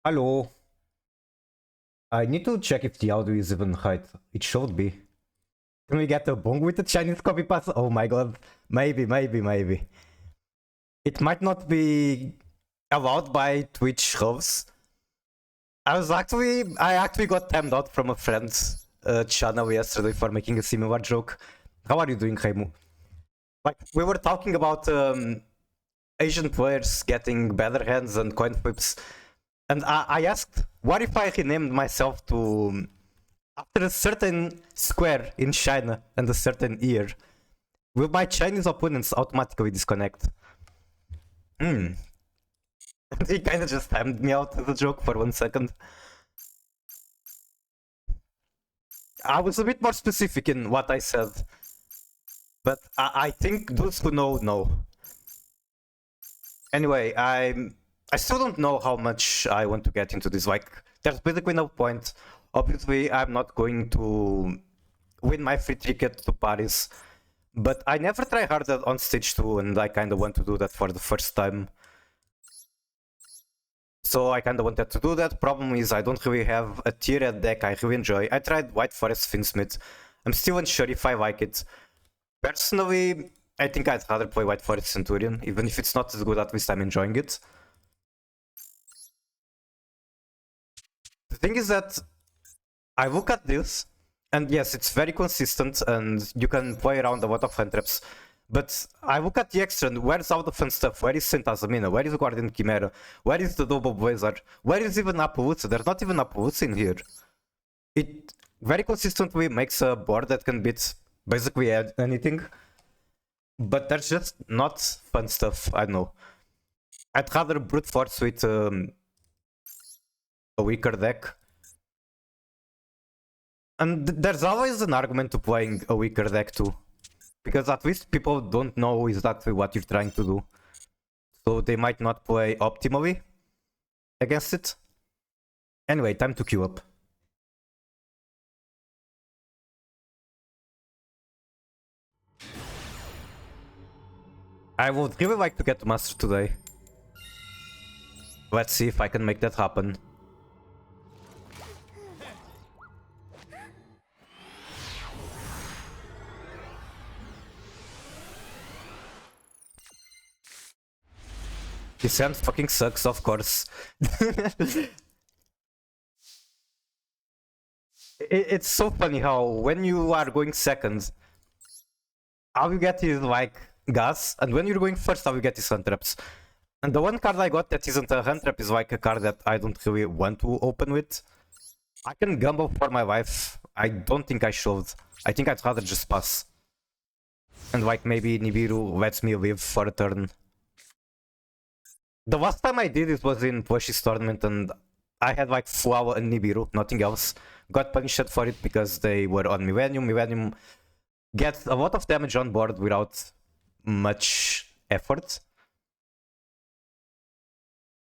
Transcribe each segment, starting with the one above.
Hello. I need to check if the audio is even right. It should be. Can we get a bong with the Chinese copy pass? Oh my god. Maybe. It might not be allowed by Twitch rules. I actually got timed out from a friend's channel yesterday for making a similar joke. How are you doing, Reimu? Like, we were talking about Asian players getting better hands and coin flips. And I asked, what if I renamed myself to after a certain square in China and a certain year? Will my Chinese opponents automatically disconnect? He kinda just timed me out of the joke for 1 second. I was a bit more specific in what I said. But I think those who know. Anyway, I still don't know how much I want to get into this. Like, there's basically no point. Obviously, I'm not going to win my free ticket to Paris. But I never try harder on stage 2, and I kinda want to do that for the first time. So I kinda wanted to do that. Problem is, I don't really have a tier deck I really enjoy. I tried White Forest Finsmith. I'm still unsure if I like it. Personally, I think I'd rather play White Forest Centur-Ion. Even if it's not as good, at least I'm enjoying it. The thing is that I look at this, and yes, it's very consistent, and you can play around a lot of hand traps. But I look at the extra, and where's all the fun stuff? Where is Saint Azamina? Where is Guardian Chimera? Where is the Double Blazer? Where is even Appaloosa? There's not even Appaloosa in here. It very consistently makes a board that can beat basically anything. But there's just not fun stuff, I know. I'd rather brute force with a weaker deck. And there's always an argument to playing a weaker deck too. Because at least people don't know exactly what you're trying to do. So they might not play optimally against it. Anyway, time to queue up. I would really like to get to Master today. Let's see if I can make that happen. This hand fucking sucks, of course. It's so funny how when you are going second, all you get is like gas, and when you're going first, all you get is hand traps. And the one card I got that isn't a hand trap is like a card that I don't really want to open with. I can gamble for my life. I don't think I should. I think I'd rather just pass. And like maybe Nibiru lets me live for a turn. The last time I did it was in Plushy's tournament, and I had like Flower and Nibiru, nothing else. Got punished for it because they were on Millennium. Millennium gets a lot of damage on board without much effort.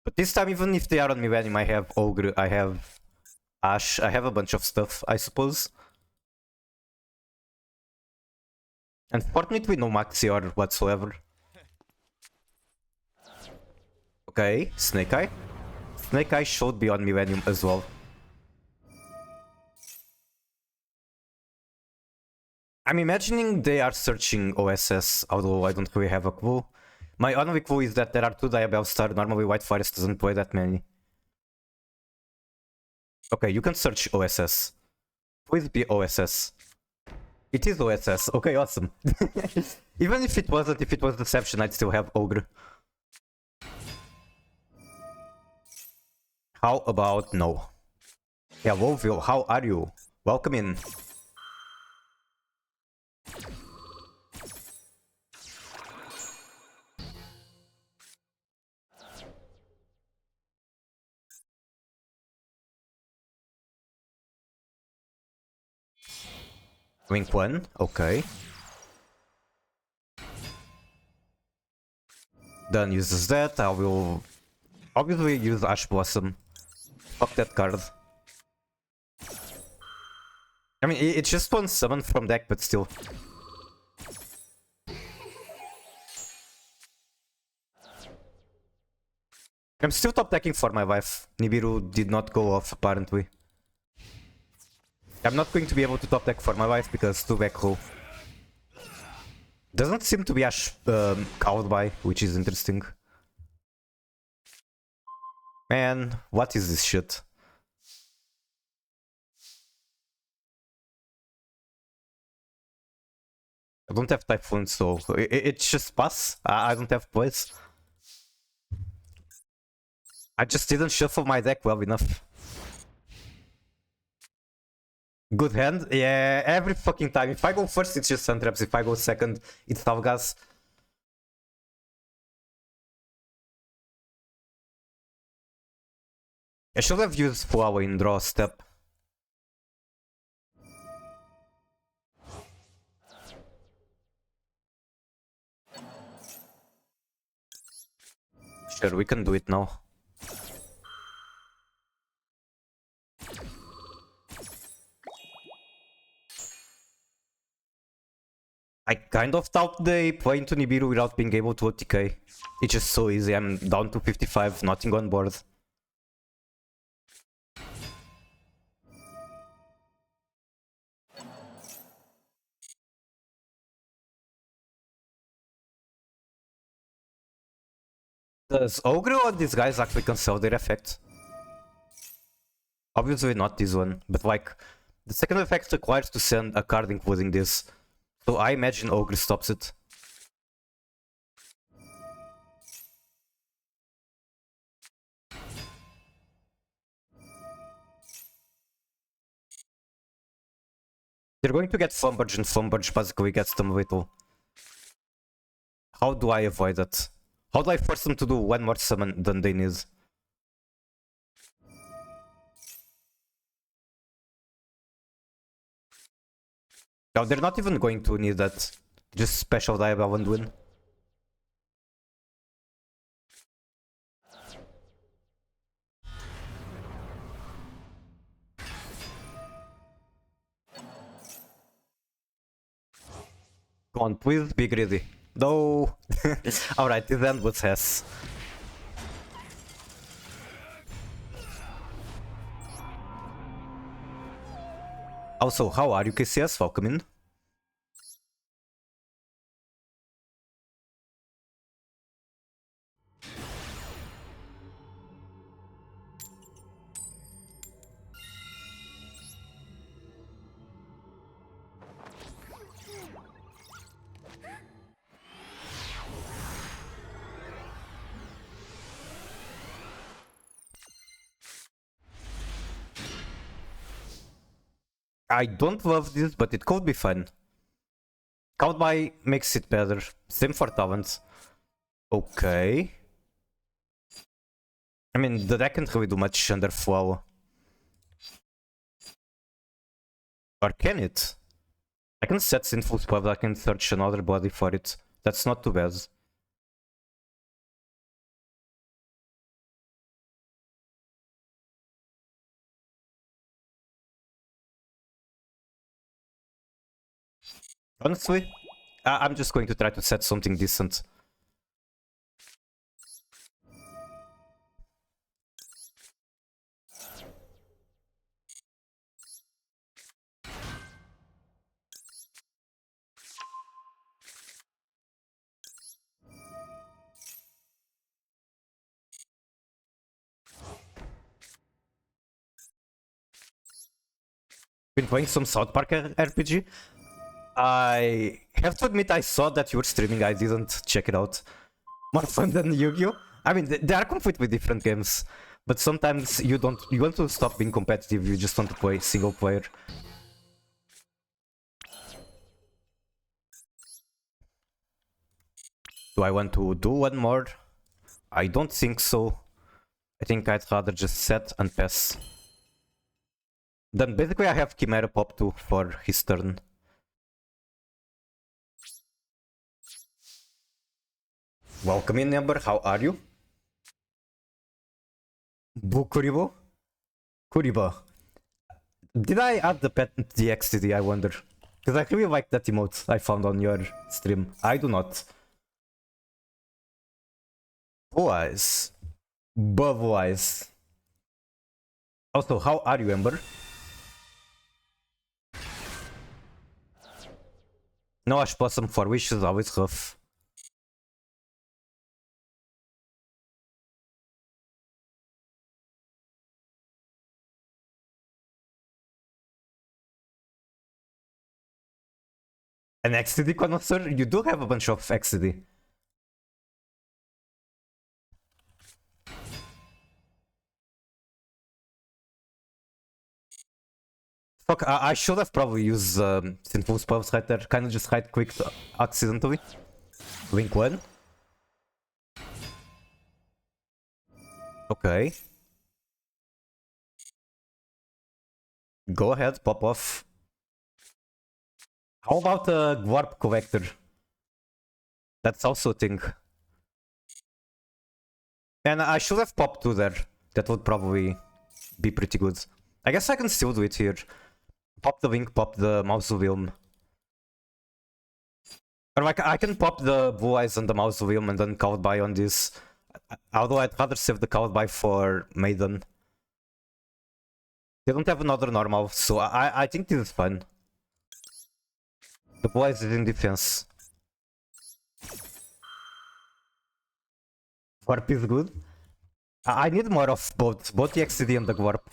But this time, even if they are on Millennium, I have Ogre, I have Ash, I have a bunch of stuff, I suppose. Unfortunately, no Maxi or whatsoever. Okay, Snake Eye. Snake Eye should be on Millennium as well. I'm imagining they are searching OSS, although I don't really have a clue. My only clue is that there are 2 Diabell Star. Normally White Forest doesn't play that many. Okay, you can search OSS. Please be OSS. It is OSS. Okay, awesome. Even if it wasn't, if it was Deception, I'd still have Ogre. How about no? Yeah, Wolville, how are you? Welcome in. Wink 1, okay. Done uses that, I will obviously use Ash Blossom. Fuck that card. I mean, it's just one summon from deck, but still. I'm still top decking for my wife. Nibiru did not go off, apparently. I'm not going to be able to top deck for my wife because 2 back row. Doesn't seem to be as cowed by, which is interesting. Man, what is this shit? I don't have Typhoon, so it's just pass. I don't have plays. I just didn't shuffle my deck well enough. Good hand? Yeah, every fucking time. If I go first, it's just Suntraps. If I go second, it's Talgas. I should have used Flower in draw step. Sure, we can do it now. I kind of thought they play into Nibiru without being able to OTK. It's just so easy. I'm down to 55, nothing on board. Does Ogre or these guys actually cancel their effect? Obviously not this one, but like, the second effect requires to send a card including this. So I imagine Ogre stops it. They're going to get Flumberge, and Flumberge basically gets them little. How do I avoid that? How do I force them to do one more summon than they need? No, they're not even going to need that. Just special Diabell and win. Come on, please be greedy. No! Alright, this end was Hess. Also, how are you, KCS? Welcome in. I don't love this, but it could be fun. Count by makes it better. Same for talents. Okay. I mean, the deck can't really do much under flow. Or can it? I can set Sinful Spell, but I can search another body for it. That's not too bad. Honestly, I'm just going to try to set something decent. Been playing some South Park RPG. I have to admit I saw that you were streaming, I didn't check it out. More fun than Yu-Gi-Oh! I mean, they are completely different games, but sometimes you want to stop being competitive, you just want to play single player. Do I want to do one more? I don't think so. I think I'd rather just set and pass. Then basically I have Chimera pop 2 for his turn. Welcome in, Ember. How are you? Bukuribo? Kuriba. Did I add the pet DXTD, I wonder? Because I really like that emote I found on your stream. I do not. Boys. Buff-wise. Also, how are you, Ember? Não acho possum for wishes always rough. An XCD connoisseur? You do have a bunch of XCD. Fuck, I should have probably used Sinful Spells right there. Kinda just hide quick accidentally. Link 1. Okay. Go ahead, pop off. How about a Warp Collector? That's also a thing. And I should have popped 2 there. That would probably be pretty good. I guess I can still do it here. Pop the Link, pop the Mausoleum. Or like, I can pop the Blue Eyes and the Mausoleum and then Cowed By on this. Although I'd rather save the Cowed By for Maiden. They don't have another normal, so I think this is fine. The Blue Eyes is in defense. Warp is good. I need more of both the XCD and the Warp.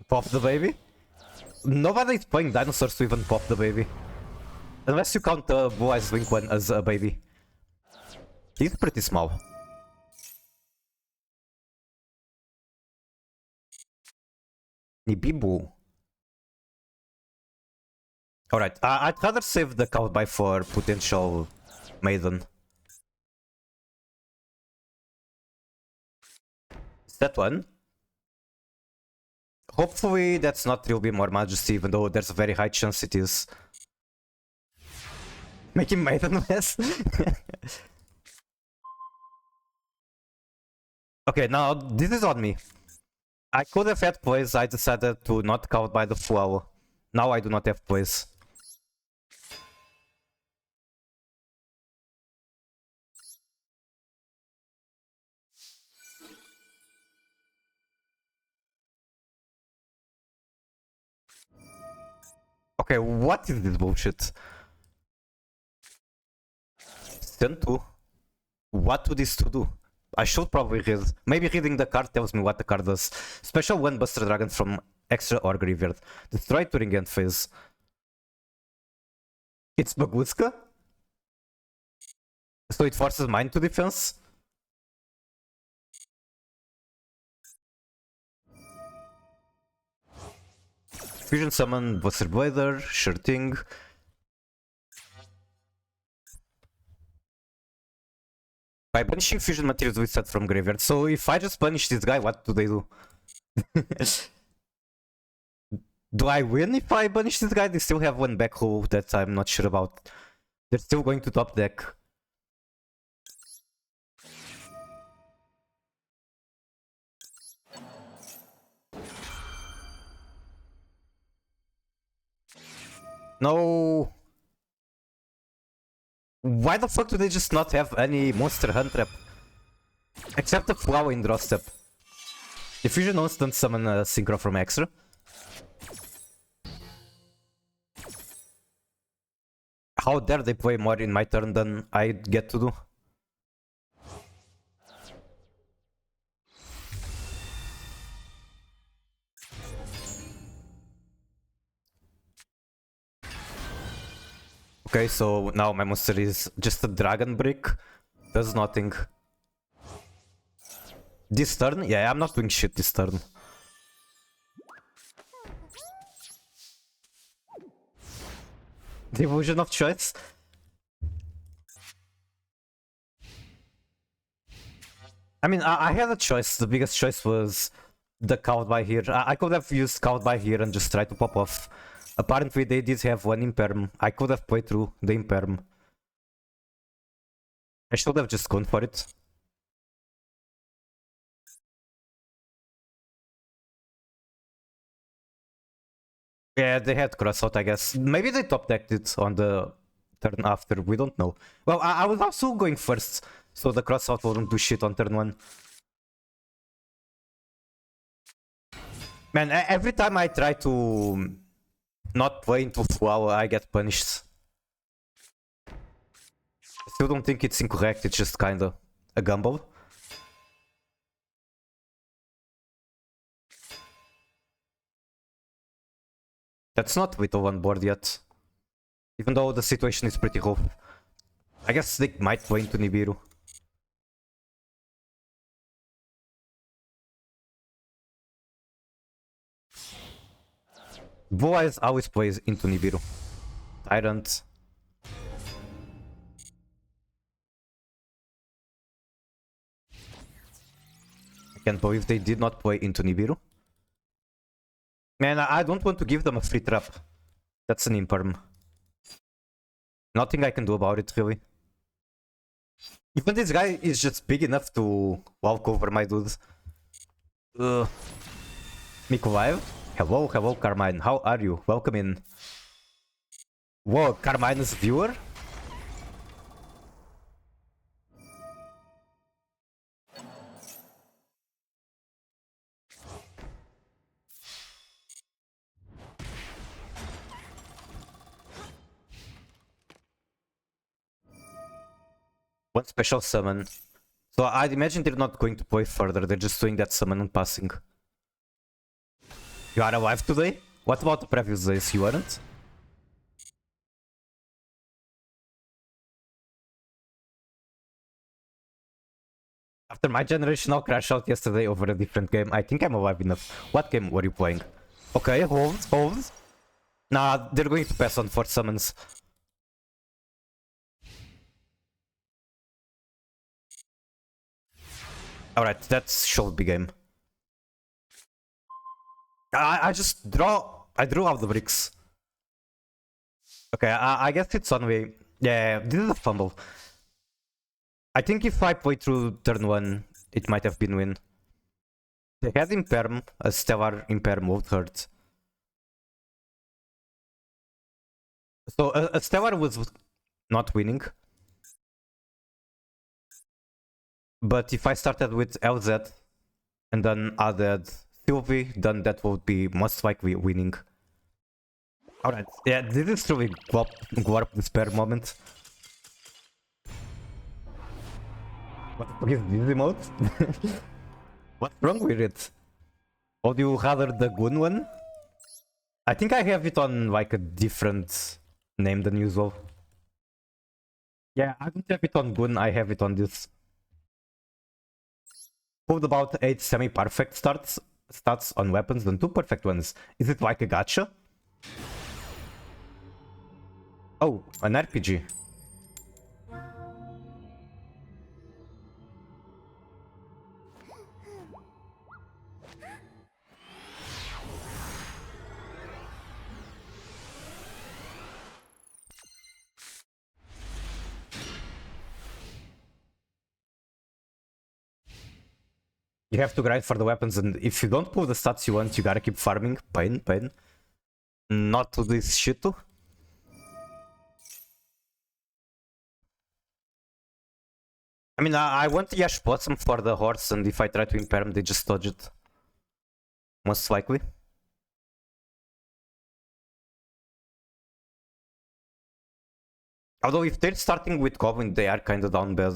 Pop the baby? Nobody is playing dinosaurs to even pop the baby. Unless you count the Blue Eyes Link one as a baby. He's pretty small. Nibibu. Alright, I'd rather save the Cowboy for potential Maiden. Is that one? Hopefully that's not Trilby more Majesty, even though there's a very high chance it is. Making Maiden less? Okay, now this is on me. I could have had plays, I decided to not count by the flow. Now I do not have plays. Okay, what is this bullshit? Send to? What do these two do? I should probably read. Maybe reading the card tells me what the card does. Special 1 Buster Dragons from extra or graveyard. Destroy during end phase. It's Bagutska? So it forces mine to defense? Fusion Summon, Buster Blader, sure thing. By banishing fusion materials we set from graveyard. So if I just punish this guy, what do they do? Do I win if I banish this guy? They still have one back row that I'm not sure about. They're still going to top deck. No. Why the fuck do they just not have any monster hand trap? Except the flower in draw step. The fusion instant summon a synchro from extra. How dare they play more in my turn than I get to do? Okay, so now my monster is just a dragon brick. Does nothing. This turn? Yeah, I'm not doing shit this turn. The illusion of choice? I mean, I had a choice. The biggest choice was the count by here. I could have used count by here and just try to pop off. Apparently they did have one imperm. I could have played through the imperm. I should have just gone for it. Yeah, they had crossout, I guess. Maybe they top decked it on the turn after, we don't know. Well, I was also going first, so the crossout wouldn't do shit on turn 1. Man, every time I try to not play into Flower, I get punished. I still don't think it's incorrect, it's just kinda a gamble. That's not Whittle on board yet. Even though the situation is pretty rough. I guess they might play into Nibiru. Boa always plays into Nibiru. Tyrant. I can't believe they did not play into Nibiru. Man, I don't want to give them a free trap. That's an imperm. Nothing I can do about it, really. Even this guy is just big enough to walk over my dude. Mikolaev? Hello, hello, Carmine. How are you? Welcome in. Whoa, Carmine's viewer? One special summon. So I'd imagine they're not going to play further, they're just doing that summon and passing. You are alive today? What about the previous days? You weren't? After my generational crash out yesterday over a different game, I think I'm alive enough. What game were you playing? Okay, hold, hold. Nah, they're going to pass on for summons. Alright, that's Shelby game. I just drew out the bricks. Okay, I guess it's on way. Yeah, this is a fumble. I think if I play through turn 1, it might have been win. They had Imperm, a Stellar Imperm would hurt. So a Stellar was not winning. But if I started with LZ and then added Sylvie, then that would be most likely winning. Alright, yeah, this is truly Glorp despair moment. What the fuck is this emote? What's wrong with it? Would you rather the Goon one? I think I have it on like a different name than usual. Yeah, I don't have it on Goon, I have it on this. Pulled about 8 semi-perfect stats on weapons than 2 perfect ones. Is it like a gacha? Oh, an RPG. You have to grind for the weapons, and if you don't pull the stats you want, you gotta keep farming. Pain, pain. Not to this shit too. I mean, I want the Yash Blossom for the horse, and if I try to impair him, they just dodge it. Most likely. Although if they're starting with Goblin, they are kinda down bad.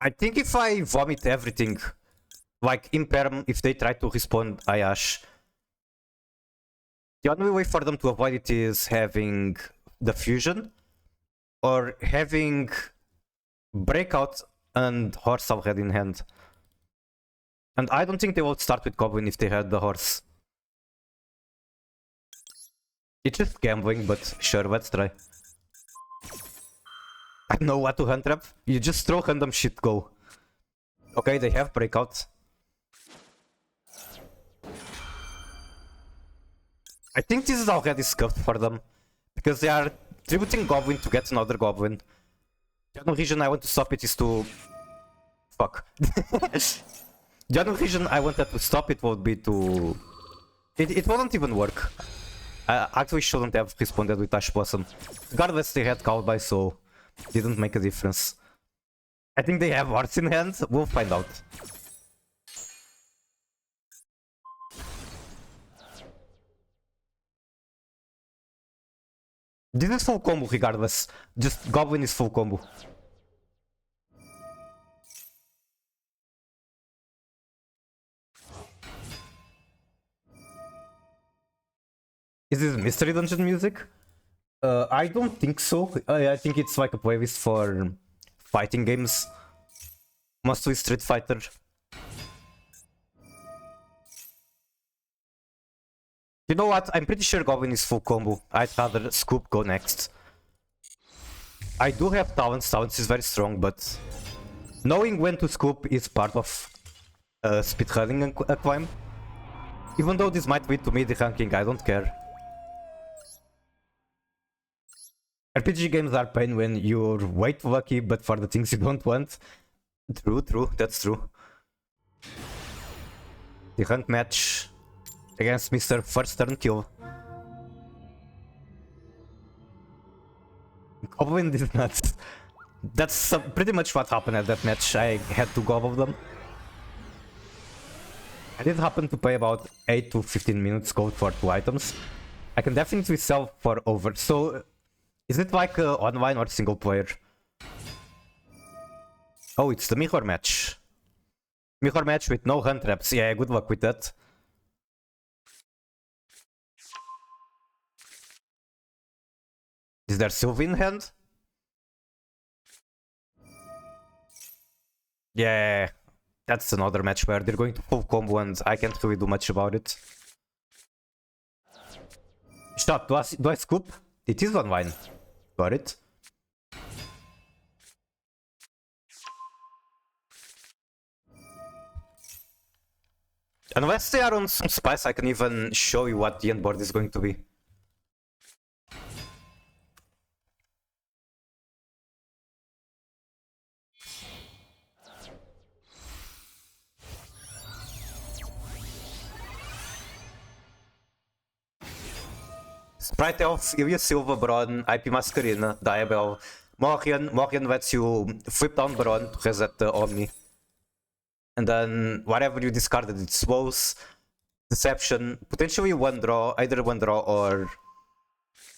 I think if I vomit everything, like Imperm, if they try to respawn Ayash, the only way for them to avoid it is having the fusion or having Breakout and Horse already in hand. And I don't think they would start with Goblin if they had the Horse. It's just gambling, but sure, let's try. I know what to hand trap. You just throw random shit, go. Okay, they have Breakout. I think this is already scuffed for them. Because they are tributing Goblin to get another Goblin. The only reason I want to stop it is to... Fuck. The only reason I wanted to stop it would be to It wouldn't even work. I actually shouldn't have responded with Ash Blossom. Regardless, they had Cowby, so it didn't make a difference. I think they have Hearts in hand. We'll find out. This is full combo regardless. Just Goblin is full combo. Is this Mystery Dungeon music? I don't think so. I think it's like a playlist for fighting games. Mostly Street Fighter. You know what? I'm pretty sure Goblin is full combo. I'd rather Scoop go next. I do have Talents. Talents is very strong, but knowing when to Scoop is part of speedrunning a climb. Even though this might lead to mid ranking, I don't care. RPG games are pain when you're way too lucky, but for the things you don't want. True, that's true. The rank match against Mr. First Turn Kill. Goblin is nuts. That's pretty much what happened at that match. I had to gobble them. I did happen to pay about 8 to 15 minutes gold for 2 items. I can definitely sell for over. So, is it like online or single player? Oh, it's the mirror match. Mirror match with no hand traps. Yeah, good luck with that. Is there Sylvie in hand? Yeah, that's another match where they're going to full combo and I can't really do much about it. Stop, do I scoop? It is online. Got it. Unless they are on some spice, I can even show you what the end board is going to be. Sprite Elf, Ilya Silva, Baron, IP Mascarina, Diabel, Morian. Morian lets you flip down Baron to reset the Omni. And then whatever you discarded, it slows. Deception, potentially one draw, either one draw or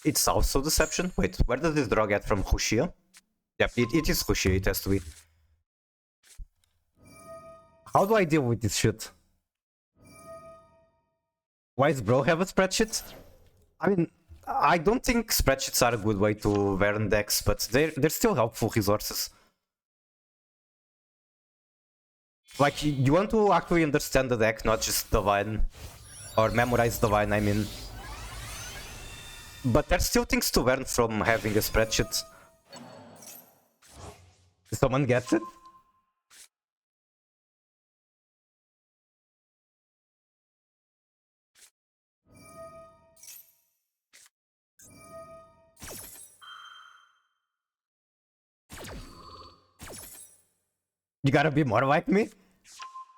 it's also Deception. Wait, where does this draw get from? Hushia? Yep, it is Hushia, it has to be. How do I deal with this shit? Why does bro have a spreadsheet? I mean, I don't think spreadsheets are a good way to learn decks, but they're still helpful resources. Like, you want to actually understand the deck, not just the line. Or memorize the line, I mean. But there's still things to learn from having a spreadsheet. Someone gets it? You gotta be more like me?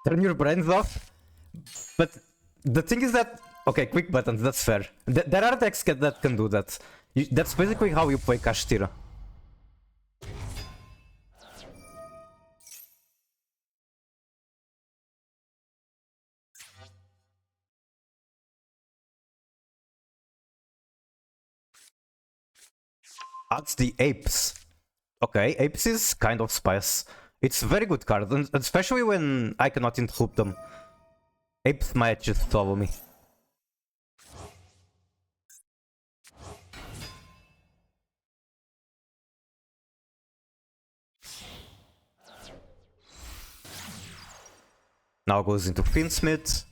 Turn your brains off? But the thing is that... Okay, quick buttons, that's fair. There are decks that can do that. That's basically how you play Kashtira. Adds the Apes. Okay, Apes is kind of spice. It's a very good card, and especially when I cannot interrupt them. Apes might just follow me. Now goes into Finsmith.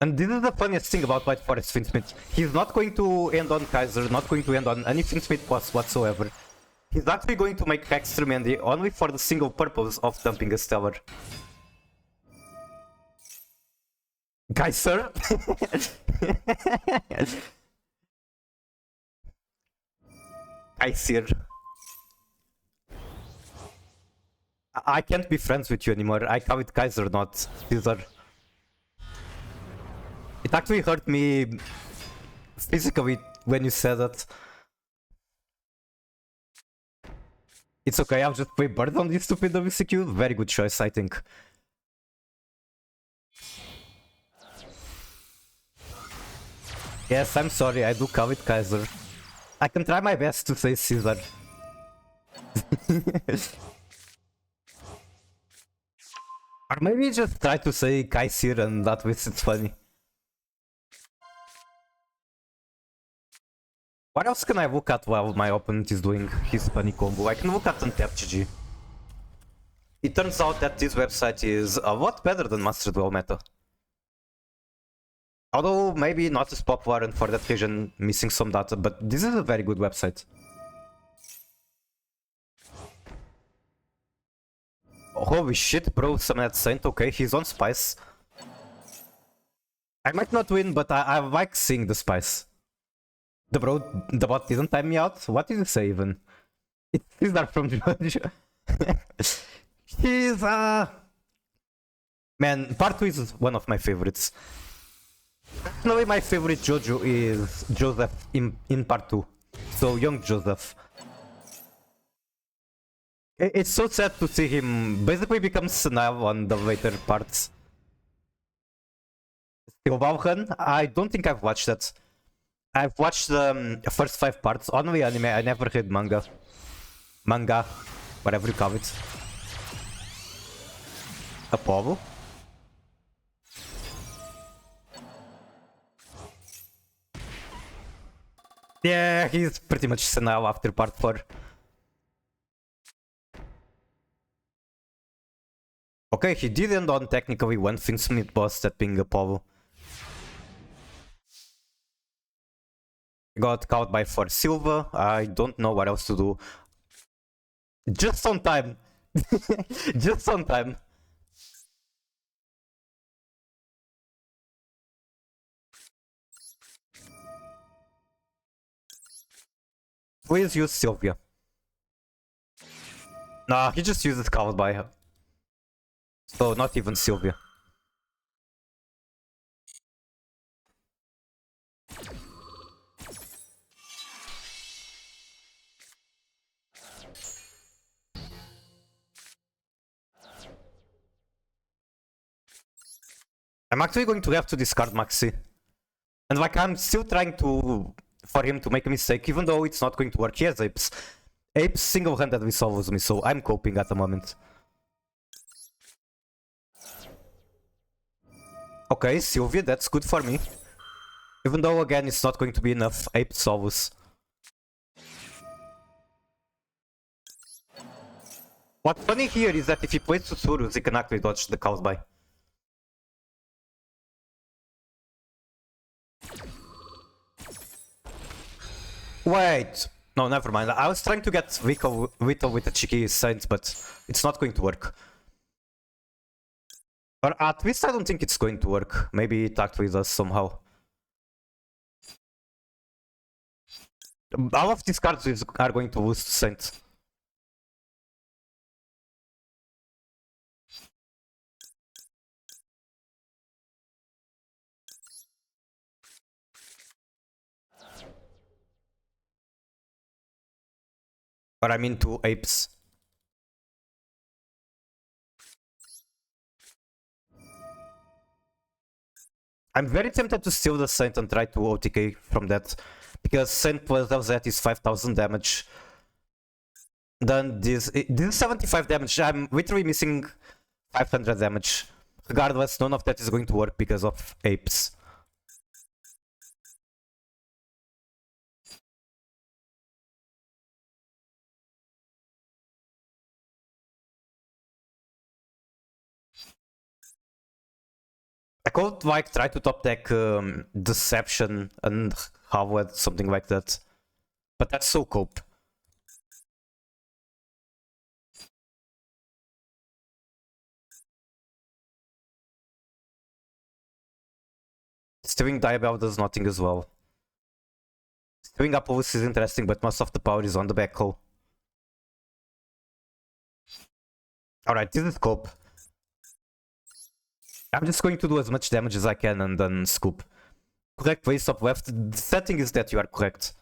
And this is the funniest thing about White Forest Finsmith. He's not going to end on Kaiser, not going to end on any Finsmith plus whatsoever. He's actually going to make Extra Mandy only for the single purpose of dumping a Stellar. Kaiser? Kaiser. I can't be friends with you anymore. I call it Kaiser, not Caesar. It actually hurt me physically when you said that. It's okay, I'll just play Bird on this stupid WCQ. Very good choice, I think. Yes, I'm sorry, I do call it Kaiser. I can try my best to say Caesar. Or maybe just try to say Kaisir and that way it's funny. What else can I look at while my opponent is doing his funny combo? I can look at Untap GG. It turns out that this website is a lot better than Master Duel Meta. Although maybe not as popular and for that reason missing some data, but this is a very good website. Holy shit, bro, Summoned Saint, okay, he's on Spice. I might not win, but I like seeing the Spice. The bot didn't time me out? What did you say even? It's Cesar from Judge. He's Man, part 2 is one of my favorites. Personally, my favorite JoJo is Joseph in part 2. So, young Joseph. It's so sad to see him basically become senile on the later parts. Still Valhan? I don't think I've watched that. I've watched the first 5 parts, only anime, I never read manga. Manga, whatever you call it. Apollo? Yeah, he's pretty much senile after part 4. Okay, he did end on technically one Finsmith boss, that being Apollo. Got caught by for Silva. I don't know what else to do. Just on time. Just on time. Please use Sylvia. Nah, he just uses cowed by her. So not even Sylvia. I'm actually going to have to discard Maxi. And like I'm still trying for him to make a mistake, even though it's not going to work. He has Apes. Apes single-handedly solves me, so I'm coping at the moment. Okay, Sylvia, that's good for me. Even though, again, it's not going to be enough Ape solves. What's funny here is that if he plays Susurus, he can actually dodge the cows by. Wait! No, never mind. I was trying to get Vito with a cheeky Saint, but it's not going to work. Or at least I don't think it's going to work. Maybe it actually does somehow. All of these cards are going to lose to Saint. Or I mean to Apes. I'm very tempted to steal the Saint and try to OTK from that. Because Saint plus that is 5000 damage. Then this is 75 damage. I'm literally missing 500 damage. Regardless, none of that is going to work because of Apes. I could like try to top deck Deception and Howard, something like that. But that's so cope. Stealing Diabell does nothing as well. Stealing Apollos is interesting, but most of the power is on the back hole. Alright, this is cope. I'm just going to do as much damage as I can and then scoop. correct way stop left. The setting is that you are correct.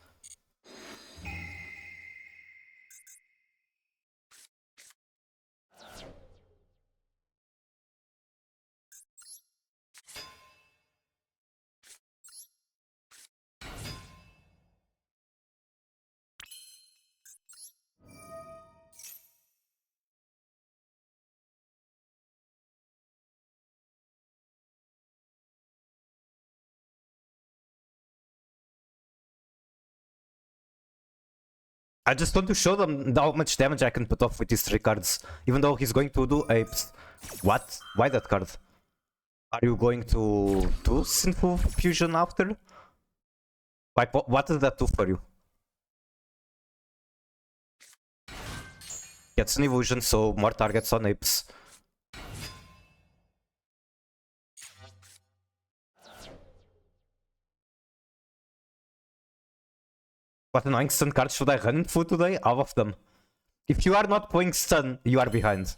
I just want to show them how much damage I can put off with these 3 cards. Even though he's going to do apes. What? Why that card? Are you going to do Sinful Fusion after? Like, what does that do for you? Gets an illusion, so more targets on apes. What annoying stun cards should I run in food today? All of them. If you are not playing stun, you are behind.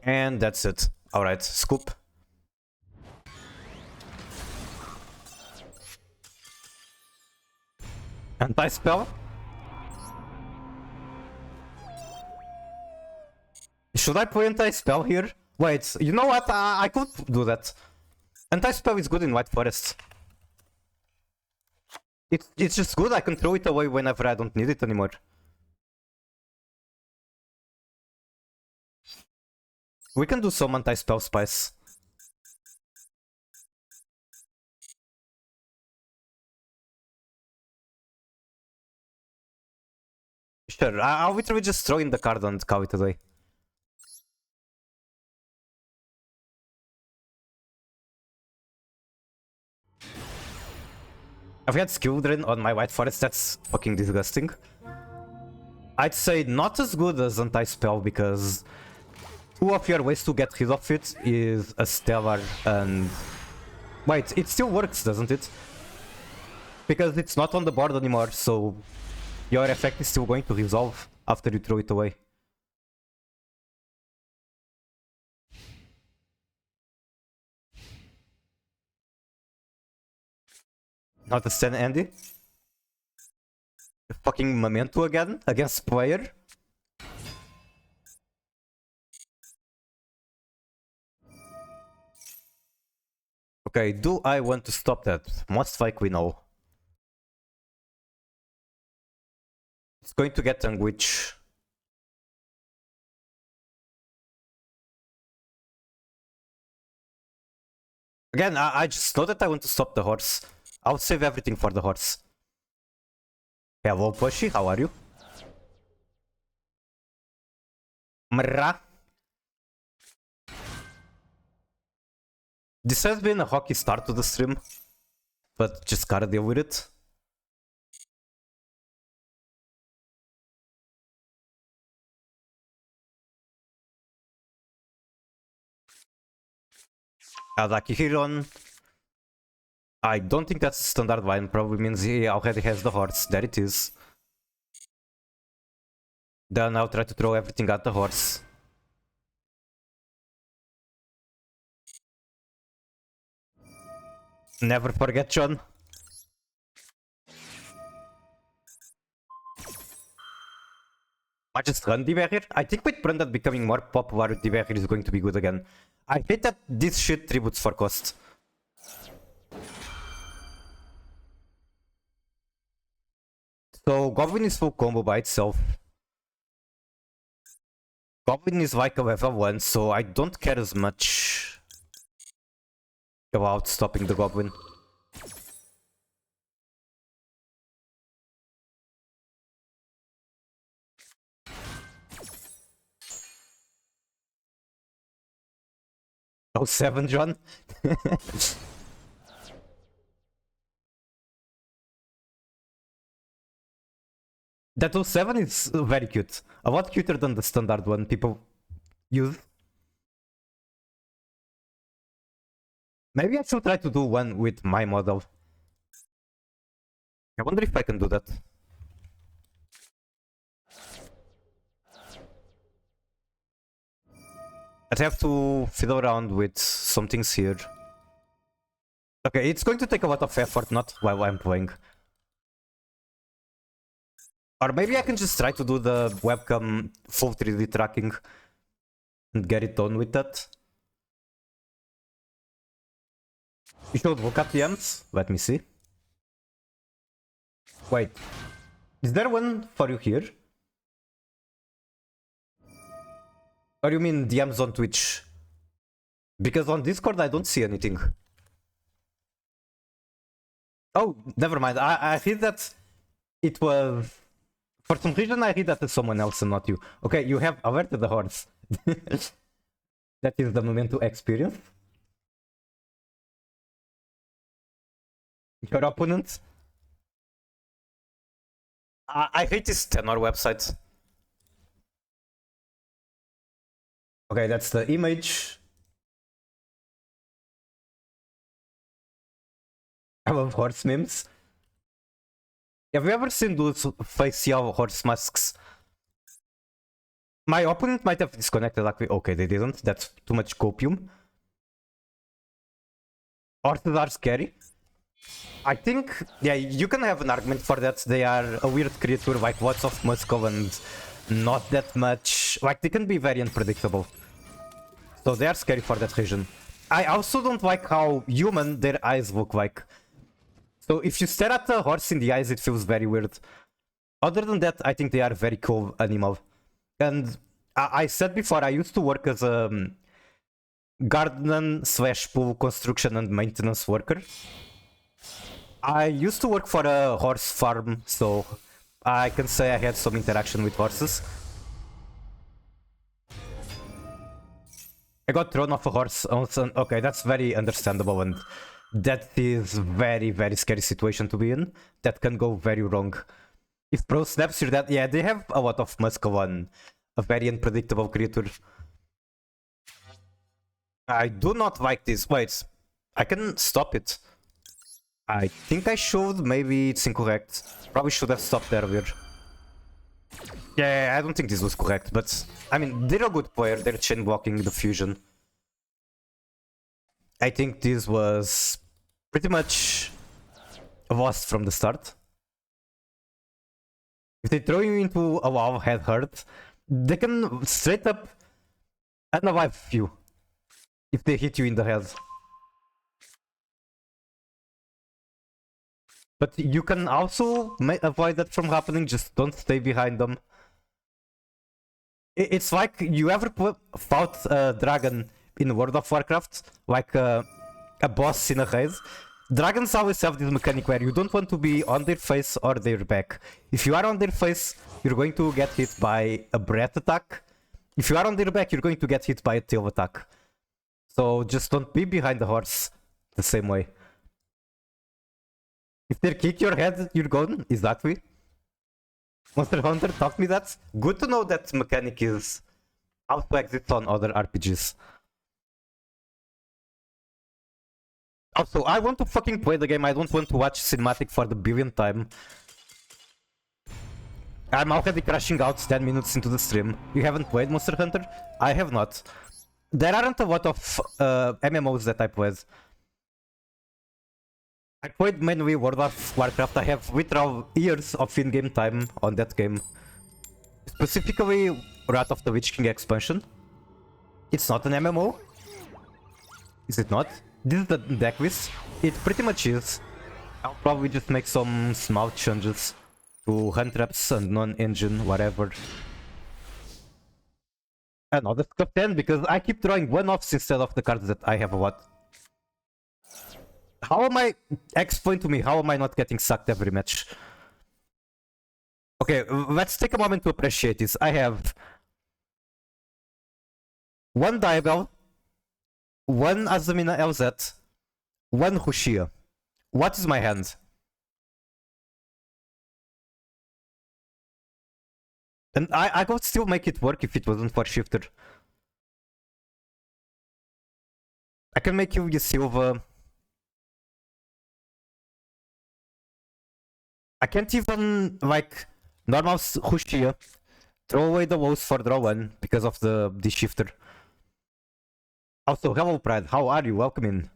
And that's it. Alright, scoop. Anti-spell? Should I play anti-spell here? Wait, you know what? I could do that. Anti-spell is good in White Forest. It's just good, I can throw it away whenever I don't need it anymore. We can do some anti-spell spice. Sure, I'll literally just throw in the card and call it a day. I've had skill drain on my White Forest, that's fucking disgusting. I'd say not as good as anti-spell because 2 of your ways to get rid of it is a Stellar and... Wait, it still works, doesn't it? Because it's not on the board anymore, so your effect is still going to resolve after you throw it away. Not a Sten Andy. Fucking Memento again, against player. Okay, do I want to stop that? Most likely no. It's going to get Witch. Again, I just know that I want to stop the horse. I'll save everything for the horse. Hello, Pushy, how are you? Mra. This has been a hockey start to the stream, but just gotta deal with it. Adaki Hiron. I don't think that's a standard line, probably means he already has the horse. There it is. Then I'll try to throw everything at the horse. Never forget, John. I just run D-Barrier. I think with Brandon becoming more popular, D-Barrier is going to be good again. I hate that this shit tributes for cost. So Goblin is full combo by itself. Goblin is like a level 1, so I don't care as much about stopping the Goblin. Oh, 7, John. That 07 is very cute. A lot cuter than the standard one people use. Maybe I should try to do one with my model. I wonder if I can do that. I'd have to fiddle around with some things here. Okay, it's going to take a lot of effort, not while I'm playing. Or maybe I can just try to do the webcam full 3D tracking and get it done with that. You should look at the ends. Let me see. Wait, is there one for you here? Or you mean DMs on Twitch? Because on Discord I don't see anything. Oh, never mind. I read that it was... For some reason I read that it's someone else and not you. Okay, you have alerted the horse. That is the moment to experience. Your opponent? I hate this tenor website. Okay, that's the image. I love horse memes. Have you ever seen those facial horse masks? My opponent might have disconnected like okay, they didn't. That's too much copium. Horses are scary. I think, yeah, you can have an argument for that. They are a weird creature, like lots of muscle and not that much. Like, they can be very unpredictable. So they are scary for that reason. I also don't like how human their eyes look like. So if you stare at a horse in the eyes, it feels very weird. Other than that, I think they are a very cool animal. And I said before, I used to work as a garden / pool construction and maintenance worker. I used to work for a horse farm, so I can say I had some interaction with horses. I got thrown off a horse. Okay, that's very understandable, and that is very, very scary situation to be in. That can go very wrong. If pro snaps you're dead, yeah, they have a lot of muscle and a very unpredictable creature. I do not like this. Wait, I can stop it. I think I should. Maybe it's incorrect. Probably should have stopped earlier. Yeah, I don't think this was correct, but I mean, they're a good player. They're chain blocking the fusion. I think this was pretty much lost from the start. If they throw you into a wall head hurt, they can straight up unalive you if they hit you in the head. But you can also avoid that from happening, just don't stay behind them. It's like you ever fought a dragon in World of Warcraft, like a boss in a raid. Dragons always have this mechanic where you don't want to be on their face or their back. If you are on their face, you're going to get hit by a breath attack. If you are on their back, you're going to get hit by a tail attack. So just don't be behind the horse the same way. If they kick your head, you're gone. Exactly. Monster Hunter taught me that. Good to know that mechanic is also exists on other RPGs. Also, I want to fucking play the game. I don't want to watch cinematic for the billionth time. I'm already crashing out 10 minutes into the stream. You haven't played Monster Hunter? I have not. There aren't a lot of MMOs that I played. I played mainly World of Warcraft. I have literal years of in-game time on that game. Specifically, Wrath of the Witch King expansion. It's not an MMO. Is it not? This is the deck list. It pretty much is. I'll probably just make some small changes to hand traps and non-engine, whatever. Another top 10 because I keep drawing one-offs instead of the cards that I have a lot. How am I... Explain to me, how am I not getting sucked every match? Okay, let's take a moment to appreciate this. I have... one Diabell, one Azamina LZ, one Hushia. What is my hand? And I could still make it work if it wasn't for Shifter. I can make you Silva. I can't even, like, normal Hushia. Throw away the woes for draw one because of the shifter. Also, hello Pride, how are you? Welcome in.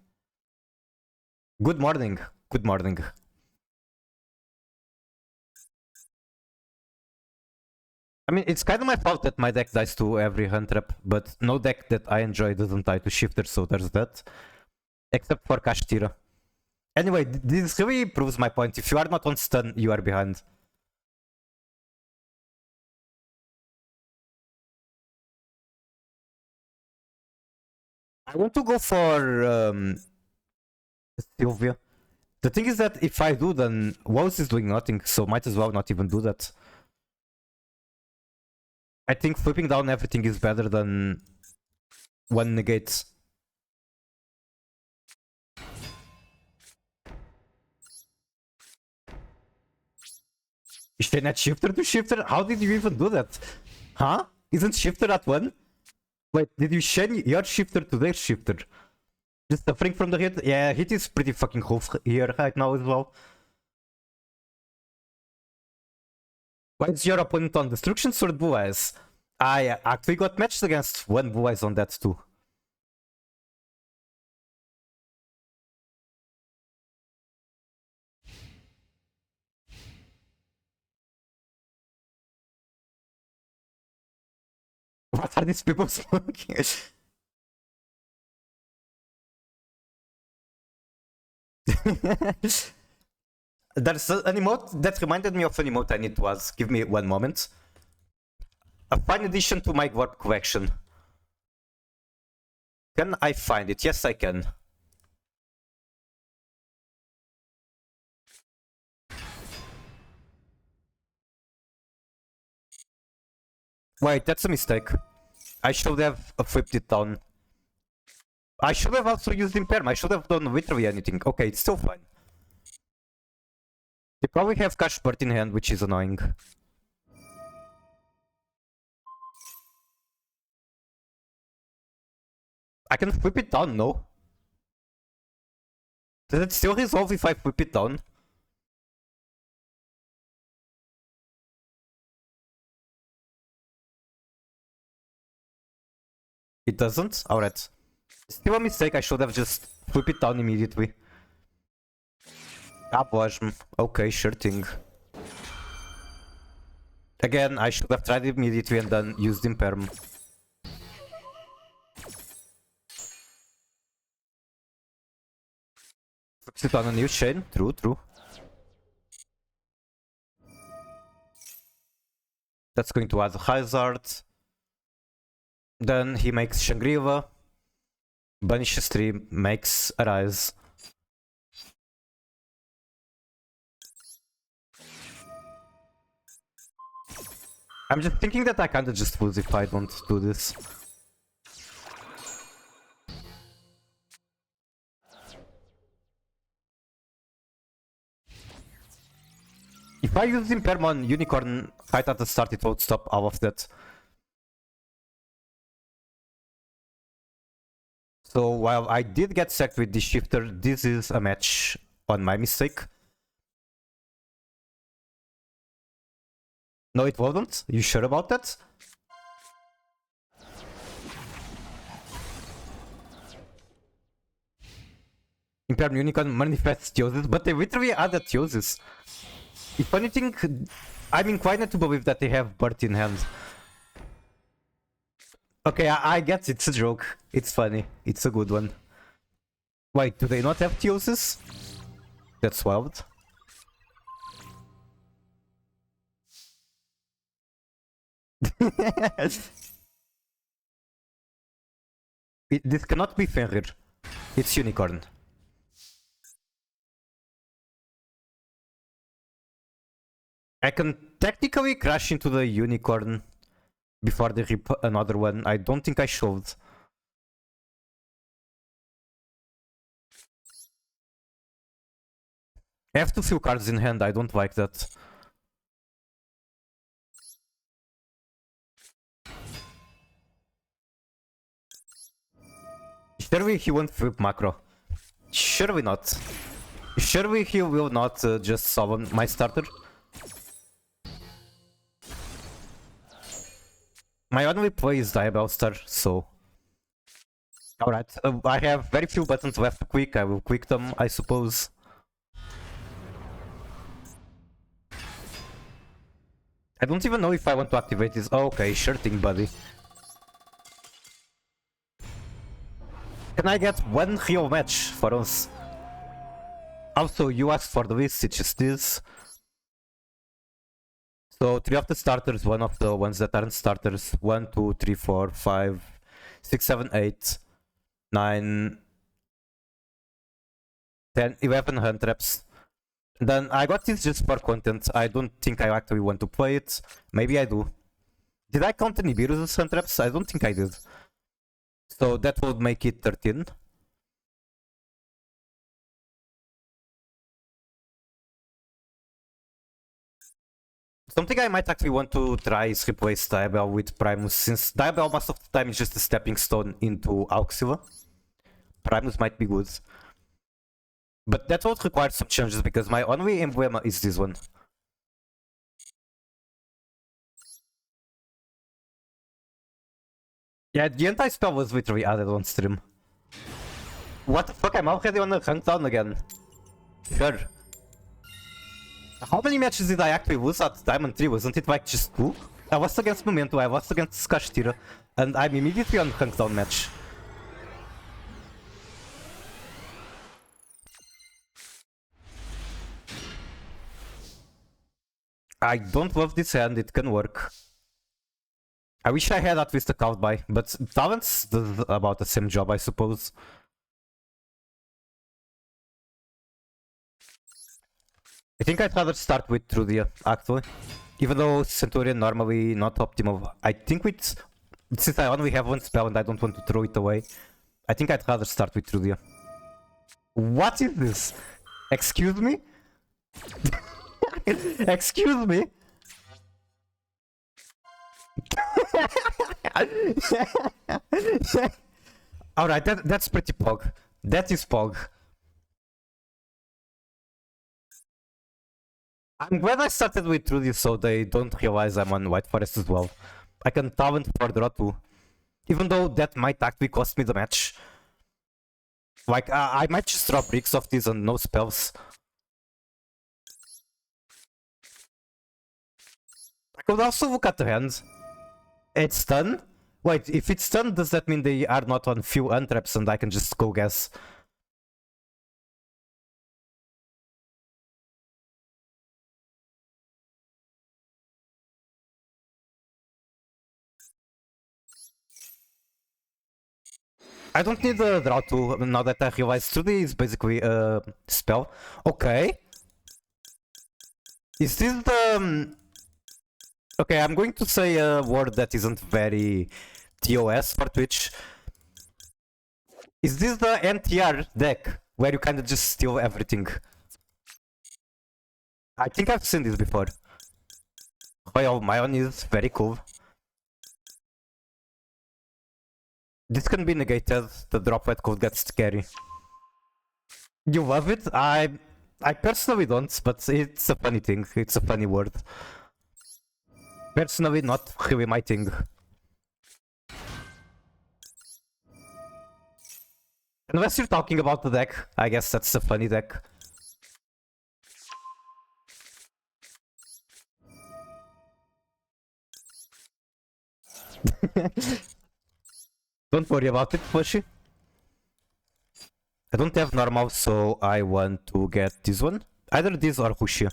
Good morning. Good morning. I mean, it's kind of my fault that my deck dies to every hand trap, but no deck that I enjoy doesn't die to shifter, so there's that. Except for Kashtira. Anyway, this really proves my point. If you are not on stun, you are behind. I want to go for Sylvia. The thing is that if I do, then Woes is doing nothing, so might as well not even do that. I think flipping down everything is better than one negates. Is she not shifter to shifter? How did you even do that? Huh? Isn't shifter at one? Wait, did you chain your shifter to their shifter? Just suffering from the hit? Yeah, hit is pretty fucking hoof here right now as well. Why is your opponent on Destruction Sword Blue Eyes? I actually got matched against one Blue Eyes on that too. What are these people smoking? There's an emote that reminded me of an emote I need to ask. Give me one moment. A fine addition to my work collection. Can I find it? Yes, I can. Wait, that's a mistake. I should have flipped it down. I should have also used Imperm. I should have done literally anything. Okay, it's still fine. They probably have Cash Bird in hand, which is annoying. I can flip it down, no? Does it still resolve if I flip it down? It doesn't? Alright. Still a mistake, I should have just flip it down immediately. Abwasm. Okay, sure thing. Again, I should have tried it immediately and then used Imperm. Flips it on a new chain. True, true. That's going to add a hazard. Then he makes Shangri-La. Banishes 3, makes Arise. I'm just thinking that I kinda just lose if I don't do this. If I use Imperm on Unicorn right at the start, it won't stop all of that. So while I did get sacked with this shifter, this is a match on my mistake. No, it wasn't? You sure about that? Imperm Unicorn manifests Theosis, but they literally added Theosis. If anything, I'm inclined to believe that they have Bird in hand. Okay, I get it's a joke. It's funny. It's a good one. Wait, do they not have Theosis? That's wild. This cannot be Fenrir. It's Unicorn. I can technically crash into the Unicorn before they rip another one. I don't think I should. I have too few cards in hand, I don't like that. Surely he won't flip macro. Surely not. Surely he will not just summon my starter. My only play is Diabell Star, so... Alright, I have very few buttons left to quick, I will quick them, I suppose. I don't even know if I want to activate this. Oh, okay, sure thing, buddy. Can I get one real match for us? Also, you asked for the list, it's just this. So, 3 of the starters, 1 of the ones that aren't starters. 1, 2, 3, 4, 5, 6, 7, 8, 9, 10, 11 hand traps. Then I got this just for content. I don't think I actually want to play it. Maybe I do. Did I count any Nibiru's as hand traps? I don't think I did. So that would make it 13. Something I might actually want to try is replace Diabell with Primus, since Diabell most of the time is just a stepping stone into Auxila. Primus might be good. But that would require some changes because my only emblem is this one. Yeah, the anti-spell was literally added on stream. What the fuck, I'm already on the rank down again. Sure. How many matches did I actually lose at Diamond 3? Wasn't it like just 2? I lost against Memento, I lost against Kashtira, and I'm immediately on rank down match. I don't love this hand, it can work. I wish I had at least a count by, but Talents does about the same job, I suppose. I think I'd rather start with Trudia, actually. Even though Centurion normally not optimal. I think with... Since I only have one spell and I don't want to throw it away, I think I'd rather start with Trudia. What is this? Excuse me? Excuse me? Alright, that's pretty pog. That is pog. I'm glad I started with Trudy so they don't realize I'm on White Forest as well. I can talent for draw too. Even though that might actually cost me the match. Like, I might just drop bricks of these and no spells. I could also look at the hand. It's done? Wait, if it's done, does that mean they are not on few untraps and I can just go guess? I don't need the draw tool now that I realize Trudy is basically a spell. Okay. Is this the... Okay, I'm going to say a word that isn't very TOS for Twitch. Is this the NTR deck, where you kinda just steal everything? I think I've seen this before. Royal Mayon is very cool. This can be negated, the droplet code gets scary. You love it? I personally don't, but it's a funny thing, it's a funny word. Personally, not really my thing. Unless you're talking about the deck, I guess that's a funny deck. Don't worry about it, Flushy. I don't have normal, so I want to get this one. Either this or Hushi.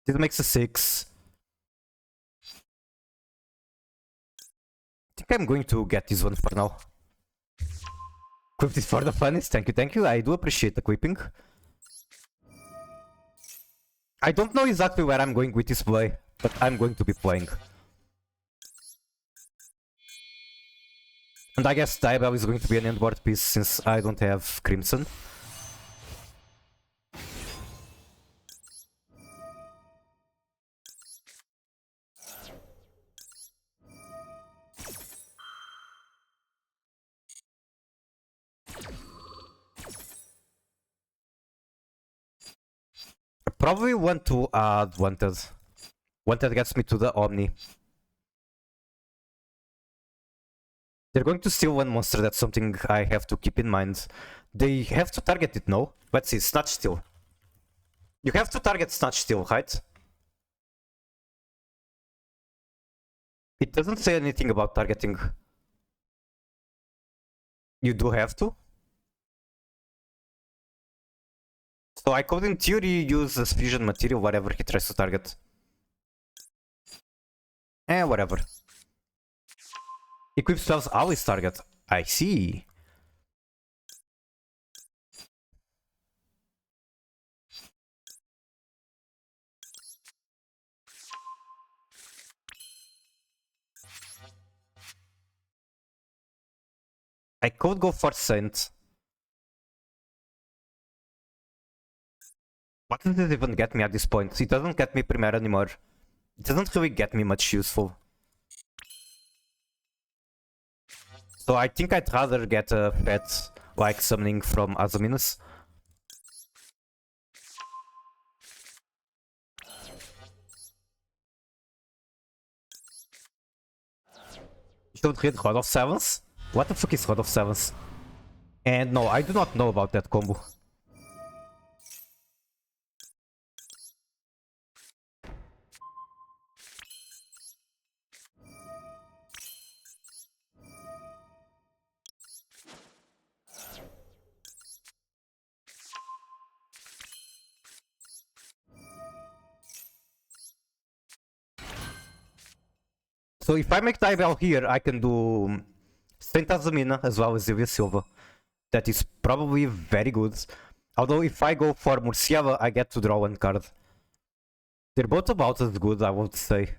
This makes a 6. I think I'm going to get this one for now. Equip this for the funnies. Thank you. I do appreciate the equipping. I don't know exactly where I'm going with this play, but I'm going to be playing. And I guess Diabell is going to be an endboard piece since I don't have Crimson. Probably want to add Wanted. Wanted gets me to the Omni. They're going to steal one monster, that's something I have to keep in mind. They have to target it, no? Let's see, Snatch Steal. You have to target Snatch Steal, right? It doesn't say anything about targeting. You do have to? So I could in theory use this fusion material whatever he tries to target. Whatever. Equip spells always target. I see. I could go for Saint. What does it even get me at this point? It doesn't get me Premier anymore. It doesn't really get me much useful. So I think I'd rather get a pet like summoning from Azuminus. Should read Rod of Sevens? What the fuck is Rod of Sevens? And no, I do not know about that combo. So if I make Tyrell here, I can do Saint Azamina as well as Silvia Silva. That is probably very good. Although if I go for Murciava, I get to draw one card. They're both about as good, I would say.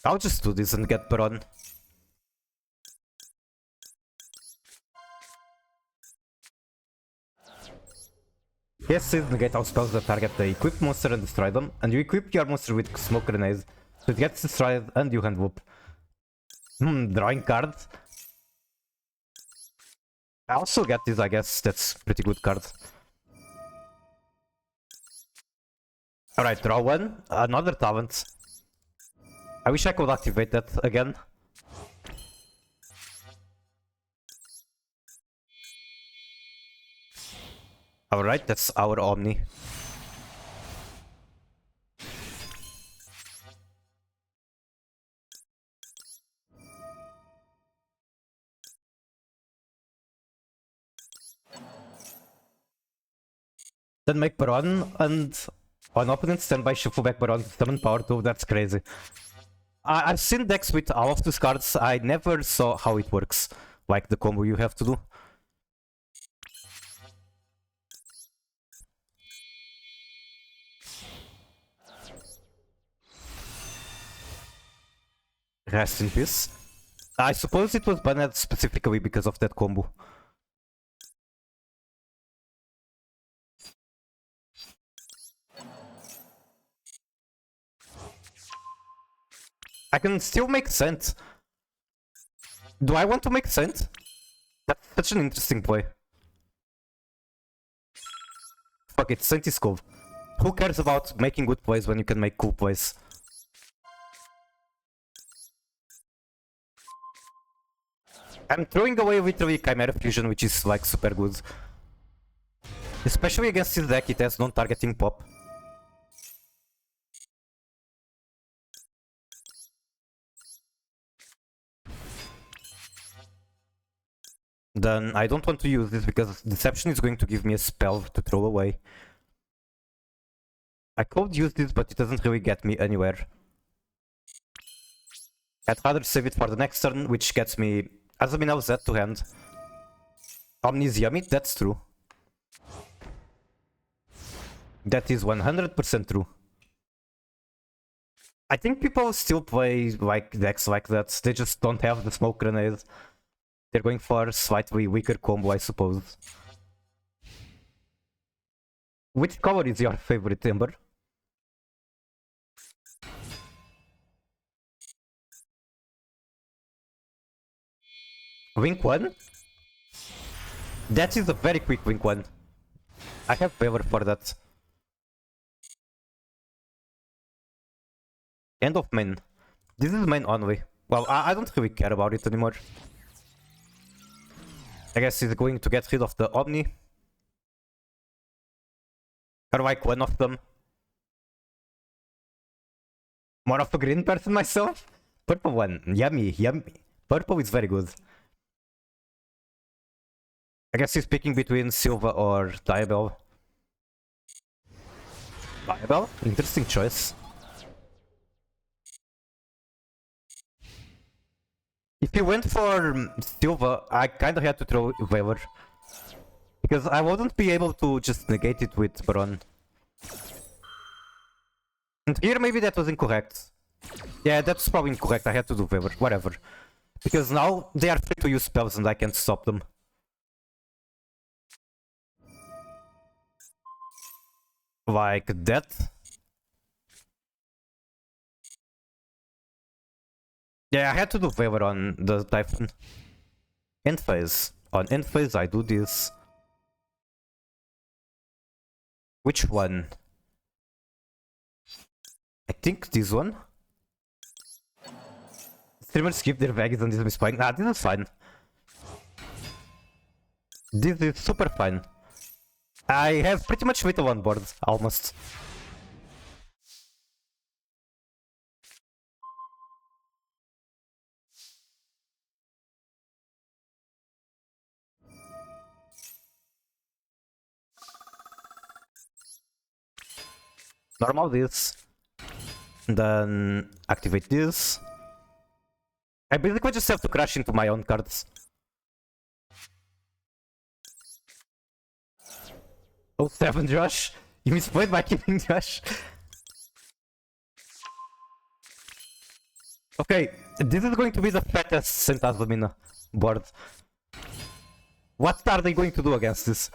I'll just do this and get Baron. Yes, says negate all spells that target the equipped monster and destroy them, and you equip your monster with smoke grenades, so it gets destroyed and you hand whoop. Drawing card. I also get this, I guess. That's pretty good card. Alright, draw one. Another talent. I wish I could activate that again. Alright, that's our Omni. Then make Baron and on opponent standby shuffle back Baron to summon power 2, that's crazy. I've seen decks with all of these cards, I never saw how it works. Like the combo you have to do. Rest in peace. I suppose it was banned specifically because of that combo. I can still make Scent. Do I want to make Scent? That's such an interesting play. Fuck it, Scent is cool. Who cares about making good plays when you can make cool plays? I'm throwing away literally Chimera Fusion, which is like super good. Especially against this deck, it has non-targeting pop. Then I don't want to use this because Deception is going to give me a spell to throw away. I could use this, but it doesn't really get me anywhere. I'd rather save it for the next turn, which gets me Azamina Z to hand. Omni is yummy, that's true. That is 100% true. I think people still play like decks like that, they just don't have the smoke grenade. They're going for a slightly weaker combo, I suppose. Which color is your favorite, Ember? Wink 1? That is a very quick Wink 1. I have favor for that. End of main. This is main only. Well, I don't really care about it anymore. I guess he's going to get rid of the Omni. Or like one of them. More of a green person myself. Purple one. Yummy, yummy. Purple is very good. I guess he's picking between Silva or Diabell. Diabell? Interesting choice. If he went for Silva, I kinda had to throw Waver. Because I wouldn't be able to just negate it with Baron. And here maybe that was incorrect. Yeah, that's probably incorrect. I had to do Waver. Whatever. Because now they are free to use spells and I can't stop them. Like that. Yeah, I had to do Waver on the Typhon. End phase. On end phase I do this. Which one? I think this one. Streamers skip their vagues and this is fine. Nah, this is fine. This is super fine. I have pretty much Vital on board, almost. Normal this. Then activate this. I basically just have to crash into my own cards. Oh, 7 Josh. You misplayed by keeping Josh. Okay, this is going to be the fattest Sentaslamina board. What are they going to do against this?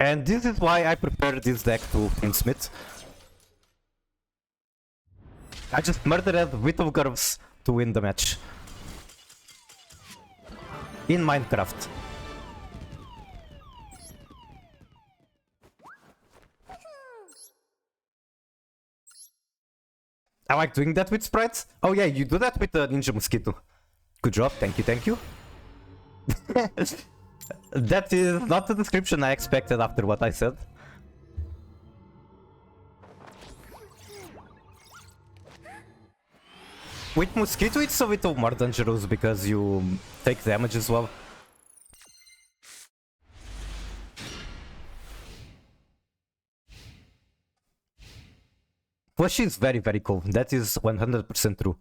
And this is why I prefer this deck to Finsmith. I just murdered Whittle Curves to win the match. In Minecraft. I like doing that with sprites. Oh yeah, you do that with the Ninja Mosquito. Good job, thank you, thank you. That is not the description I expected after what I said. With Mosquito it's a little more dangerous because you take damage as well. Flush is very, very cool. That is 100% true.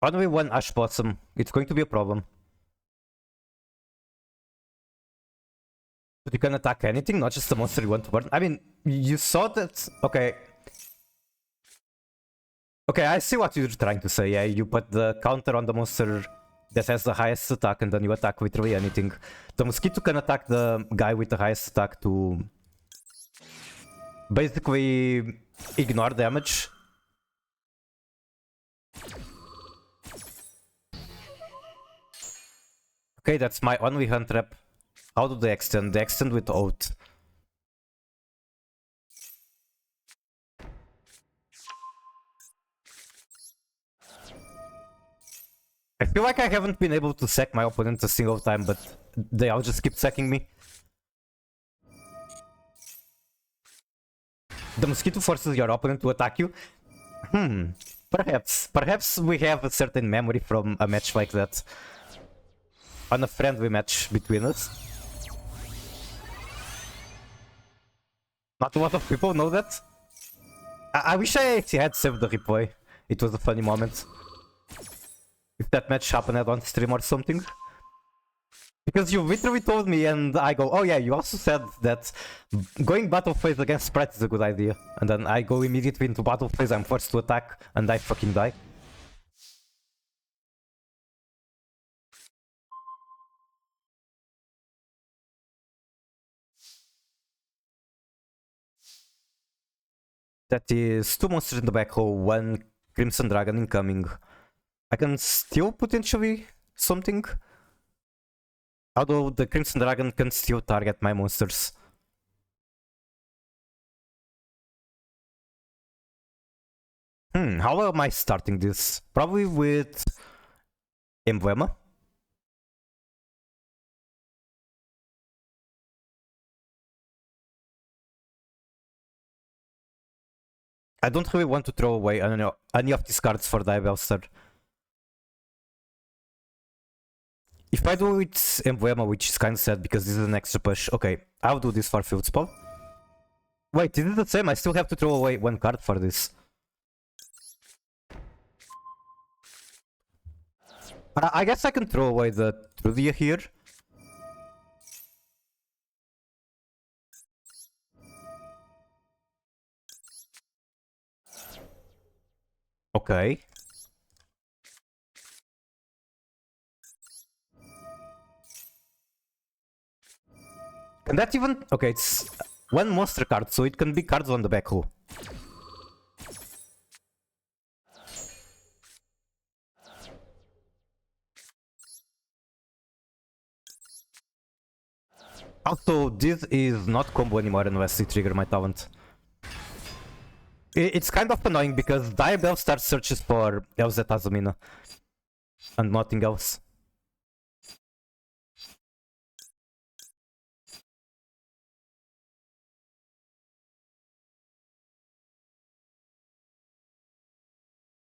Only one Ash Blossom. It's going to be a problem. But you can attack anything, not just the monster you want to burn. I mean, you saw that... Okay. Okay, I see what you're trying to say. Yeah, you put the counter on the monster that has the highest attack and then you attack literally anything. The Mosquito can attack the guy with the highest attack to... basically ignore damage. Okay, that's my only hand trap. How do they extend? They extend with Oath. I feel like I haven't been able to sack my opponent a single time, but they all just keep sacking me. The Mosquito forces your opponent to attack you? Perhaps. Perhaps we have a certain memory from a match like that. On a friendly match between us. Not a lot of people know that. I wish I actually had saved the replay. It was a funny moment. If that match happened on stream or something. Because you literally told me and I go, oh yeah, you also said that going battle phase against Sprite is a good idea. And then I go immediately into battle phase, I'm forced to attack, and I fucking die. That is 2 monsters in the back row, 1 Crimson Dragon incoming. I can still potentially something. Although the Crimson Dragon can still target my monsters. How am I starting this? Probably with Emblema. I don't really want to throw away any of these cards for Diabellstar. If I do it Emblema, which is kind of sad because this is an extra push. Okay, I'll do this for Field Spell. Wait, is it the same? I still have to throw away 1 card for this. I guess I can throw away the Trudia here. Okay. Can that even... Okay, it's 1 monster card, so it can be cards on the back row. Also, this is not combo anymore unless you trigger my talent. It's kind of annoying because Diabellstar searches for LZ Azumina and nothing else.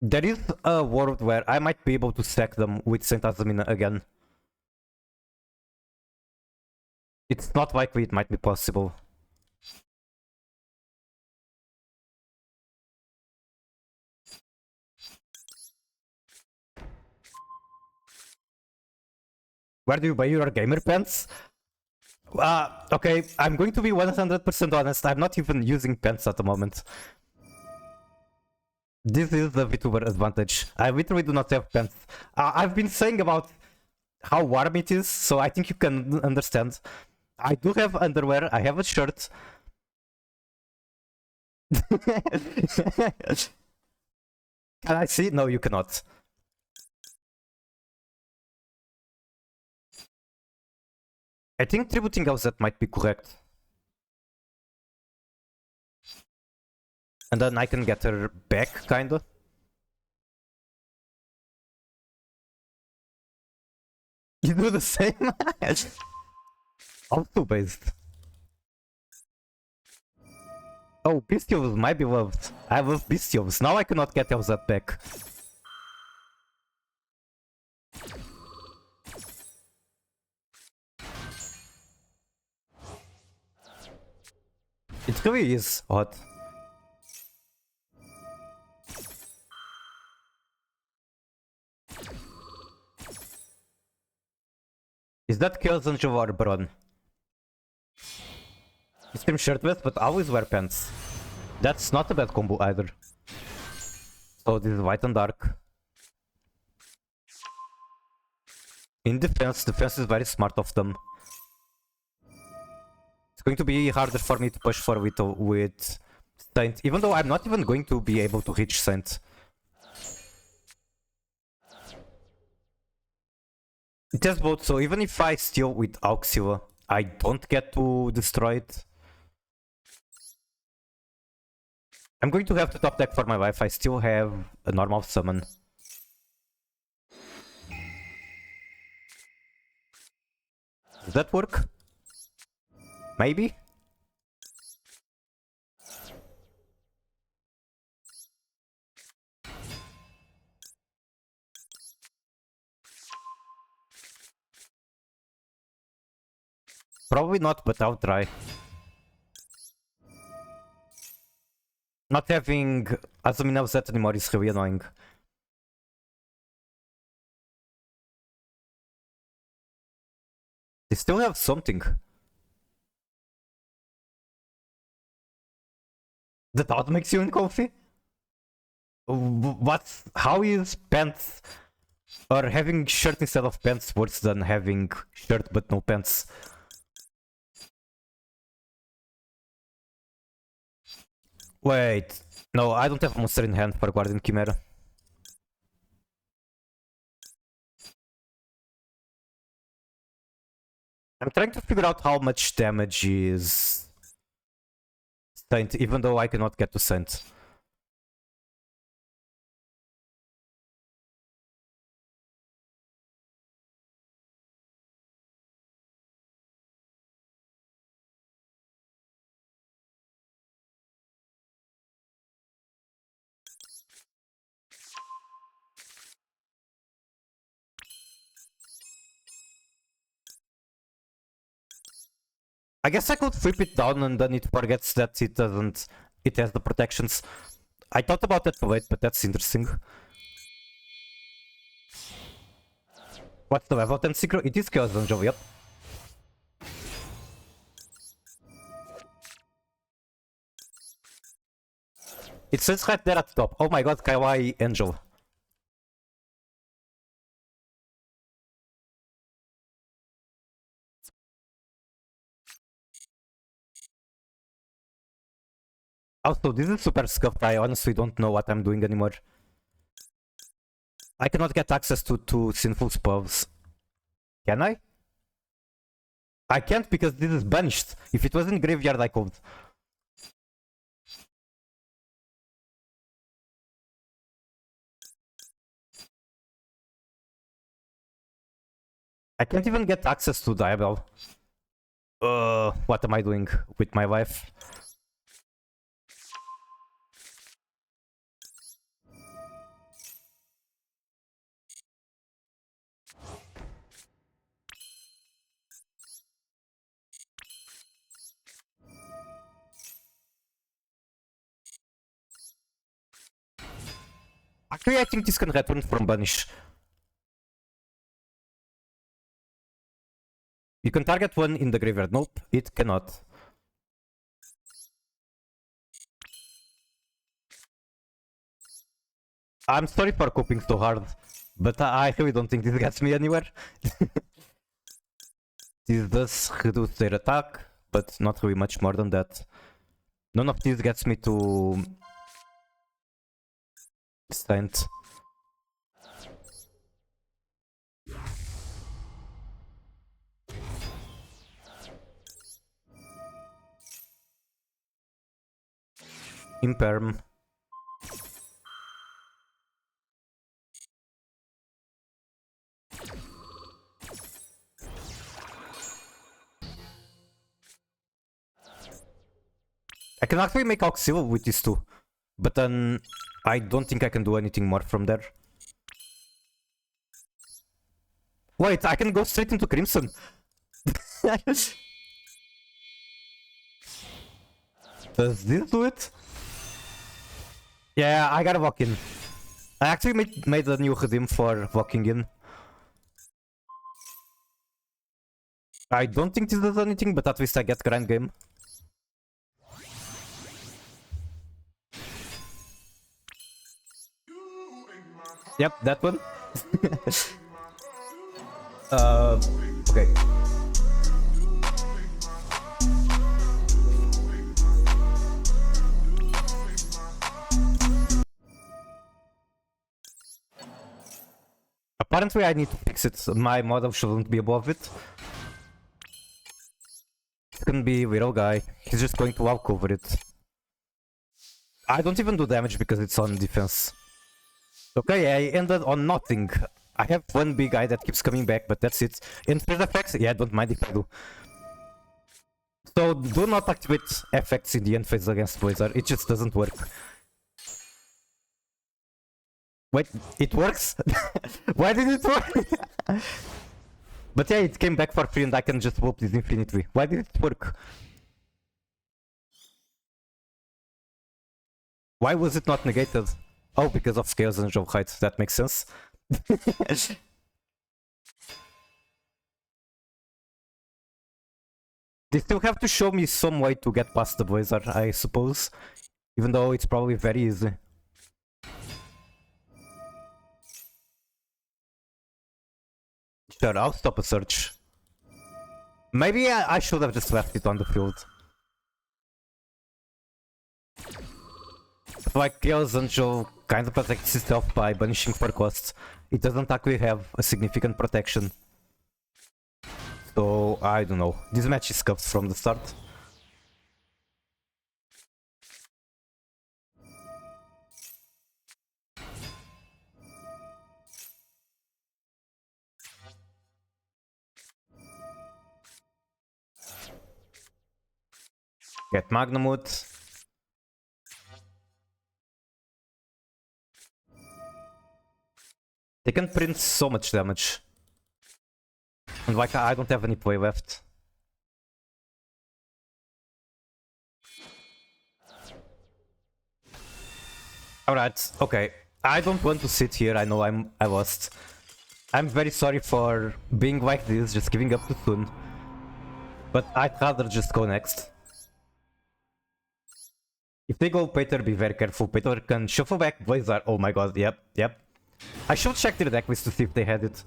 There is a world where I might be able to stack them with Saint Azumina again. It's not likely it might be possible. Where do you buy your gamer pants? Okay, I'm going to be 100% honest, I'm not even using pants at the moment. This is the VTuber advantage. I literally do not have pants. I've been saying about how warm it is, so I think you can understand. I do have underwear, I have a shirt. Can I see? No, you cannot. I think tributing LZ might be correct. And then I can get her back, kinda. You do the same? Also based. Oh, Bestials, my beloved. I love Bestials. Now I cannot get LZ back. It really is hot. Is that Chaos Angel or Bron? Extreme shirtless, but always wear pants. That's not a bad combo either. So this is white and dark. In defense is very smart of them. It's going to be harder for me to push for with Saint, even though I'm not even going to be able to reach Saint. It has both, so even if I steal with Auxila, I don't get to destroy it. I'm going to have to top deck for my life. I still have a normal summon. Does that work? Maybe? Probably not, but I'll try. Not having Azumina set anymore is really annoying. They still have something. The thought makes you uncomfy? What? How is pants or having shirt instead of pants worse than having shirt but no pants? Wait, No, I don't have monster in hand for Guardian Chimera. I'm trying to figure out how much damage is Saint, even though I cannot get to Saint. I guess I could flip it down and then it forgets that it doesn't. It has the protections. I thought about that wait, but that's interesting. What's the level 10 secret? It is Chaos Angel, yep. It says right there at the top. Oh my god, Kawaii Angel. Also, this is super scuffed. I honestly don't know what I'm doing anymore. I cannot get access to sinful spells. Can I? I can't because this is banished. If it was in graveyard, I could. I can't even get access to Diabel. What am I doing with my life? Actually, I think this can return from banish. You can target one in the graveyard. Nope, it cannot. I'm sorry for coping so hard, but I really don't think this gets me anywhere. This does reduce their attack, but not really much more than that. None of this gets me to Saint. Imperm. I can actually make Auxil with these two, but then I don't think I can do anything more from there. Wait, I can go straight into Crimson. Does this do it? Yeah, I gotta walk in. I actually made a new redeem for walking in. I don't think this does anything, but at least I get Grand Game. Yep, that one. Okay. Apparently I need to fix it. My model shouldn't be above it. It can be Viral Guy. He's just going to walk over it. I don't even do damage because it's on defense. Okay, I ended on nothing. I have one big guy that keeps coming back, but that's it. And first effects, yeah, I don't mind if I do. So do not activate effects in the end phase against Blizzard. It just doesn't work. Wait, it works? Why did it work? But yeah, it came back for free and I can just whoop this infinitely. Why did it work? Why was it not negated? Oh, because of Chaos Angel height. That makes sense. They still have to show me some way to get past the Blizzard, I suppose. Even though it's probably very easy. Sure, I'll stop a search. Maybe I should have just left it on the field. like Chaos Angel kind of protects itself by banishing for cost. It doesn't actually have a significant protection. So, I don't know. This match is scuffed from the start. Get Magnamut. They can print so much damage. And like, I don't have any play left. Alright, okay. I don't want to sit here, I know I lost. I'm very sorry for being like this, just giving up too soon. But I'd rather just go next. If they go Peter, be very careful. Peter can shuffle back Blazer. Oh my god, yep. I should check their deck list to see if they had it.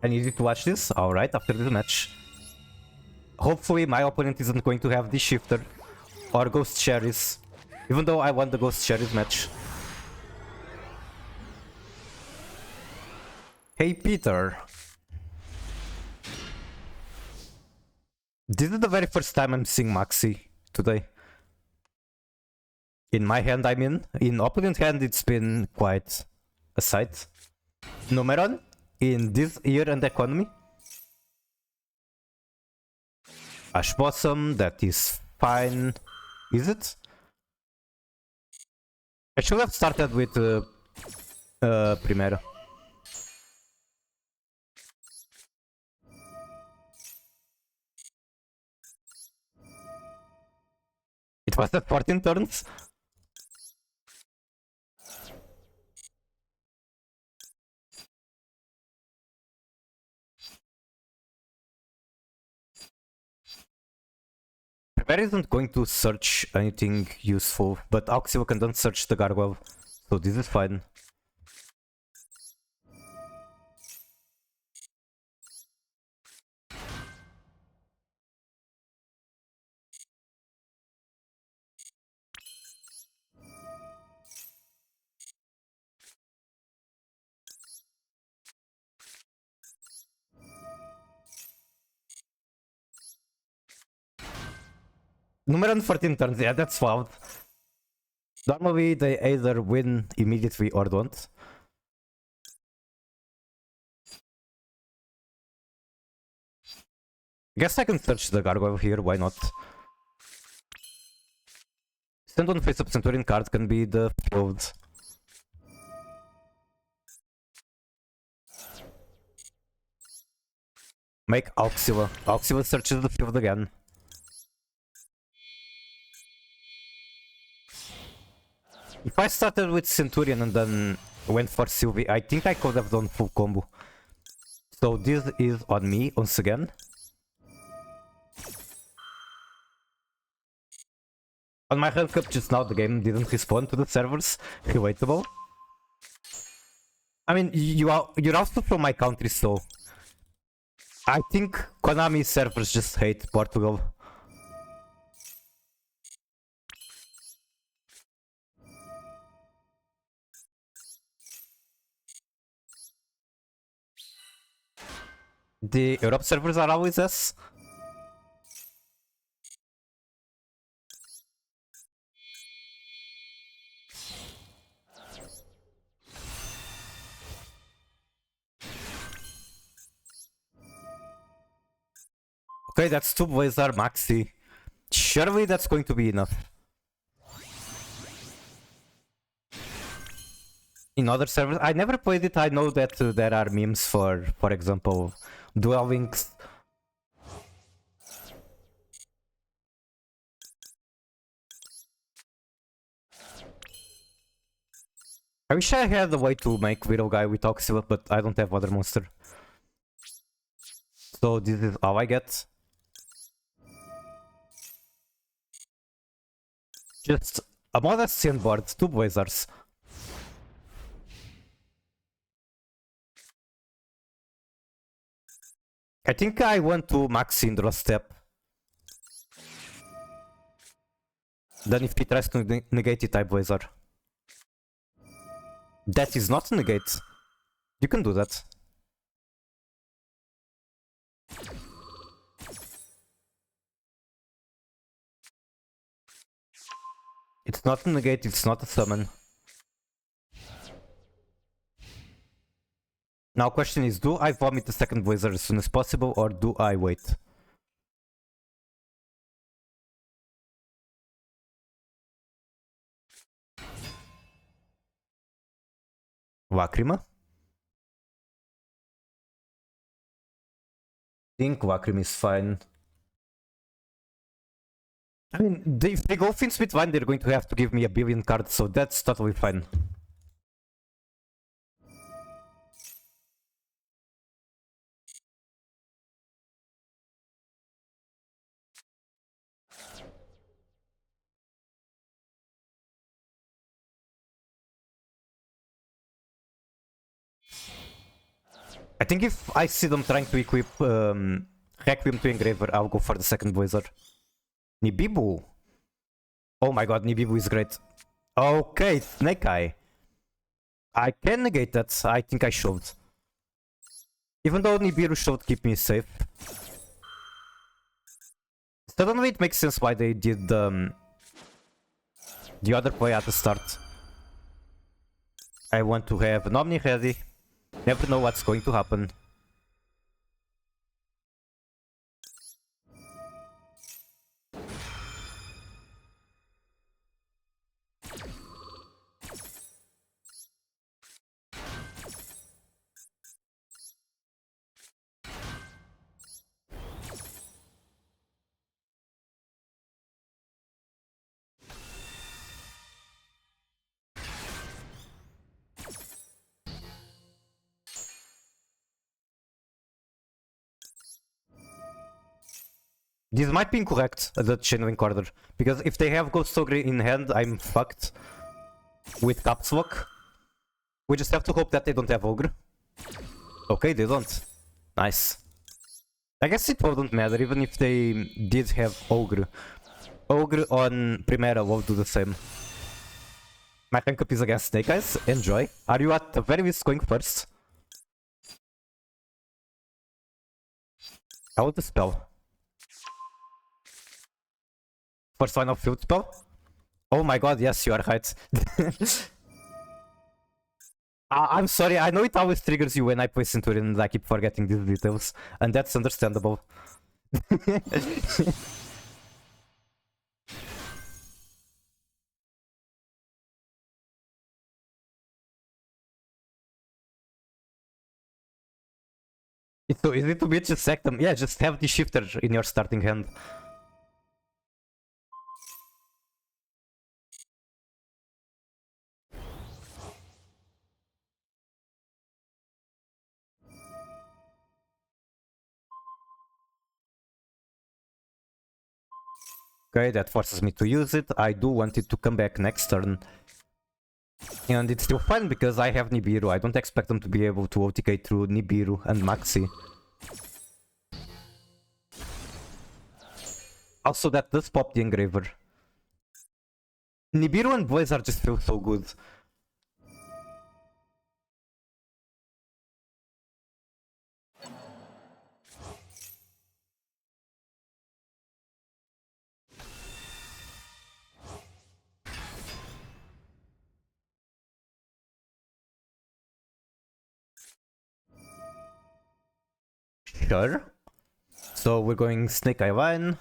I needed to watch this. Alright, after this match. Hopefully my opponent isn't going to have this Shifter or Ghost Cherries. Even though I won the Ghost Cherries match. Hey Peter. This is the very first time I'm seeing Maxi today. In my hand, I mean. In opponent hand, it's been quite a sight. Numeron, in this year and economy. Ash Blossom, that is fine. Is it? I should have started with Primera. It was at 14 turns. Primera isn't going to search anything useful, but Auxil can don't search the Gargoyle, so this is fine. Numeron 14 turns, yeah, that's wild. Normally they either win immediately or don't. Guess I can search the Gargoyle here, why not? Stand on face-up Centurion card can be the field. Make Auxila. Auxila searches the field again. If I started with Centurion and then went for Sylvie, I think I could have done full combo. So this is on me once again. On my World Cup just now, the game didn't respond to the servers. Relatable. I mean, you're also from my country, so I think Konami servers just hate Portugal. The Europe servers are always us. Okay, that's 2 Blazer Maxi. Surely that's going to be enough. In other servers, I never played it. I know that there are memes for example, Dual Links. I wish I had a way to make Widow Guy with Oxylot, but I don't have other monster. So this is all I get. Just a modest sandboard, 2 Blazers. I think I want to max in draw step. Then if he tries to negate it, I Blazer. That is not a negate. You can do that. It's not a negate, it's not a summon. Now question is, do I vomit the second Blizzard as soon as possible, or do I wait? Lacrima? I think Lacrima is fine. I mean, if they go Fiends with Vine, they're going to have to give me a billion cards, so that's totally fine. I think if I see them trying to equip Requiem to Engraver, I'll go for the second Blizzard. Nibibu? Oh my god, Nibibu is great. Okay, Snake Eye. I can negate that, I think I should. Even though Nibiru should keep me safe. Suddenly it makes sense why they did the other play at the start. I want to have an Omni ready. Never know what's going to happen. This might be incorrect, the Chainlink order, because if they have Ghost Ogre in hand, I'm fucked with Caps Lock. We just have to hope that they don't have Ogre. Okay, they don't. Nice. I guess it wouldn't matter, even if they did have Ogre. Ogre on Primera will do the same. My rank up is against Snake Eyes. Enjoy. Are you at the very least going first? I will dispel. First line of field spell? Oh my god, yes, you are right. I'm sorry, I know it always triggers you when I play Centurion and I keep forgetting these details. And that's understandable. It's so easy to beat, just sack them. Yeah, just have the shifter in your starting hand. Okay, that forces me to use it. I do want it to come back next turn. And it's still fine because I have Nibiru. I don't expect them to be able to OTK through Nibiru and Maxi. Also, that does pop the Engraver. Nibiru and Blaze are just feel so good. Sure. So we're going Snake Eye Line.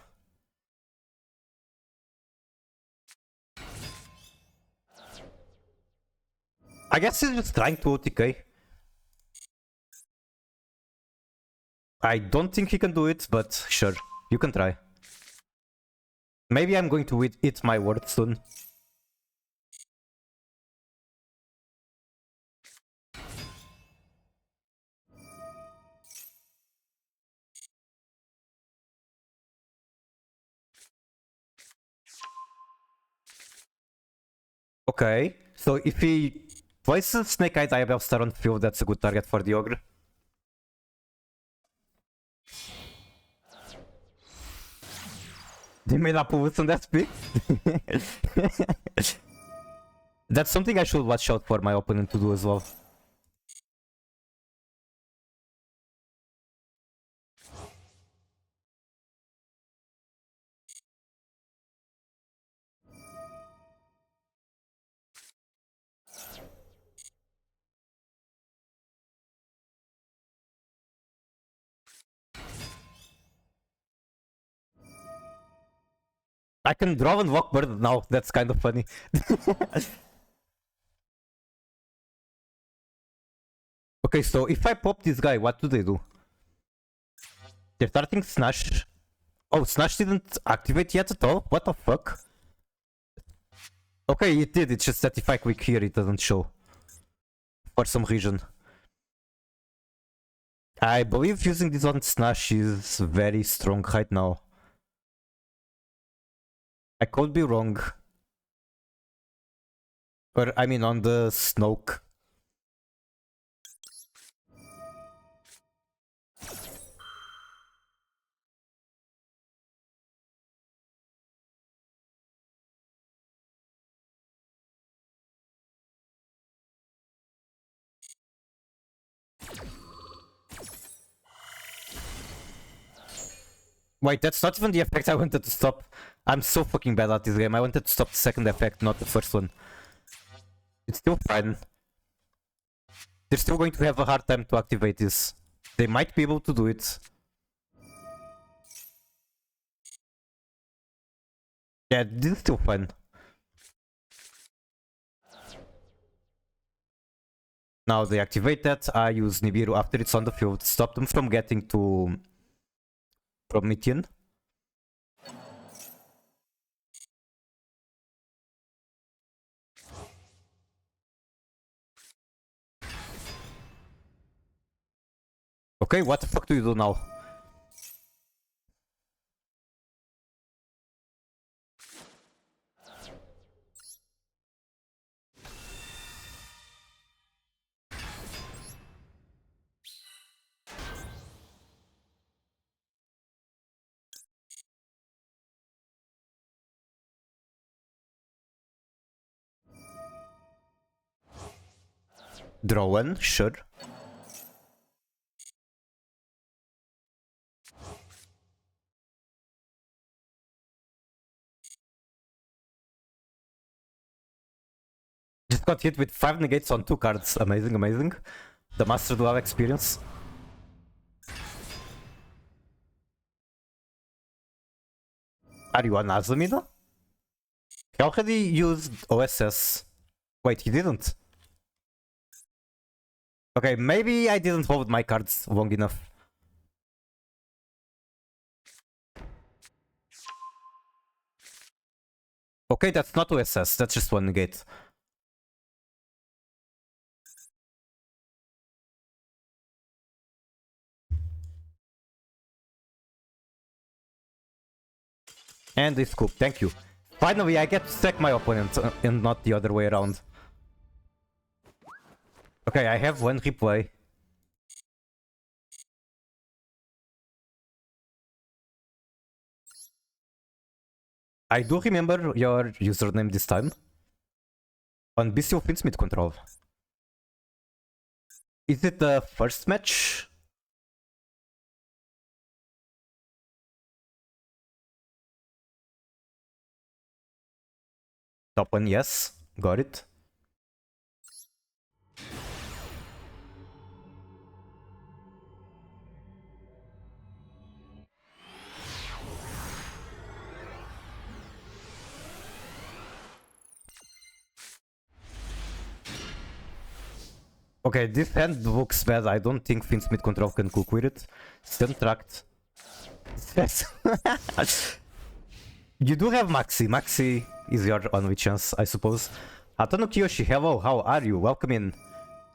I guess he's just trying to OTK. I don't think he can do it, but sure, you can try. Maybe I'm going to eat my words soon. Okay, so if he places Snake Eye Diabell Star on field, that's a good target for the Ogre. They made up with some that speed. That's something I should watch out for my opponent to do as well. I can draw and walk bird now, that's kind of funny. Okay, so if I pop this guy, what do they do? They're starting Snash. Oh, Snash didn't activate yet at all? What the fuck? Okay, it did, it's just that if I click here, it doesn't show. For some reason. I believe using this on Snash is very strong right now. I could be wrong. Or, I mean, on the Snoke. Wait, that's not even the effect I wanted to stop. I'm so fucking bad at this game. I wanted to stop the second effect, not the first one. It's still fine. They're still going to have a hard time to activate this. They might be able to do it. Yeah, this is still fine. Now they activate that. I use Nibiru after it's on the field. Stop them from getting to Promethean. Okay, what the fuck do you do now? Draw one, sure. Just got hit with 5 negates on 2 cards. Amazing, amazing. The Master Duel experience. Are you on Azumida? He already used OSS. Wait, he didn't. Okay, maybe I didn't hold my cards long enough. Okay, that's not OSS, that's just 1 negate. And this scoop, thank you. Finally, I get to stack my opponent and not the other way around. Okay, I have 1 replay. I do remember your username this time. On Bestial Finsmith control. Is it the first match? Top 1, yes. Got it. Okay, this hand looks bad. I don't think Finsmith control can cook with it. Suntract. Yes. You do have Maxi. Maxi is your only chance, I suppose. Atano Kiyoshi, hello, how are you? Welcome in.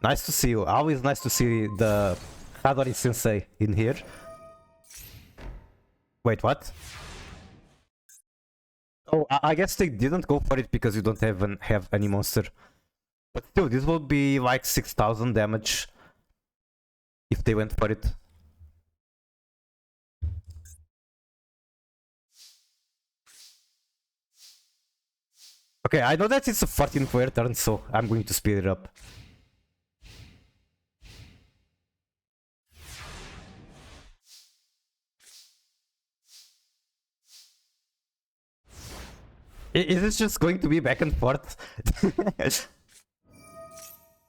Nice to see you. Always nice to see the Hadori Sensei in here. Wait, what? Oh, I guess they didn't go for it because you don't have any monster. But still, this will be like 6,000 damage if they went for it. Okay, I know that it's a 14 player turn, so I'm going to speed it up. Is this just going to be back and forth?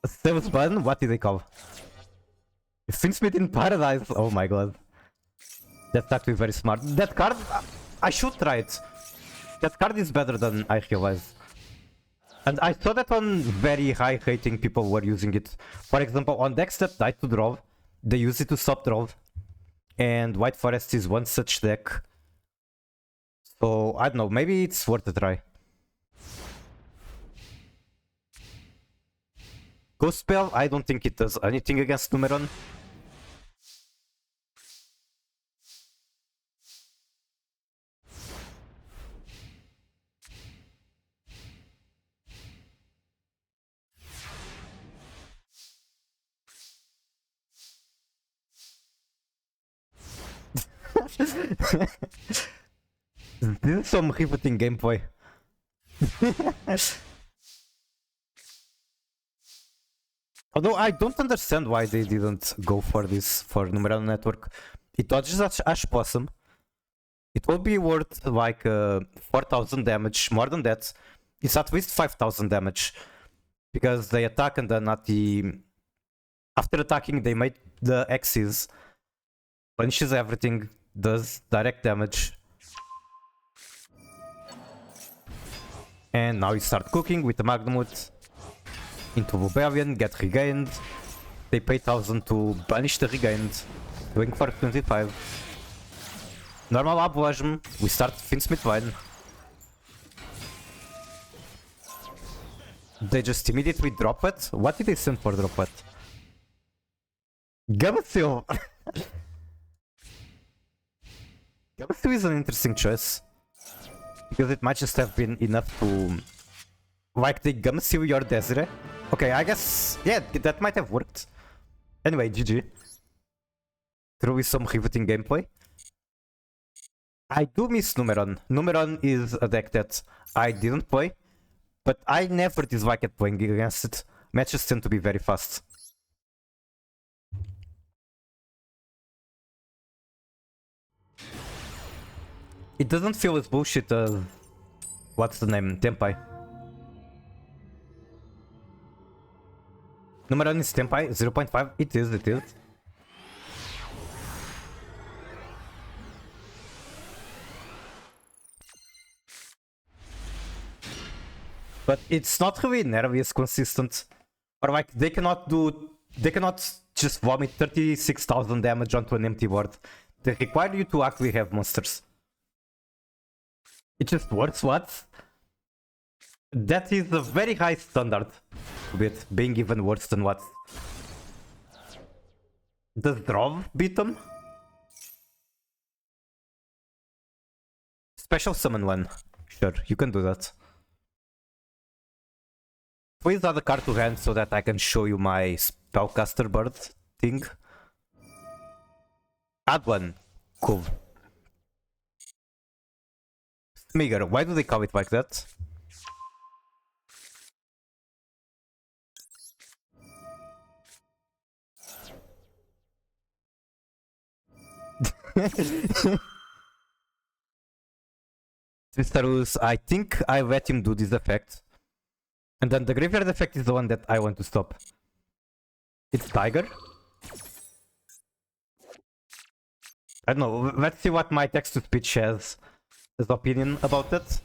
Seventh button? What did they call? Finsmith in Paradise. Oh my god. That's actually very smart. That card, I should try it. That card is better than I realized. And I saw that on very high rating people were using it. For example, on decks that die to draw, they use it to stop draw. And White Forest is one such deck. So, I don't know, maybe it's worth a try. Ghost Spell, I don't think it does anything against Numeron. This is some riveting gameplay. Although I don't understand why they didn't go for this for Numeral Network. It dodges Ash Possum. It will be worth like 4,000 damage. More than that, it's at least 5,000 damage. Because they attack and then at the... After attacking, they make the X's. Punishes everything, does direct damage. And now you start cooking with the Magnumut. Into Rebellion, get regained. They pay 1,000 to banish the regained. Going for 25. Normal Abwajm, we start Finsmith Vine. They just immediately drop it? What did they send for drop it? Gamma-Seal! Gamma-Seal is an interesting choice. Because it might just have been enough to... Like, they Gamma-Seal your Desiree. Okay, I guess... Yeah, that might have worked. Anyway, GG. Truly some riveting gameplay. I do miss Numeron. Numeron is a deck that I didn't play. But I never disliked playing against it. Matches tend to be very fast. It doesn't feel as bullshit as... What's the name? Tempai. Numeron is Tempai, 0.5. It is, it is. But it's not really nearly as consistent. Or like, they cannot just vomit 36,000 damage onto an empty board. They require you to actually have monsters. It just works, what? That is a very high standard. With being even worse than what? Does Drov beat them? Special summon one. Sure, you can do that. Please add a card to hand so that I can show you my spellcaster bird thing. Add one. Cool. Smeagol, why do they call it like that? Tristarus, I think I let him do this effect. And then the graveyard effect is the one that I want to stop. It's Tiger. I don't know, let's see what my text-to-speech has as opinion about it.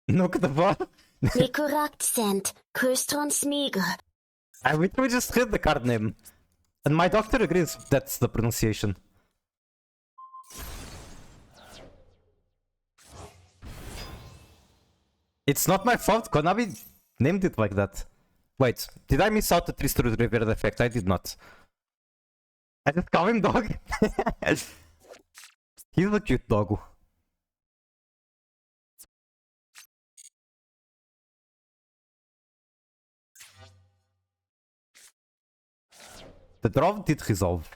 Look at the ball. Nekoraksent, Krystron Smeagol. I literally just read the card name. And my doctor agrees that's the pronunciation. It's not my fault, Konami named it like that. Wait, did I miss out the Tristan Revered effect? I did not. I just call him dog. He's a cute dog. The drop did resolve.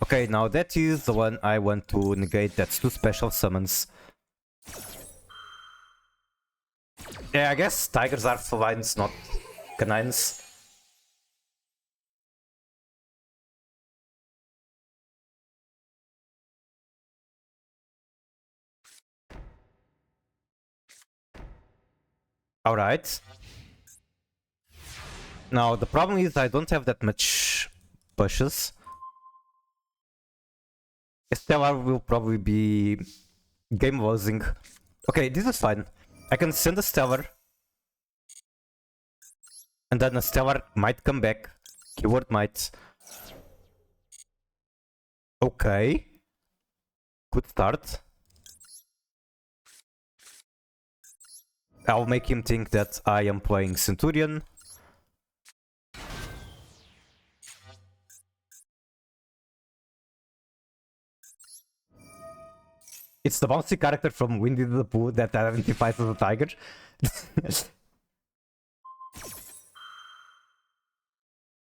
Okay, now that is the one I want to negate. That's 2 special summons. Yeah, I guess tigers are felines, not canines. Alright. Now, the problem is I don't have that much pushes. Stellar will probably be game losing. Okay, this is fine. I can send a Stellar. And then a Stellar might come back. Keyword might. Okay. Good start. I'll make him think that I am playing Centurion. It's the bouncy character from Winnie the Pooh that identifies as a tiger.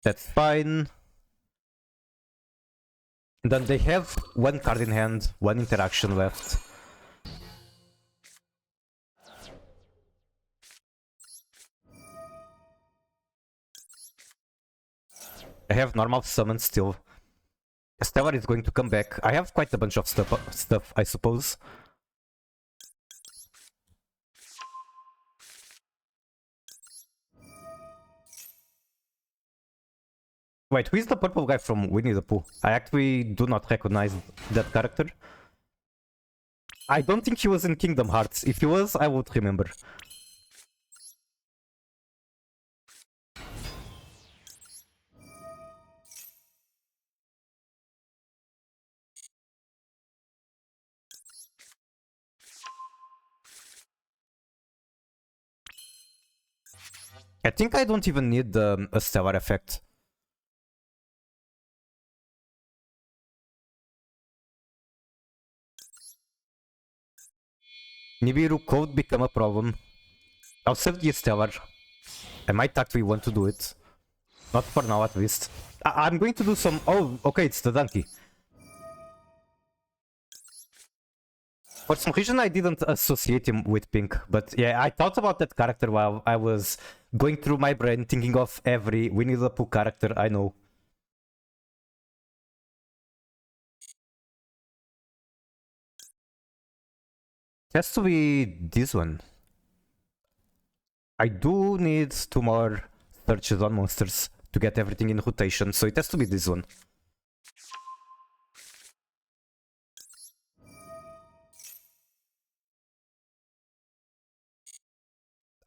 That's fine. And then they have 1 card in hand, 1 interaction left. I have normal summon still. Stellar is going to come back. I have quite a bunch of stuff, I suppose. Wait, who is the purple guy from Winnie the Pooh? I actually do not recognize that character. I don't think he was in Kingdom Hearts. If he was, I would remember. I think I don't even need a Stellar effect. Nibiru could become a problem. I'll save the Stellar. I might actually want to do it. Not for now, at least. I'm going to do some... Oh, okay, it's the donkey. For some reason, I didn't associate him with pink. But yeah, I thought about that character while I was going through my brain, thinking of every Winnie the Pooh character I know. It has to be this one. I do need 2 more searches on monsters to get everything in rotation, so it has to be this one.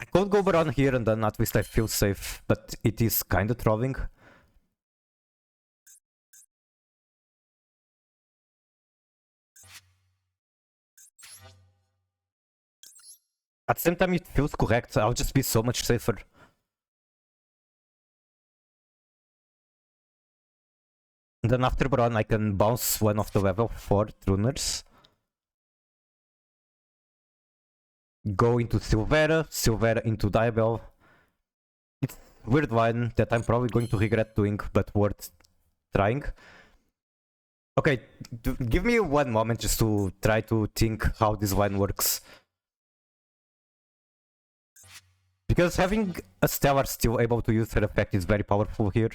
I could go around here and then at least I feel safe, but it is kinda trolling. At the same time it feels correct, I'll just be so much safer. And then after Baron I can bounce one of the level 4 Truners. Go into Silvera, Silvera into Diabell. It's a weird one that I'm probably going to regret doing, but worth trying. Okay, give me 1 moment just to try to think how this line works. Because having a Stellar still able to use her effect is very powerful here.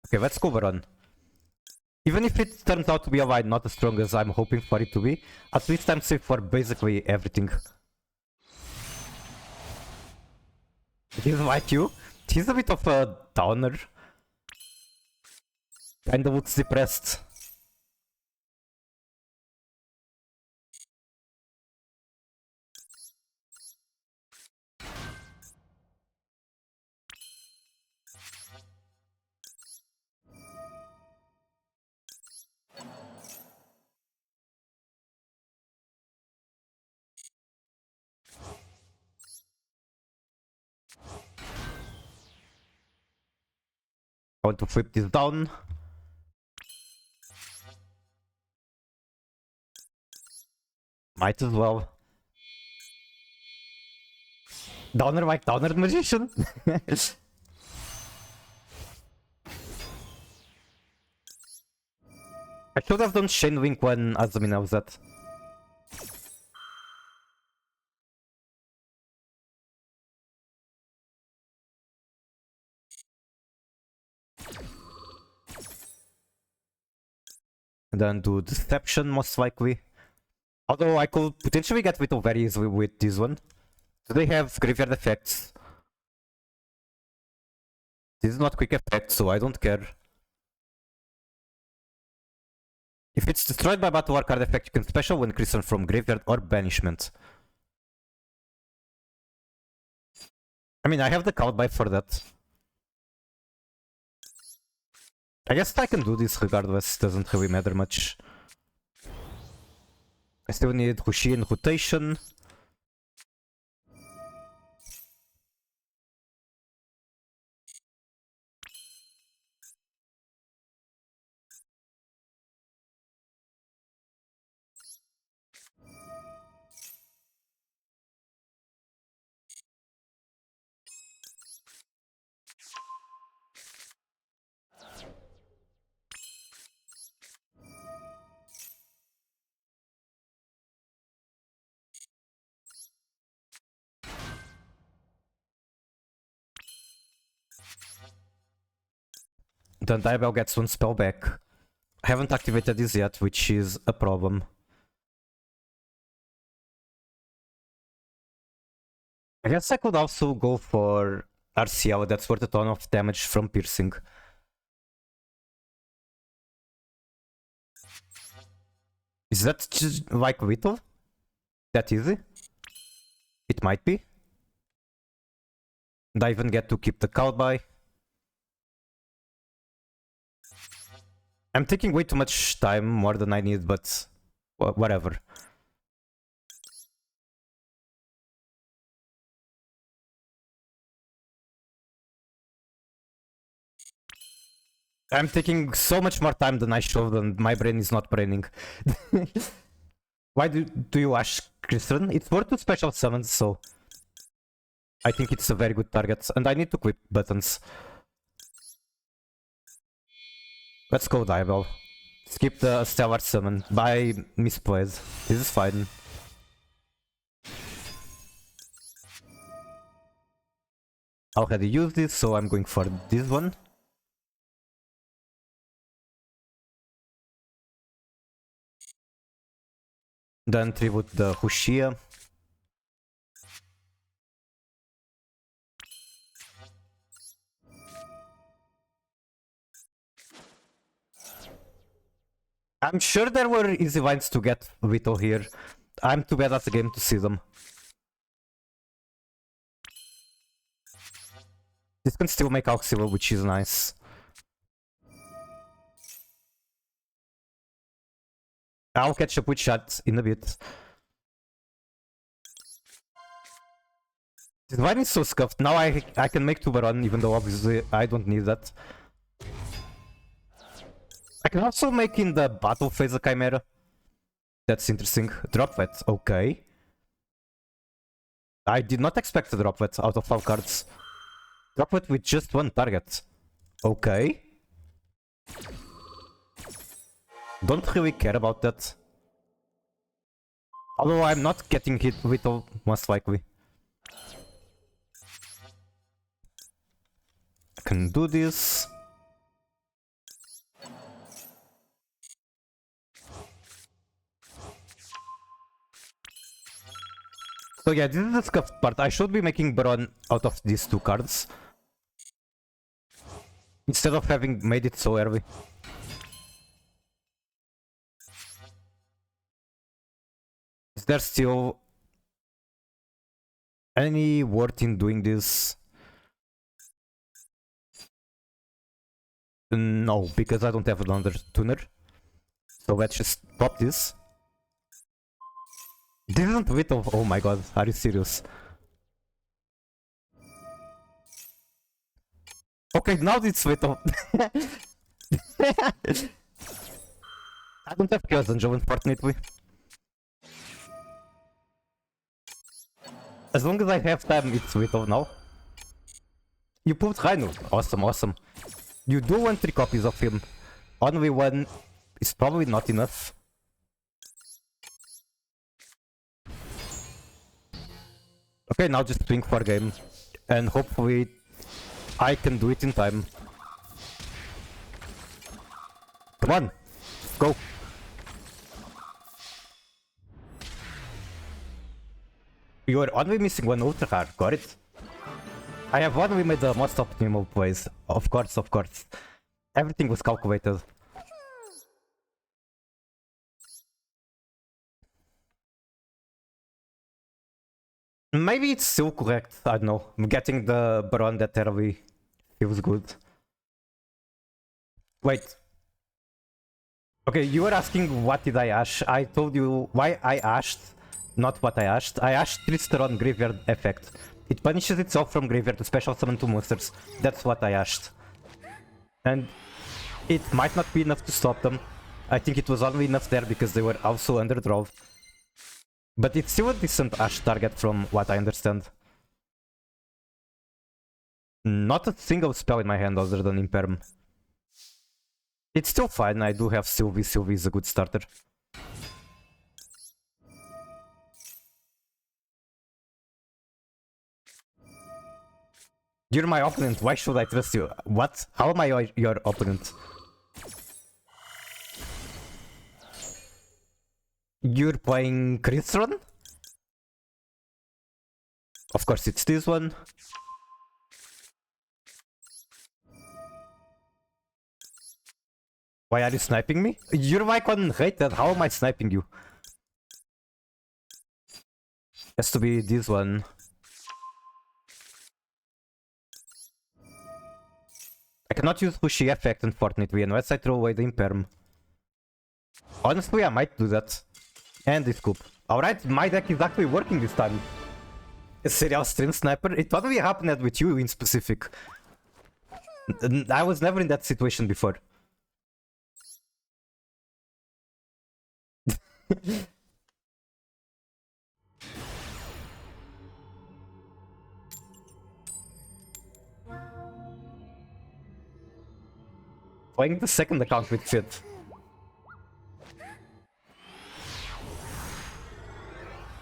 Okay, let's go Baron. Even if it turns out to be a line not as strong as I'm hoping for it to be, at least I'm safe for basically everything. He's like you. He's a bit of a downer. Kinda looks depressed. I want to flip this down. Might as well. Downer Mike, Downer Magician. I should have done Chain Link when Azumina was at. And then do Deception most likely. Although I could potentially get Whittle very easily with this one. Do they have graveyard effects? This is not quick effect, so I don't care. If it's destroyed by battle or card effect, you can special when Christian from graveyard or banishment. I mean, I have the card buy for that. I guess I can do this regardless, doesn't really matter much. I still need Hushi and rotation. Then Diabell gets one spell back. I haven't activated this yet, which is a problem. I guess I could also go for RCL, that's worth a ton of damage from piercing. Is that just like Whittle? That easy? It might be. And I even get to keep the cowboy. I'm taking way too much time, more than I need, but whatever. I'm taking so much more time than I should, and my brain is not braining. Why do you ask, Christian? It's worth 2 special summons, so I think it's a very good target, and I need to equip buttons. Let's go, Diabell. Skip the Stellar Summon by misplays. This is fine. I already used this, so I'm going for this one. Then tribute the Hushia. I'm sure there were easy lines to get Vito here. I'm too bad at the game to see them. This can still make Auxilio, which is nice. I'll catch up with chat in a bit. This line is so scuffed. Now I can make 2 Baron, even though obviously I don't need that. I can also make in the battle phase a Chimera. That's interesting. Drop that, okay. I did not expect to drop that out of all cards. Drop it with just 1 target. Okay. Don't really care about that. Although I'm not getting hit with all, most likely. I can do this. So yeah, this is the scuffed part. I should be making Baron out of these 2 cards. Instead of having made it so early. Is there still any worth in doing this? No, because I don't have another tuner. So let's just pop this. This isn't Whittle. Oh my god, are you serious? Okay, now it's sweet off. I don't have Chaos Dungeon, unfortunately. As long as I have time, it's sweet off now. You pulled Rhino. Awesome, awesome. You do want 3 copies of him. Only one is probably not enough. Okay, now just swing for game. And hopefully I can do it in time. Come on, go. You are only missing one ultra card, got it? I have only made the most optimal plays. Of course, of course. Everything was calculated. Maybe it's still correct, I don't know. Getting the Baron that early feels good. Wait. Okay, you were asking what did I ash? I told you why I ashed, not what I ashed. I ashed Tristeron Graveyard effect. It punishes itself from graveyard to special summon 2 monsters. That's what I ashed. And it might not be enough to stop them. I think it was only enough there because they were also underdraw. But it's still a decent Ash target from what I understand. Not a single spell in my hand other than Imperm. It's still fine, I do have Sylvie. Sylvie is a good starter. You're my opponent, why should I trust you? What? How am I your opponent? You're playing Crystron? Of course it's this one. Why are you sniping me? You're my rated, how am I sniping you? Has to be this one. I cannot use Pushy effect unfortunately unless I throw away the Imperm. Honestly, I might do that. And this scoop. Alright, my deck is actually working this time. A serial stream sniper? It only happened with you in specific. I was never in that situation before. Playing the second account with Fit.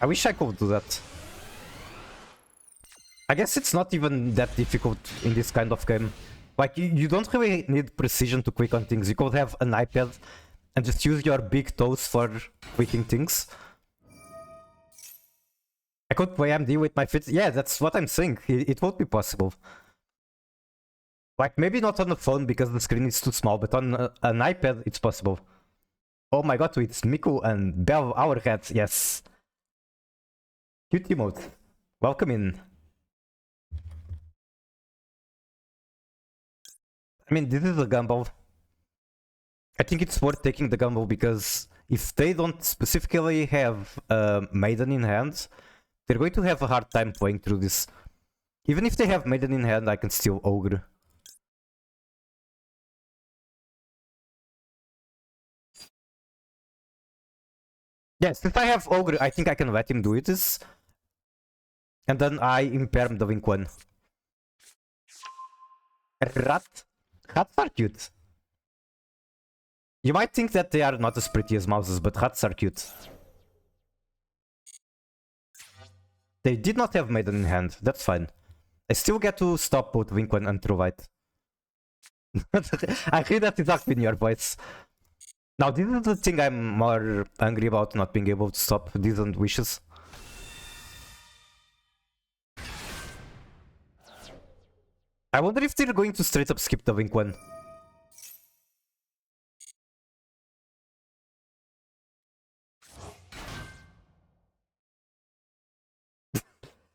I wish I could do that. I guess it's not even that difficult in this kind of game. Like, you don't really need precision to click on things. You could have an iPad and just use your big toes for clicking things. I could play MD with my Fit. Yeah, that's what I'm saying. It would be possible. Like, maybe not on the phone because the screen is too small, but on an iPad, it's possible. Oh my god, it's Miku and Bell, our cat, yes. Cute emote. Welcome in. I mean, this is a gamble. I think it's worth taking the gamble because if they don't specifically have Maiden in hand, they're going to have a hard time playing through this. Even if they have Maiden in hand, I can still Ogre. Yes, if I have Ogre, I think I can let him do it. And then I Imperm the Wink 1. Rat? Rats are cute. You might think that they are not as pretty as mouses, but rats are cute. They did not have Maiden in hand, that's fine. I still get to stop both Wink 1 and True White. I hear that exactly in your voice. Now, this is the thing I'm more angry about, not being able to stop decent wishes. I wonder if they're going to straight up skip the Wink 1.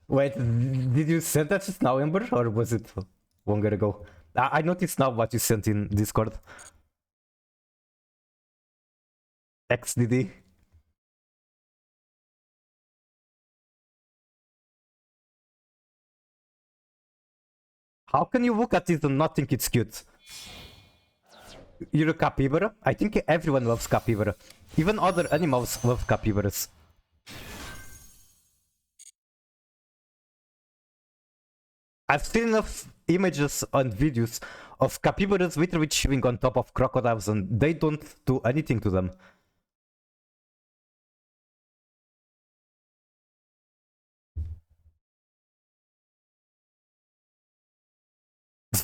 Wait, did you send that just now, Ember? Or was it longer ago? I noticed now what you sent in Discord. XDD. How can you look at it and not think it's cute? You're a capybara? I think everyone loves capybara. Even other animals love capybaras. I've seen enough images and videos of capybaras literally chewing on top of crocodiles and they don't do anything to them.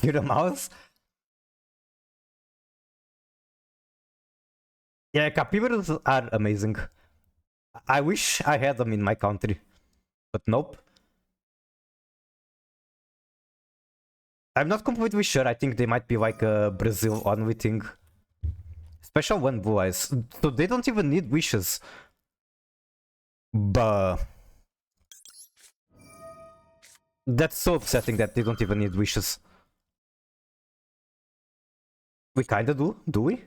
You're a mouse? Yeah, capybaras are amazing. I wish I had them in my country, but nope. I'm not completely sure. I think they might be like a Brazil only thing. Special one blue eyes. So they don't even need wishes. But that's so upsetting that they don't even need wishes. We kinda do we?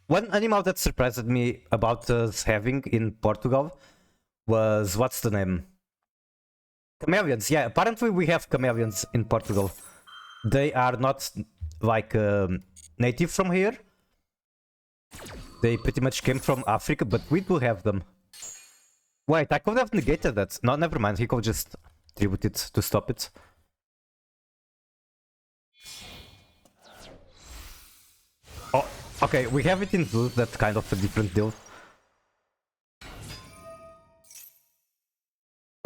One animal that surprised me about us having in Portugal was, what's the name? Chameleons, yeah, apparently we have chameleons in Portugal. They are not like native from here. They pretty much came from Africa, but we do have them. Wait, I could have negated that. No, never mind, he could just tribute it to stop it. Oh, okay, we have it in blue, that's kind of a different deal.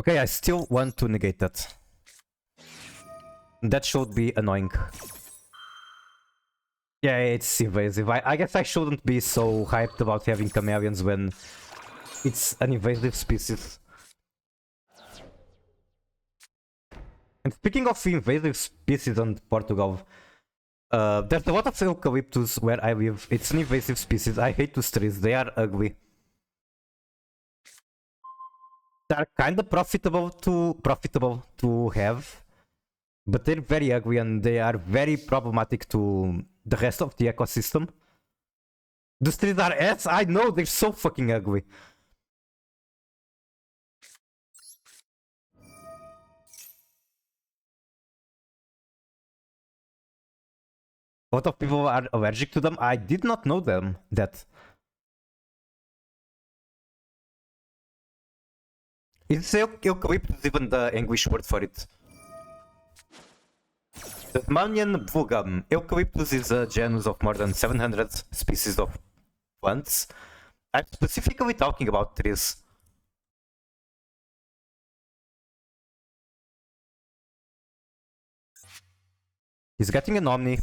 Okay, I still want to negate that. That should be annoying. Yeah, it's invasive. I guess I shouldn't be so hyped about having chameleons when it's an invasive species. And speaking of invasive species in Portugal, there's a lot of eucalyptus where I live. It's an invasive species. I hate those trees. They are ugly. They're kind of profitable to have, but they're very ugly and they are very problematic to the rest of the ecosystem. The trees are ass. I know, they're so fucking ugly. A lot of people are allergic to them. I did not know that. Is eucalyptus even the English word for it? Tasmanian bluegum. Eucalyptus is a genus of more than 700 species of plants. I'm specifically talking about trees. He's getting an Omni.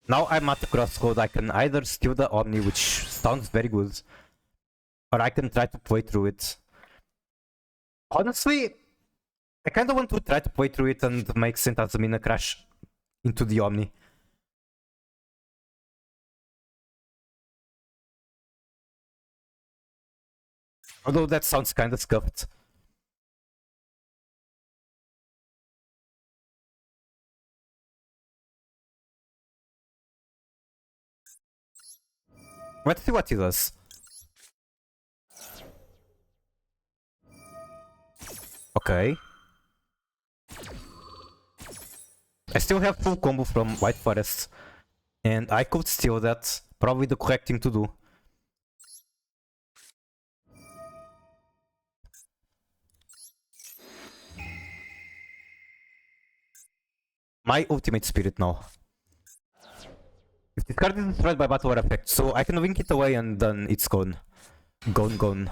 Now I'm at the crossroad. I can either steal the Omni, which sounds very good, or I can try to play through it. Honestly, I kinda want to try to play through it and make Saint Azamina crash into the Omni. Although that sounds kinda scuffed. Let's see what he does. Okay. I still have full combo from White Forest. And I could steal that. Probably the correct thing to do. My ultimate spirit now. If this card is destroyed by battle or effect, so I can wink it away and then it's gone. Gone.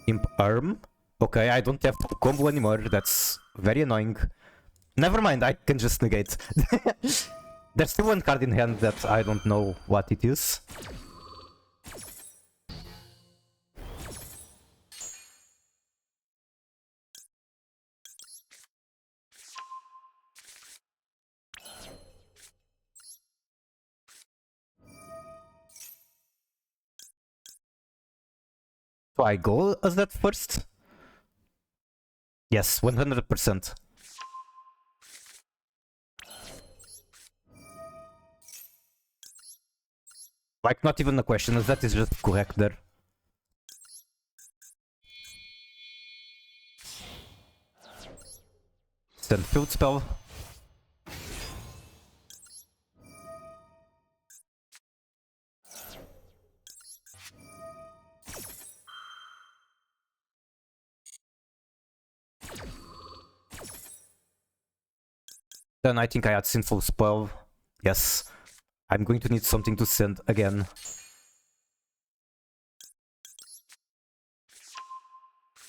Imp Arm? Okay, I don't have to combo anymore, that's very annoying. Never mind, I can just negate. There's still one card in hand that I don't know what it is. So I go as that first? Yes, 100%. Like, not even a question, that is just correct there. Send field spell. Then I think I had Sinful Spell. Yes. I'm going to need something to send again.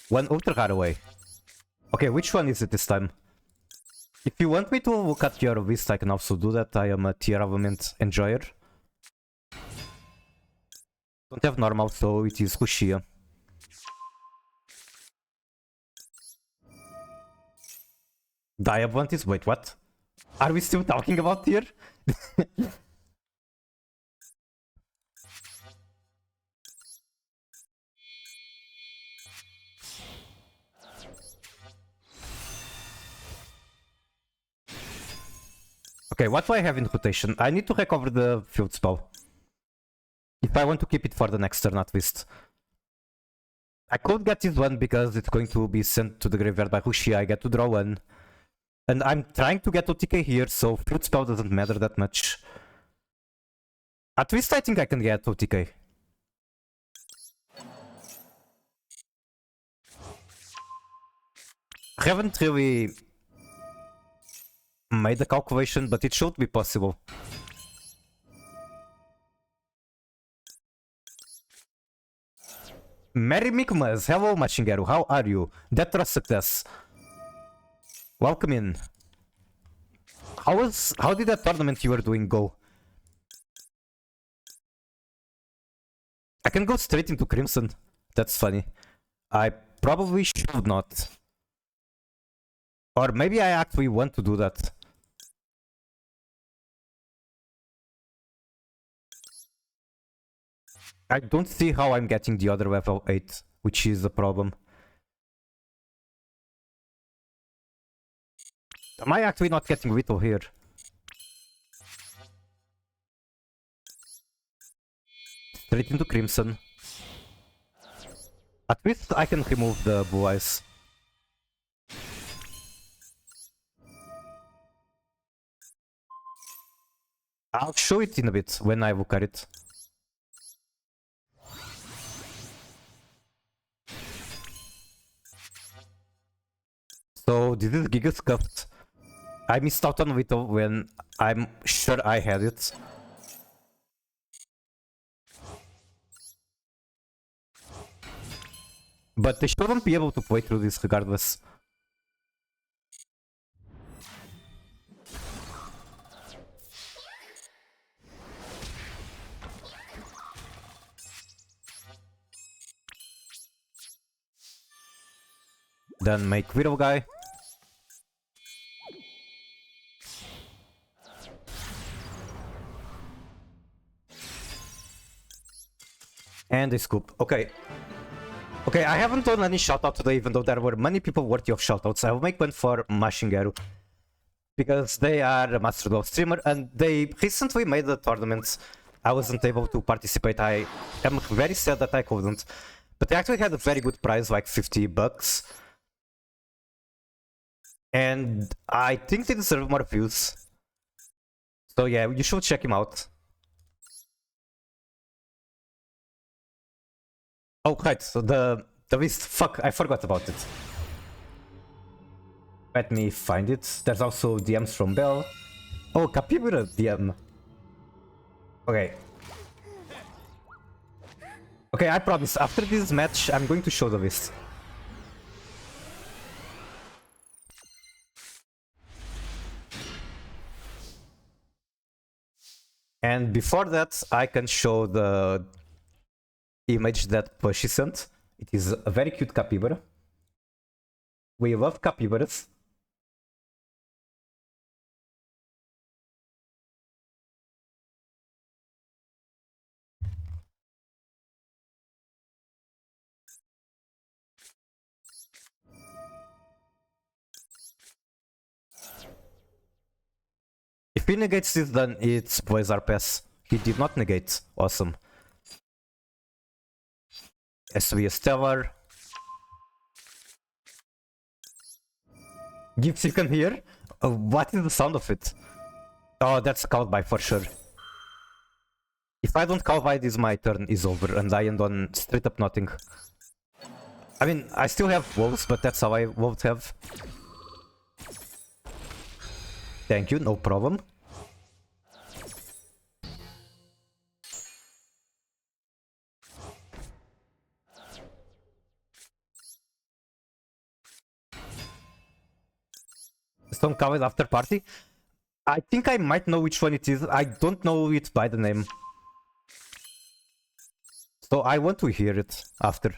One Ultra Rare away. Okay, which one is it this time? If you want me to look at your list, I can also do that. I am a tier element enjoyer. Don't have normal, so it is Hushia. Diablant is... Wait, what? Are we still talking about tier? Okay, what do I have in rotation? I need to recover the field spell. If I want to keep it for the next turn at least. I could get this one because it's going to be sent to the graveyard by Hushia. I get to draw one. And I'm trying to get OTK here, so field spell doesn't matter that much. At least I think I can get OTK. I haven't really made the calculation, but it should be possible. Merry Mikmas, hello Machingeru, how are you? That was success. Welcome in. How did that tournament you were doing go? I can go straight into Crimson. That's funny. I probably should not. Or maybe I actually want to do that. I don't see how I'm getting the other level 8, which is the problem. Am I actually not getting Whittle here? Straight into Crimson. At least I can remove the Blue Eyes. I'll show it in a bit when I look at it. So this is Giga Scuffed. I missed out on Whittle when I'm sure I had it. But they shouldn't be able to play through this regardless. Then make Widow guy. And a scoop. Okay. Okay, I haven't done any shoutout today, even though there were many people worthy of shoutouts. I will make one for Mashingeru. Because they are a Master Duel streamer, and they recently made the tournament. I wasn't able to participate. I am very sad that I couldn't. But they actually had a very good prize, like $50. And I think they deserve more views. So yeah, you should check him out. Oh, right, so the list. Fuck, I forgot about it. Let me find it. There's also DMs from Bell. Oh, Capybara DM. Okay. Okay, I promise, after this match, I'm going to show the list. And before that, I can show the image that Pushy sent. It is a very cute capybara. We love capybaras. If he negates this, then it's Blazar Pass. He did not negate. Awesome. SV Stellar. Gives you can hear? What is the sound of it? Oh, that's called by for sure. If I don't call by this, my turn is over and I end on straight up nothing. I mean, I still have wolves, but that's how I won't have. Thank you, no problem. Stone Covered After Party? I think I might know which one it is. I don't know it by the name. So I want to hear it after.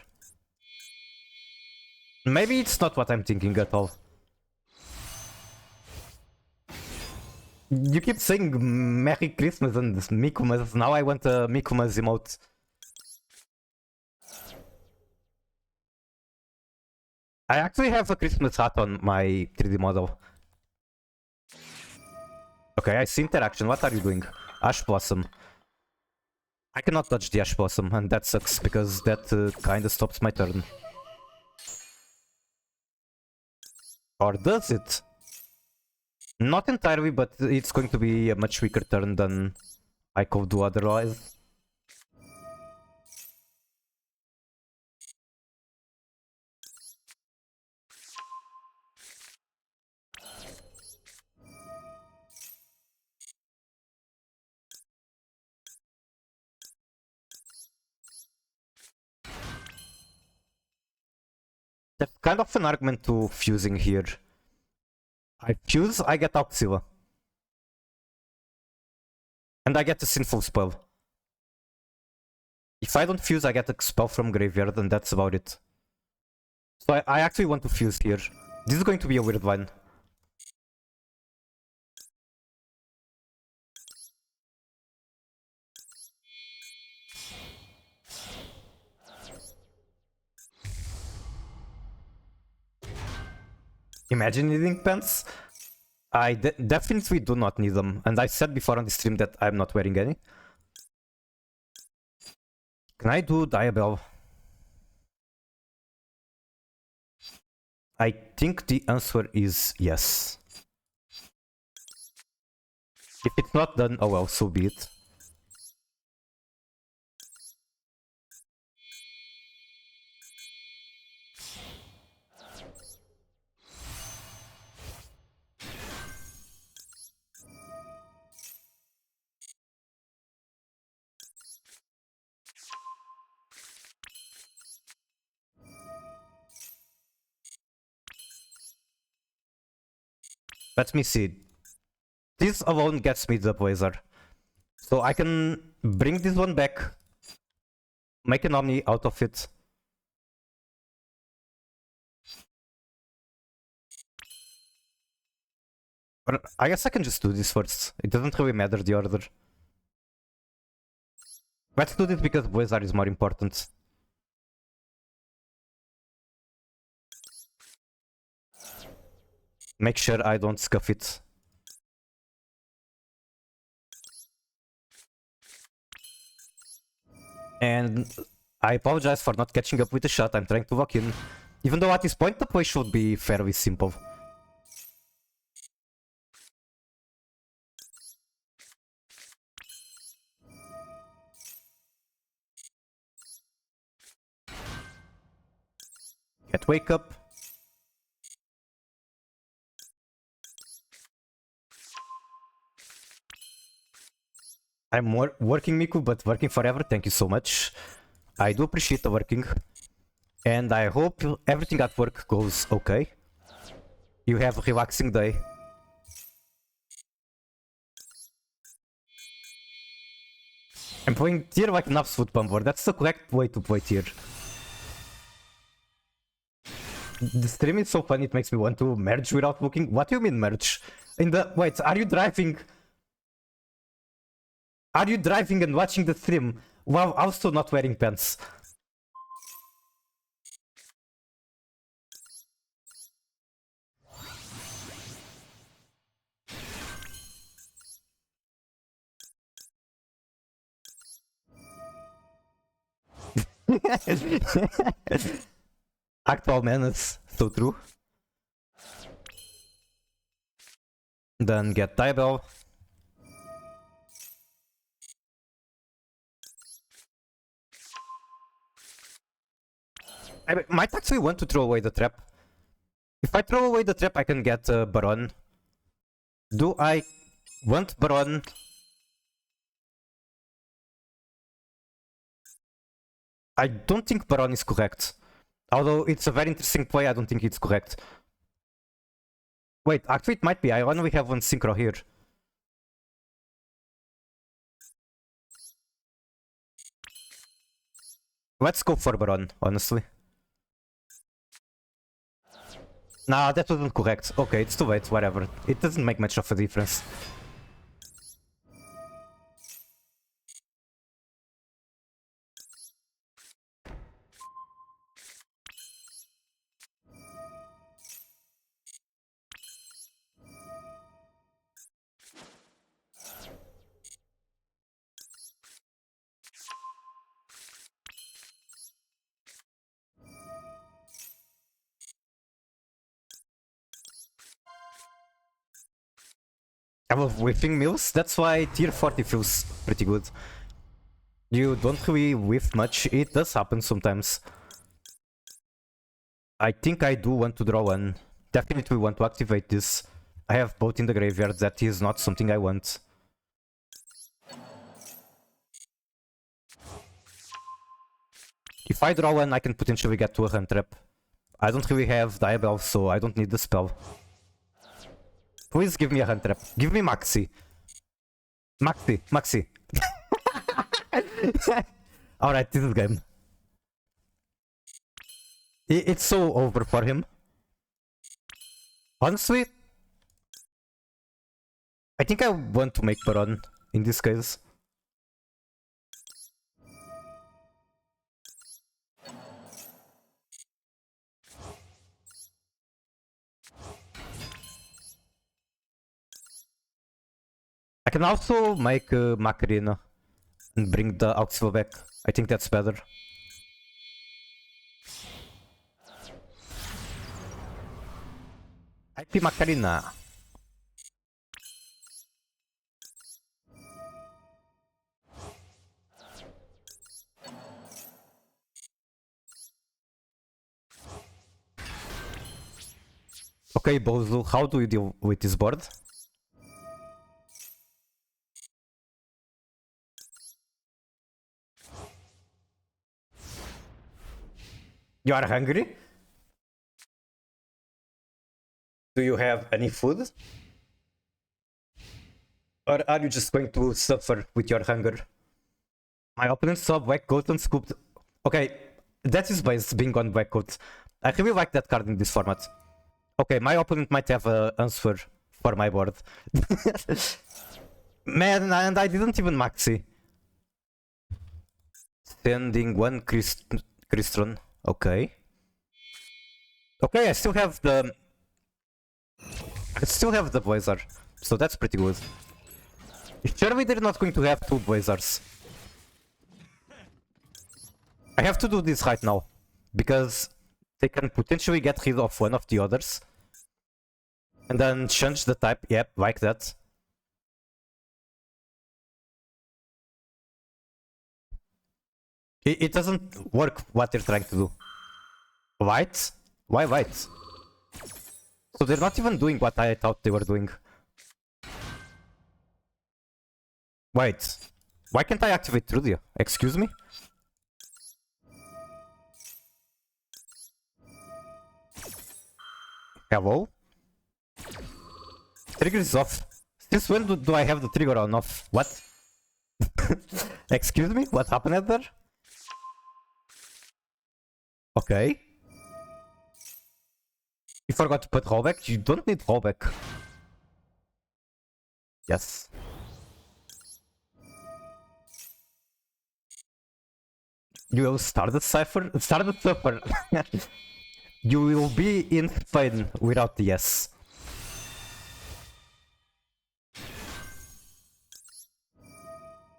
Maybe it's not what I'm thinking at all. You keep saying Merry Christmas and Mikumas. Now I want a Mikumas emote. I actually have a Christmas hat on my 3D model. Okay, I see interaction. What are you doing? Ash Blossom. I cannot touch the Ash Blossom, and that sucks because that kinda stops my turn. Or does it? Not entirely, but it's going to be a much weaker turn than I could do otherwise. There's kind of an argument to fusing here. I fuse, I get Auxilla. And I get a Sinful Spell. If I don't fuse, I get a spell from Graveyard, and that's about it. So I actually want to fuse here. This is going to be a weird one. Imagine needing pants? I definitely do not need them, and I said before on the stream that I'm not wearing any. Can I do Diabell? I think the answer is yes. If it's not done, oh well, so be it. Let me see. This alone gets me the Blazer. So I can bring this one back, make an Omni out of it. But I guess I can just do this first. It doesn't really matter the order. Let's do this because Blazer is more important. Make sure I don't scuff it. And I apologize for not catching up with the shot. I'm trying to walk in. Even though at this point the play should be fairly simple. Get Wake Up. I'm working, Miku, but working forever. Thank you so much. I do appreciate the working. And I hope everything at work goes okay. You have a relaxing day. I'm playing tier like an absolute bumper. That's the correct way to play tier. The stream is so fun, it makes me want to merge without looking. What do you mean merge? Wait, are you driving? Are you driving and watching the stream while also not wearing pants? Actual menace, so true. Then get Diabell. I might actually want to throw away the trap. If I throw away the trap, I can get Baron. Do I want Baron? I don't think Baron is correct. Although it's a very interesting play, I don't think it's correct. Wait, actually it might be. I only have one synchro here. Let's go for Baron, honestly. Nah, that wasn't correct. Okay, it's too late, whatever. It doesn't make much of a difference. I love whiffing mills, that's why tier 40 feels pretty good. You don't really whiff much, it does happen sometimes. I think I do want to draw one. Definitely want to activate this. I have both in the graveyard, that is not something I want. If I draw one, I can potentially get to a hand trap. I don't really have Diabell, so I don't need the spell. Please give me a hand trap. Give me Maxi. Maxi. Alright, this is game. It's so over for him. Honestly, I think I want to make Baron in this case. I can also make Macarena and bring the Auxil back. I think that's better. IP Macarena. Okay, Bozu, how do you deal with this board? You are hungry? Do you have any food? Or are you just going to suffer with your hunger? My opponent saw Black Coat and scooped... Okay, that is based being on Black Coat. I really like that card in this format. Okay, my opponent might have an answer for my board. Man, and I didn't even maxi. Sending one Crystron. Okay. Okay, I still have the Blazer, so that's pretty good. Surely they're not going to have two Blazers. I have to do this right now, because they can potentially get rid of one of the others. And then change the type, yep, like that. It doesn't work what they're trying to do. White? Why white? So they're not even doing what I thought they were doing. Wait, why can't I activate Trudia? Excuse me? Hello? Trigger is off. Since when do I have the trigger on off? What? Excuse me? What happened there? Okay. You forgot to put rollback? You don't need rollback. Yes. You will start the cipher? Start the cipher. You will be in Spain without the yes.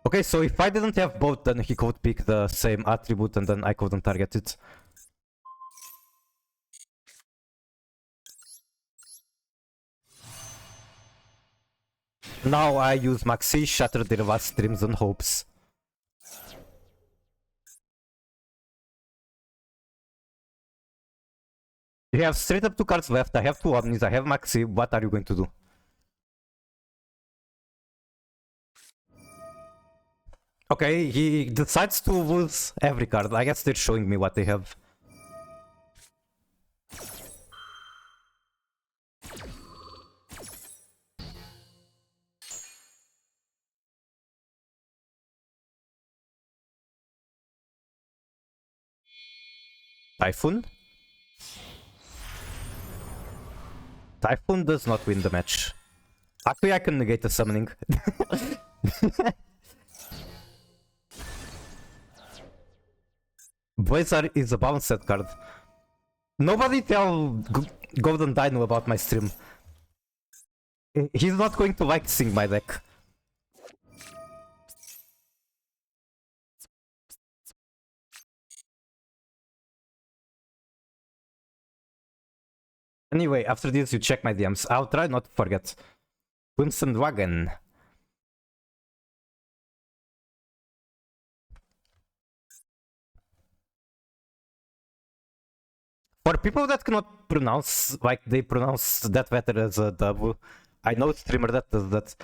Okay, so if I didn't have both, then he could pick the same attribute and then I couldn't target it. Now I use Maxi, Shatter their vast dreams and hopes. You have straight up 2 cards left, I have 2 Omnis, I have Maxi, what are you going to do? Okay, he decides to lose every card. I guess they're showing me what they have. Typhoon? Typhoon does not win the match. Actually, I can negate the summoning. Blizzard is a balanced card. Nobody tell Golden Dino about my stream. He's not going to like seeing my deck. Anyway, after this you check my DMs. I'll try not to forget. Crimson Dragon. For people that cannot pronounce, like they pronounce that letter as a W, I know a streamer that does that.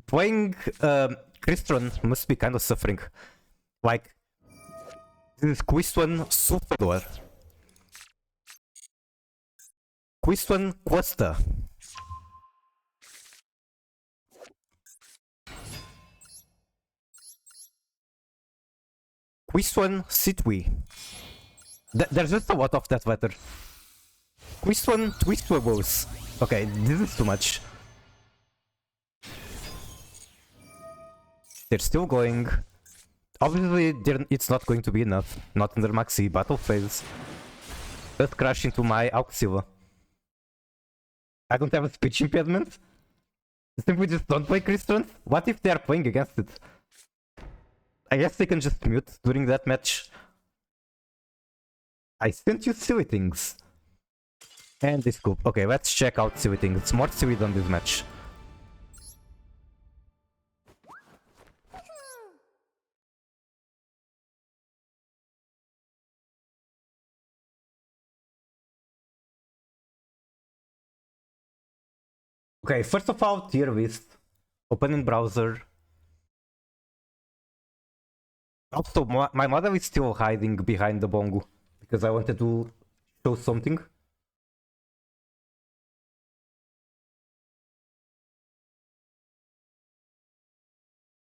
Playing Crystron must be kind of suffering. Like, this is Quistone Superior. Quistone Questa. Quistone Sitwi. There's just a lot of that letter. Quistone Twistwables. Okay, this is too much. They're still going. Obviously, it's not going to be enough. Not in their maxi battle phase. Just crash into my Auxilla. I don't have a speech impediment. Simply just don't play Crystron. What if they are playing against it? I guess they can just mute during that match. I sent you silly things. And this scoop. Okay, let's check out silly things. It's more silly than this match. Okay, first of all, tier list. Open in browser. Also, my model is still hiding behind the bongo because I wanted to show something.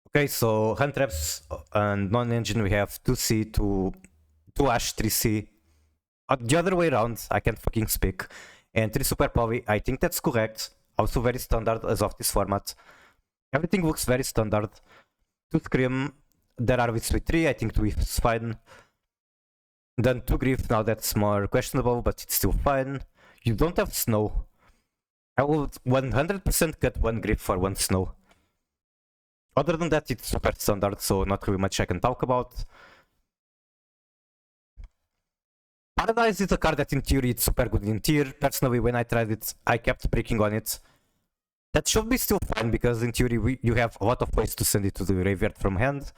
Okay, so hand traps and non-engine we have 2C, 2 Ash, 3C. The other way around, I can't fucking speak. And 3 Super Poly, I think that's correct. Also very standard as of this format. Everything looks very standard. 2 Scream, there are with 3, I think 2 is fine. Then 2 Grief, now that's more questionable, but it's still fine. You don't have Snow. I would 100% get 1 Grief for 1 Snow. Other than that, it's super standard, so not really much I can talk about. Paradise is a card that in theory it's super good in tier. Personally, when I tried it, I kept breaking on it. That should be still fine, because in theory you have a lot of ways to send it to the graveyard from hand.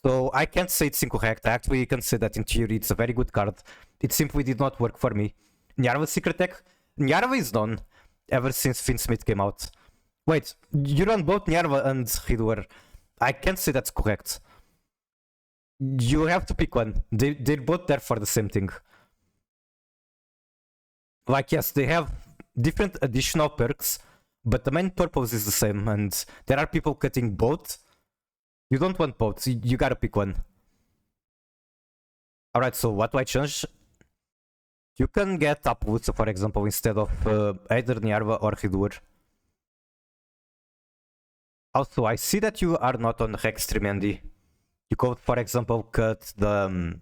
So I can't say it's incorrect. I actually can say that in theory it's a very good card. It simply did not work for me. Nyarva Secret Tech? Nyarva is done ever since Finn Smith came out. Wait, you run both Nyarva and Hidwar. I can't say that's correct. You have to pick one. They're both there for the same thing. Like, yes, they have different additional perks, but the main purpose is the same, and there are people cutting both. You don't want both, you gotta pick one. Alright, so what do I change? You can get Appaloosa, for example, instead of either Nyarva or Hidwar. Also, I see that you are not on Rex Tremendi. You could, for example, cut the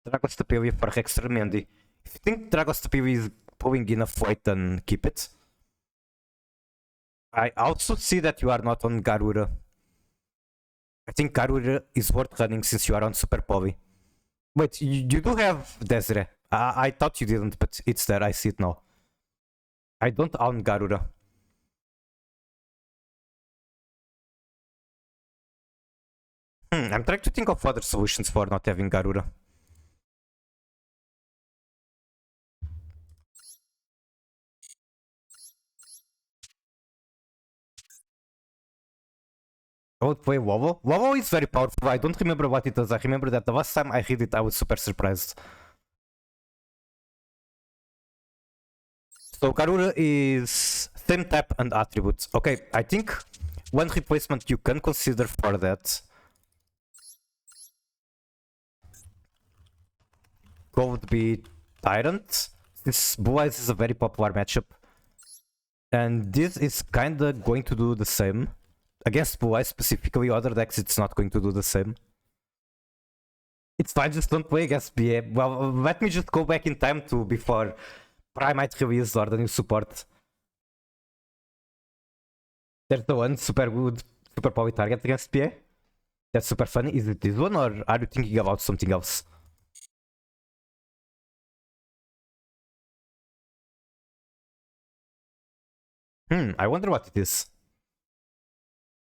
Dragos Tapili for Rex Tremendi. If you think Dragos Tapili is pulling enough weight, then keep it. I also see that you are not on Garura. I think Garura is worth running since you are on Super Povi. Wait, you do have Desire. I thought you didn't, but it's there. I see it now. I don't own Garura. I'm trying to think of other solutions for not having Garura. I would play Wowo. Wowo is very powerful. I don't remember what it does. I remember that the last time I read it, I was super surprised. So Garura is same type and attributes. Okay, I think one replacement you can consider for that would be Tyrant. This Blue Eyes is a very popular matchup. And this is kinda going to do the same. Against Blue Eyes specifically, other decks it's not going to do the same. It's fine, just don't play against BA. Well, let me just go back in time to before Prime might release or the new support. There's the one super good, super power target against PA. That's super funny. Is it this one or are you thinking about something else? I wonder what it is.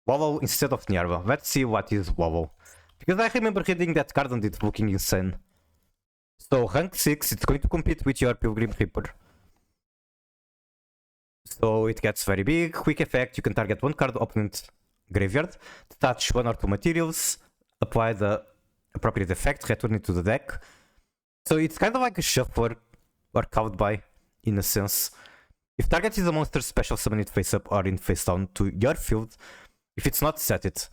Wobble instead of Nyarva. Let's see what is Wobble. Because I remember reading that card and it's looking insane. So rank 6, it's going to compete with your Pilgrim Reaper. So it gets very big. Quick effect, you can target one card opponent graveyard, touch one or two materials, apply the appropriate effect, return it to the deck. So it's kind of like a shuffler or cowed by in a sense. If target is a monster, special summon it face up or in face down to your field. If it's not, set it.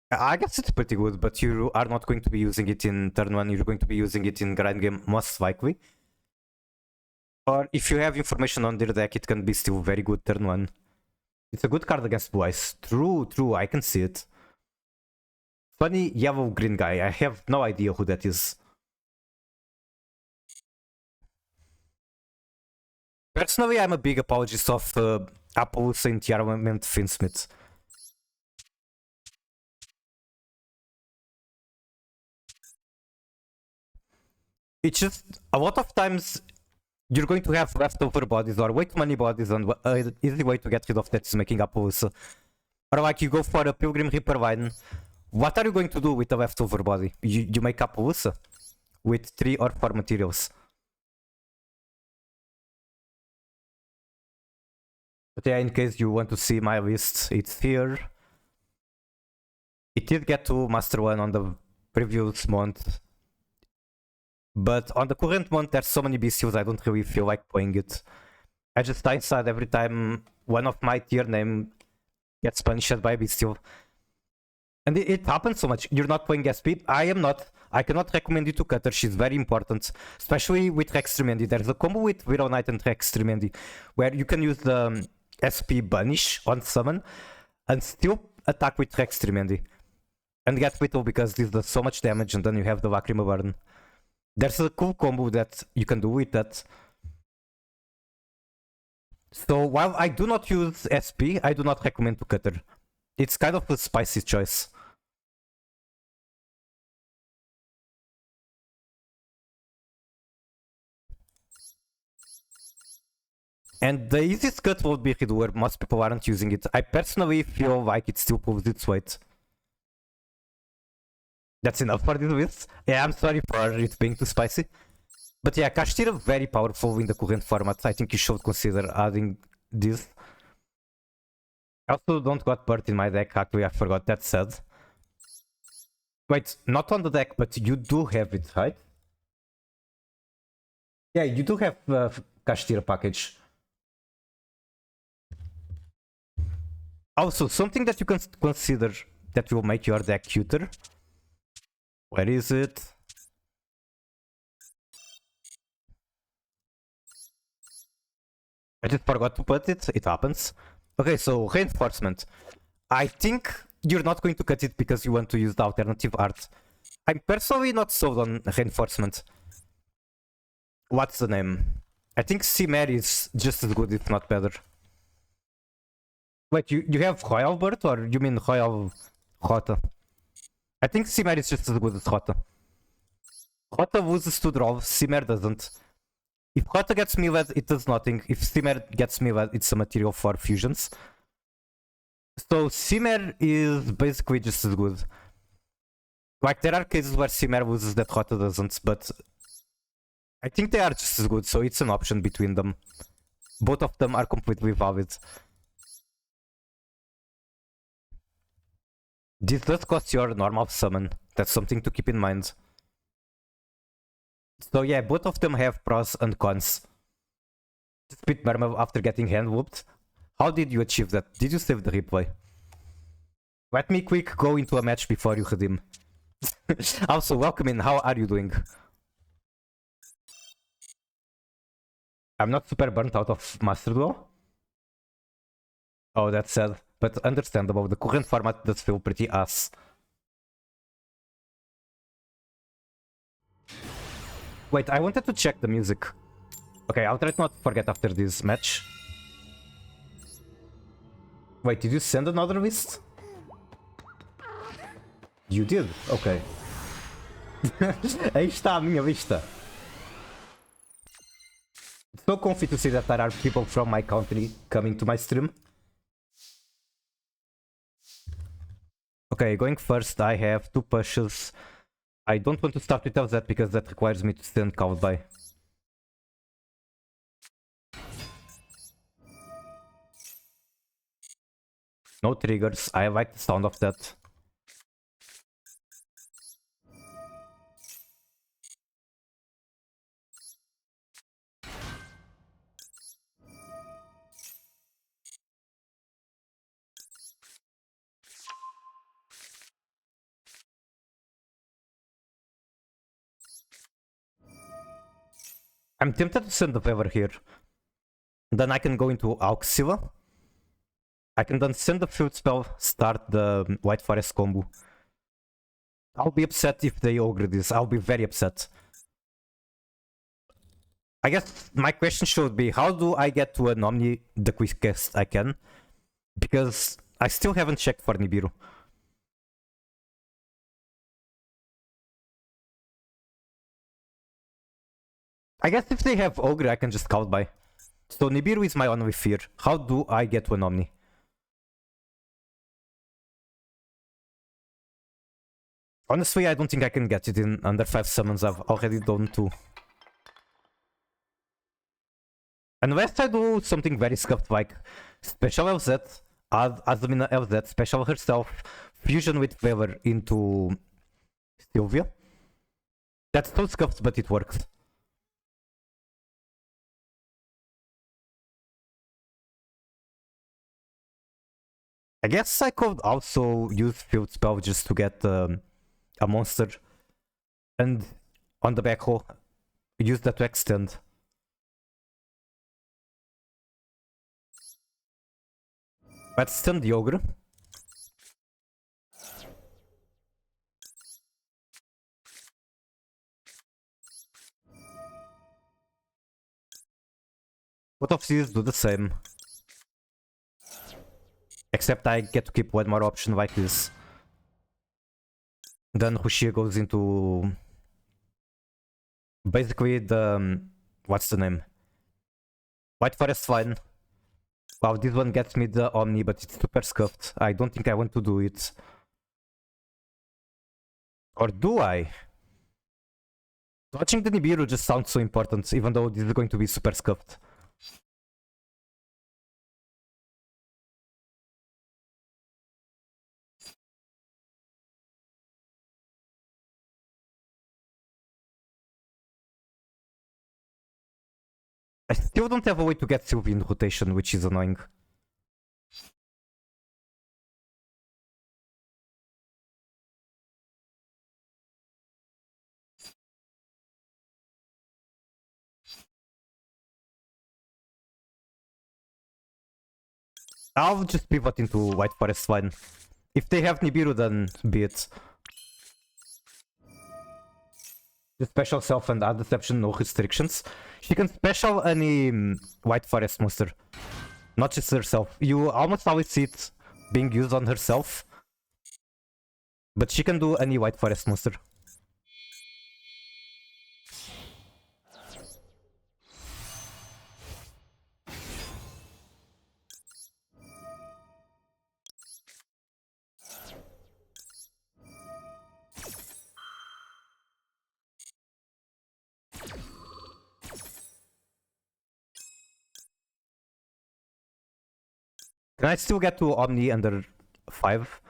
I guess it's pretty good, but you are not going to be using it in turn 1, you're going to be using it in grind game most likely. Or if you have information on their deck, it can be still very good turn 1. It's a good card against Blue Eyes. True, I can see it. Funny yellow-green guy, I have no idea who that is. Personally, I'm a big apologist of Appaloosa Environment Finsmith. It's just, a lot of times, you're going to have leftover bodies or way too many bodies, and an easy way to get rid of that is making Appaloosa. Or like you go for a Pilgrim Reaper line, what are you going to do with a leftover body? You make Appaloosa with 3 or 4 materials. But yeah, in case you want to see my list, it's here. It did get to Master 1 on the previous month. But on the current month, there's so many bestials, I don't really feel like playing it. I just die inside every time one of my tier name gets punished by a bestial. And it happens so much. You're not playing SP. I am not. I cannot recommend you to Cutter. She's very important. Especially with Rex Tremendi. There's a combo with Widow Knight and Rex Tremendi where you can use the SP Banish on summon and still attack with Rex Tremendi. And get Whittle because this does so much damage and then you have the Lacrima Burn. There's a cool combo that you can do with that. So while I do not use SP, I do not recommend to Cutter. It's kind of a spicy choice. And the easiest cut would be Redoer. Most people aren't using it. I personally feel like it still proves its weight. That's enough for this list. Yeah, I'm sorry for it being too spicy. But yeah, Kashtira very powerful in the current format. I think you should consider adding this. I also don't got Burt in my deck, actually I forgot that said. Wait, not on the deck, but you do have it, right? Yeah, you do have Kashtira package. Also, something that you can consider that will make your deck cuter. Where is it? I just forgot to put it, it happens. Okay, so reinforcement. I think you're not going to cut it because you want to use the alternative art. I'm personally not sold on reinforcement. What's the name? I think Cimer is just as good, if not better. Wait, you have Royal Bird or you mean Rota. I think Simmer is just as good as Rota. Rota uses to draw, Simmer doesn't. If Rota gets melee, it does nothing. If Simmer gets melee, it's a material for fusions. So Simmer is basically just as good. Like, there are cases where Simmer uses that Rota doesn't, but I think they are just as good, so it's an option between them. Both of them are completely valid. This does cost your normal summon. That's something to keep in mind. So yeah, both of them have pros and cons. Spit Mermaid after getting hand whooped. How did you achieve that? Did you save the replay? Let me quick go into a match before you redeem. Also, welcome in. How are you doing? I'm not super burnt out of Master Duel. Oh, that's sad, but understandable. The current format does feel pretty ass. Wait, I wanted to check the music. Okay, I'll try to not forget after this match. Wait, did you send another list? You did? Ok. Aí está a minha lista. It's so comfy to see that there are people from my country coming to my stream. Okay, going first, I have 2 pushes. I don't want to start with LZ because that requires me to stand cowed by. No triggers, I like the sound of that. I'm tempted to send the favor here. Then I can go into Auxilla. I can then send the field spell, start the White Forest combo. I'll be upset if they ogre this. I'll be very upset. I guess my question should be, how do I get to an Omni the quickest I can? Because I still haven't checked for Nibiru. I guess if they have Ogre, I can just scout by. So Nibiru is my only fear. How do I get to an Omni? Honestly, I don't think I can get it in under 5 summons. I've already done 2. Unless I do something very scuffed like Special LZ, add Azumina LZ, Special herself, fusion with Favor into Sylvia. That's so scuffed, but it works. I guess I could also use Field Spell just to get a monster. And on the back row, use that to extend. Let's stun the Ogre. Both of these do the same. Except I get to keep one more option like this. Then Hushia goes into... basically the... what's the name? White Forest Line. Wow, this one gets me the Omni, but it's super scuffed. I don't think I want to do it. Or do I? Watching the Nibiru just sounds so important, even though this is going to be super scuffed. I still don't have a way to get Sylvie in rotation, which is annoying. I'll just pivot into White Forest Line. If they have Nibiru, then be it. The special self and add deception, no restrictions. She can special any White Forest monster, not just herself. You almost always see it being used on herself. But she can do any white forest monster. Can I still get to Omni under 5?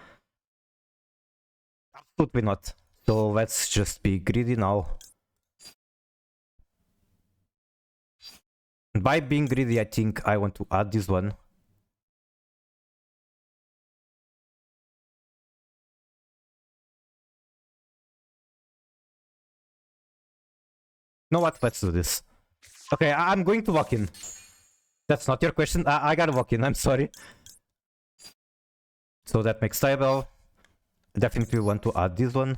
Absolutely not. So let's just be greedy now. By being greedy, I think I want to add this one. You know what? Let's do this. Okay, I'm going to walk in. That's not your question. I gotta walk in. I'm sorry. So that makes Tybell. Definitely want to add this one.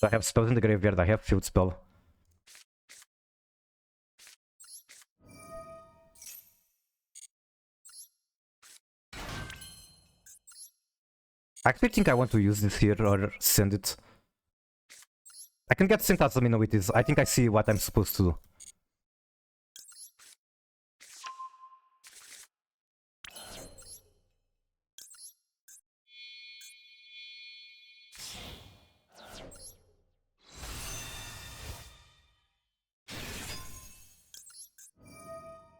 I have spells in the graveyard. I have field spell. I actually think I want to use this here or send it. I can get Syntazamino with this. I think I see what I'm supposed to do.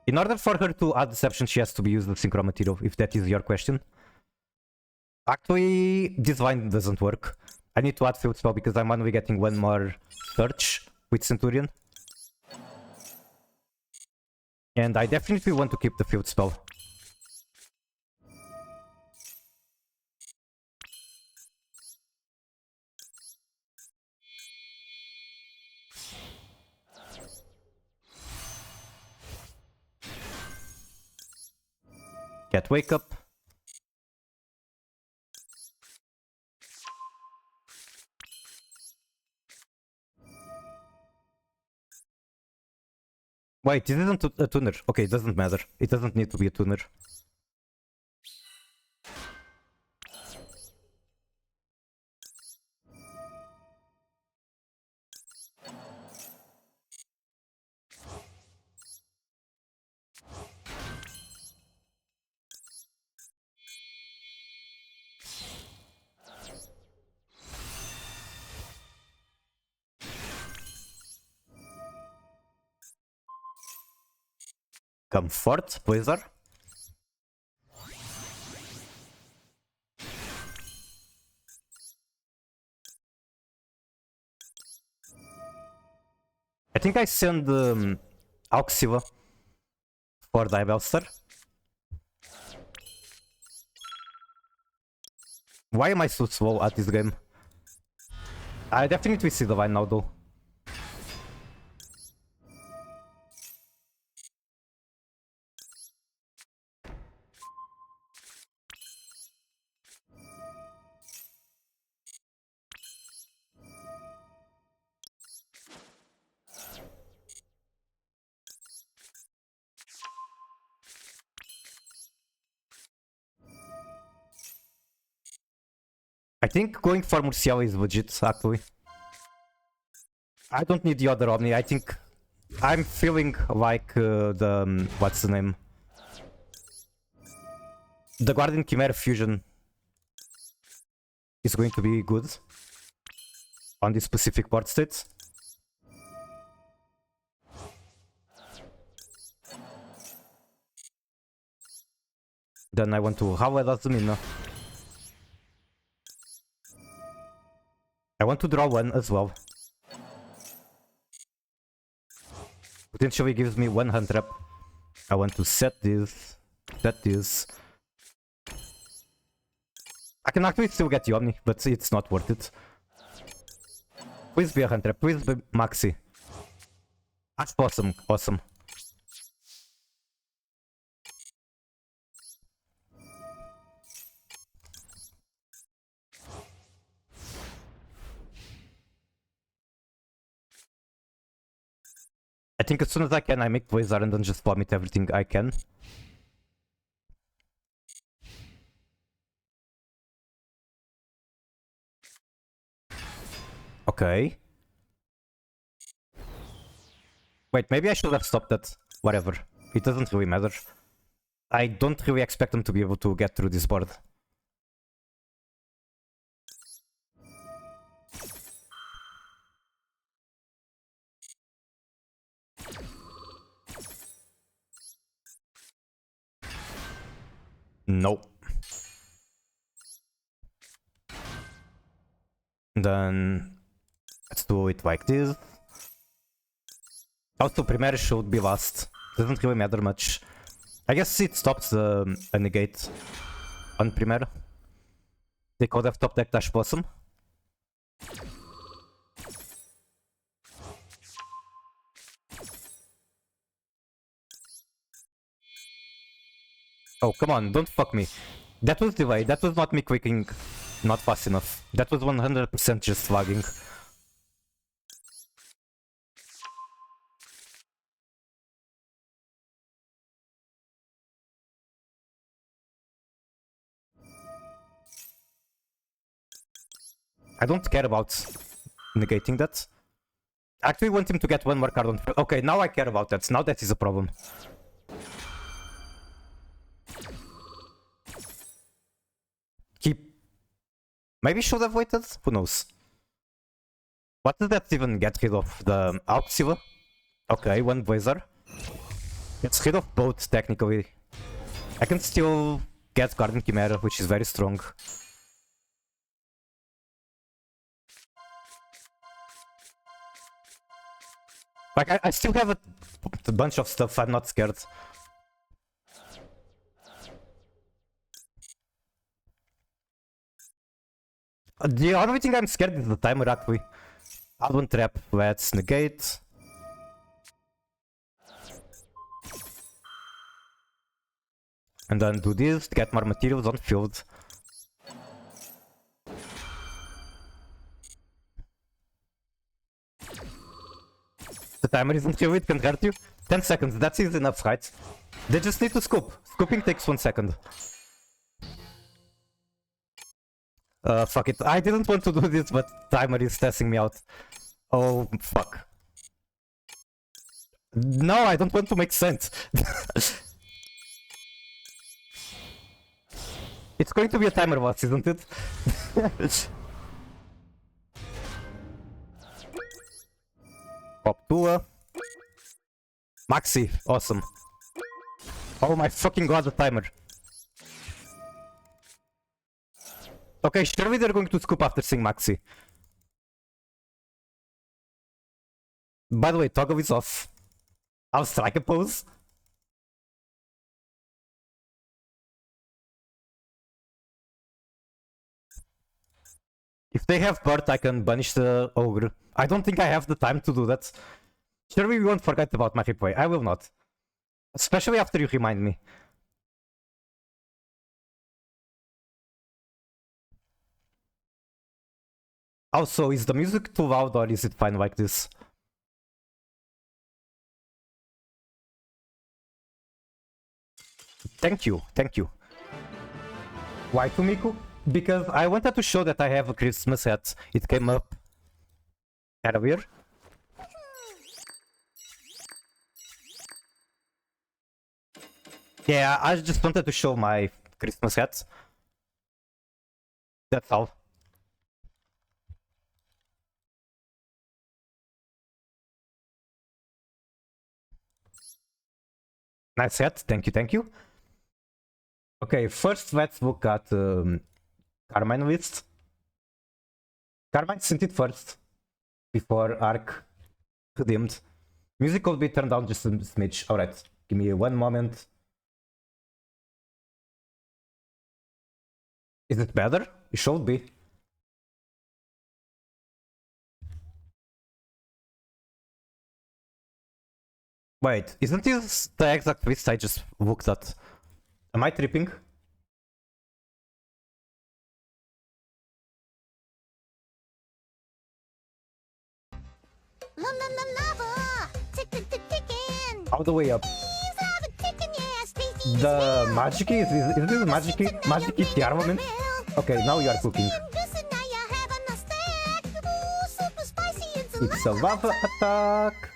In order for her to add Deception, she has to be used with Synchro Material, if that is your question. Actually, Divine doesn't work. I need to add Field Spell because I'm only getting one more search with Centurion. And I definitely want to keep the Field Spell. Get Wake Up. Wait, this isn't a tuner. Okay, it doesn't matter. It doesn't need to be a tuner. Comfort, Blizzard. I think I send Auxiva for Diabellstar. Why am I so slow at this game? I definitely see the line now though. I think going for Murciel is legit, actually. I don't need the other Omni. I think I'm feeling like the... what's the name? The Guardian Chimera fusion is going to be good on this specific board state. Then I want to Howl as the Mina. I want to draw one as well. Potentially gives me 1 hand trap. I want to set this. I can actually still get the Omni, but it's not worth it. Please be a hand trap, please be Maxi. That's awesome, awesome. I think as soon as I can, I make Blizzard and then just vomit everything I can. Okay. Wait, maybe I should have stopped that. Whatever. It doesn't really matter. I don't really expect them to be able to get through this board. Nope. Then let's do it like this. Also, primaire should be last. Doesn't really matter much. I guess it stops a negate on primaire. They could have top deck Dash Blossom. Oh, come on, don't fuck me. That was delay, that was not me clicking not fast enough. That was 100% just lagging. I don't care about negating that. I actually want him to get one more card on... Okay, now I care about that. Now that is a problem. Maybe should have waited? Who knows? What does that even get rid of? The Alpsila? Okay, one Blazer. Gets rid of both, technically. I can still get Garden Chimera, which is very strong. Like, I still have a bunch of stuff, I'm not scared. The only thing I'm scared is the timer, actually. Album Trap, let's negate. And then do this to get more materials on field. The timer isn't here, it can hurt you. 10 seconds, that's easy enough, right? They just need to scoop. Scooping takes 1 second. Fuck it. I didn't want to do this, but timer is testing me out. Oh, fuck. No, I don't want to make sense. It's going to be a timer boss, isn't it? Pop Tua. Maxi, awesome. Oh my fucking god, the timer. Okay, surely they're going to scoop after seeing Maxi. By the way, toggle is off. I'll strike a pose. If they have Burt, I can banish the Ogre. I don't think I have the time to do that. Surely we won't forget about my replay. I will not. Especially after you remind me. Also, is the music too loud or is it fine like this? Thank you, thank you. Why Tumiku? Because I wanted to show that I have a Christmas hat. It came up kind of weird. Yeah, I just wanted to show my Christmas hat. That's all. Nice hat, thank you, thank you. Okay, first let's look at Carmine list. Carmine sent it first, before Arc redeemed. Music will be turned down just a smidge. Alright, give me one moment. Is it better? It should be. Wait, isn't this the exact twist I just looked at? Am I tripping? All the way up. The Magic is this Magic the armament? Okay, now you are cooking. It's a lava attack.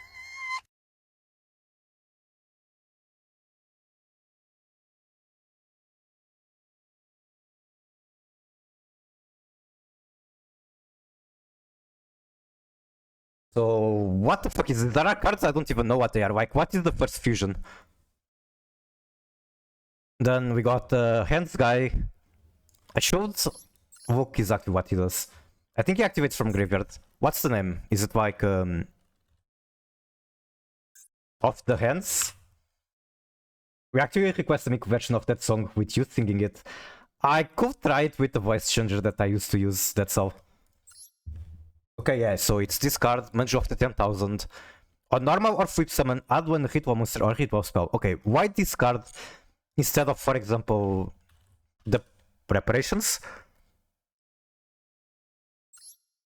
So what the fuck is this? There are cards I don't even know what they are. Like, what is the first fusion? Then we got the hands guy. I showed look exactly what he does. I think he activates from graveyard. What's the name? Is it like of the hands? We actually request a make version of that song with you singing it. I could try it with the voice changer that I used to use, that's all. Okay, yeah, so it's this card, Manju of the 10,000. On normal or flip summon, add one ritual monster or ritual spell. Okay, why this card instead of, for example, the preparations?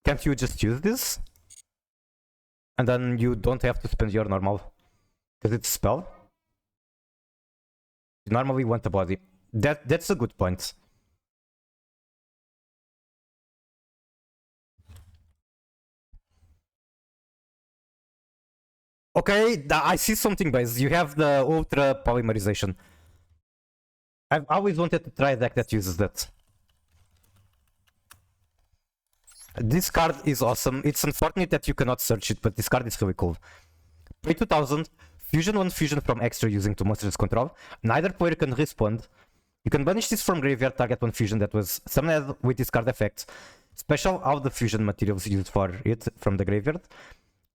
Can't you just use this? And then you don't have to spend your normal. Because it's a spell. You normally want a body. That's a good point. Okay, I see something, guys. You have the ultra polymerization. I've always wanted to try a deck that uses that. This card is awesome. It's unfortunate that you cannot search it, but this card is really cool. Pay 2000, fusion 1 fusion from extra using 2 monsters control. Neither player can respond. You can banish this from graveyard, target 1 fusion that was summoned with this card effect. Special out the fusion materials used for it from the graveyard.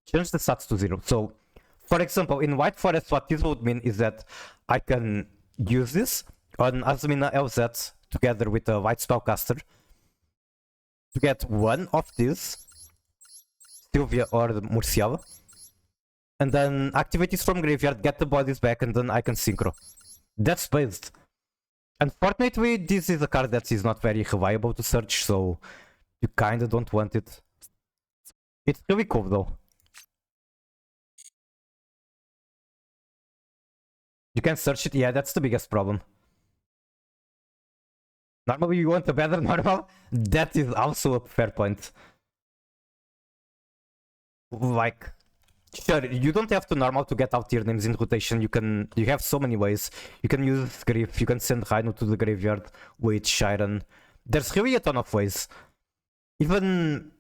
Change the stats to 0. So, for example, in White Forest, what this would mean is that I can use this on Azumina LZ together with a White Spellcaster to get one of these, Sylvia or Murciel, and then activate this from graveyard, get the bodies back, and then I can synchro. That's based. Unfortunately, this is a card that is not very reliable to search, so you kinda don't want it. It's really cool though. You can search it, yeah, that's the biggest problem. Normally you want a better normal? That is also a fair point. Like, sure, you don't have to normal to get out tier names in rotation. You have so many ways. You can use Griff, you can send Rhino to the graveyard with Shiren. There's really a ton of ways. Even,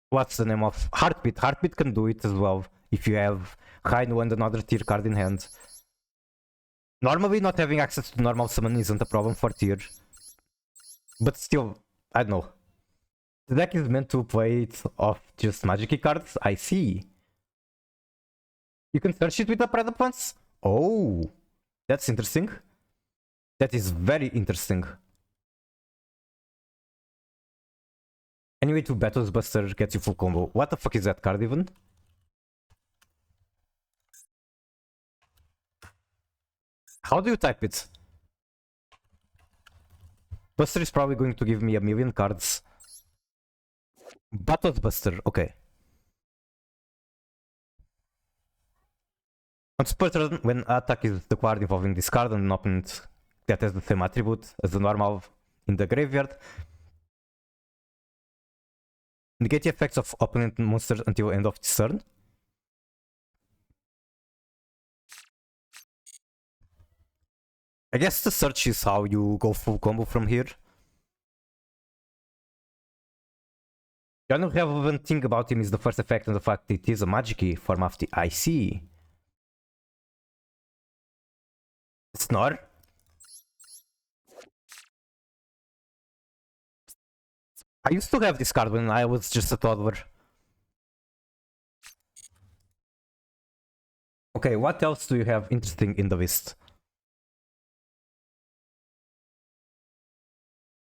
what's the name of? Heartbeat. Heartbeat can do it as well if you have Rhino and another tier card in hand. Normally not having access to normal summon isn't a problem for tier. But still, I don't know. The deck is meant to play it off just magic cards? I see. You can search it with the Predator once? Oh, that's interesting. That is very interesting. Anyway, to Battles Buster gets you full combo. What the fuck is that card even? How do you type it? Buster is probably going to give me a million cards. Battles Buster, okay. On super turn, when attack is the card involving this card and an opponent that has the same attribute as the normal in the graveyard, negate the effects of opponent monsters until end of this turn. I guess the search is how you go full combo from here. The only relevant thing about him is the first effect and the fact that it is a magic-y form of the IC. Snore? I used to have this card when I was just a toddler. Okay, what else do you have interesting in the list?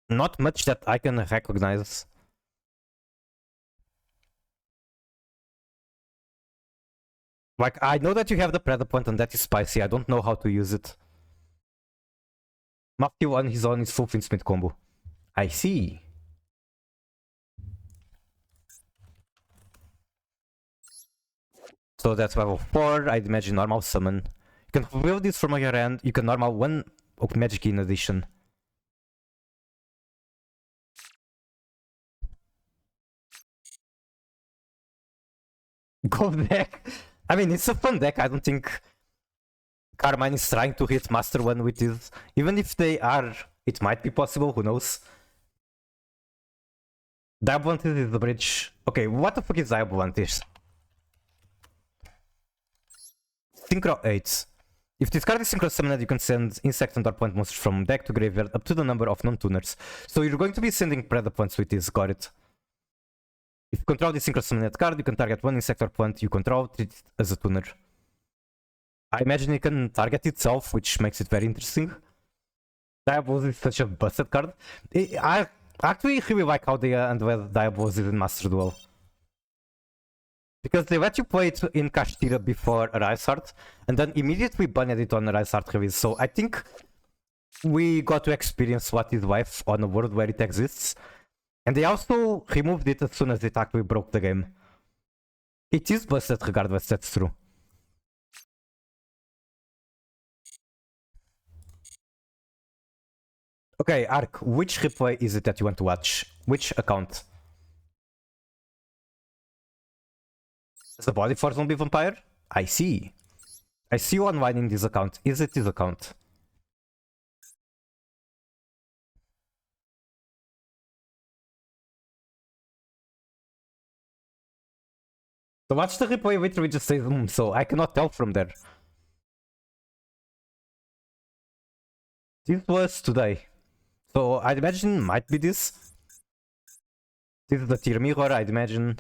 Not much that I can recognize. Like, I know that you have the Predator point and that is spicy, I don't know how to use it. Matthew on his own is full Finsmith combo. I see. So that's level 4, I'd imagine normal summon. You can reveal this from your hand, you can normal one magic in addition. Gold deck. I mean, it's a fun deck. I don't think Carmine is trying to hit Master 1 with this. Even if they are, it might be possible, who knows. Diabolantis is the bridge. Okay, what the fuck is Diabolantis? Synchro 8. If this card is synchro summoned, you can send insect and dark point monsters from deck to graveyard up to the number of non-tuners. So you're going to be sending Predator points with this, got it. If you control the synchro summoned card, you can target one insect or point you control, treat it as a tuner. I imagine it can target itself, which makes it very interesting. Diabolos is such a busted card. I actually really like how they unveiled Diabolos in Master Duel. Because they let you play it in Kashtira before Rise Art, and then immediately banned it on Rise Art release. So I think we got to experience what is life on a world where it exists. And they also removed it as soon as it actually broke the game. It is busted regardless, that's true. Okay, Ark, which replay is it that you want to watch? Which account? The body for zombie vampire? I see. I see you online in this account. Is it this account? So watch the replay literally just says so I cannot tell from there. This was today. So I'd imagine might be this. This is the tier mirror, I'd imagine.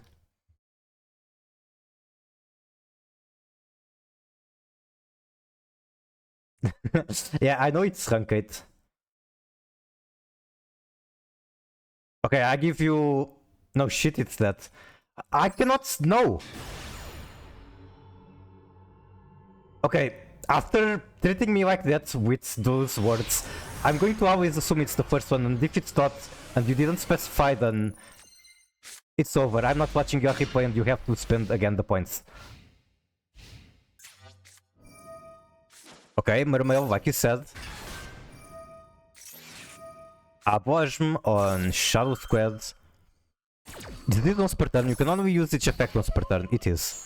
Yeah, I know it's rank 8. Okay, I give you... No shit, it's that. I cannot know. Okay, after treating me like that with those words, I'm going to always assume it's the first one, and if it's not, and you didn't specify, then it's over. I'm not watching your replay and you have to spend again the points. Okay, Mermail, like you said. Abolism on Shadow Squad. This is once per turn. You can only use each effect once per turn. It is.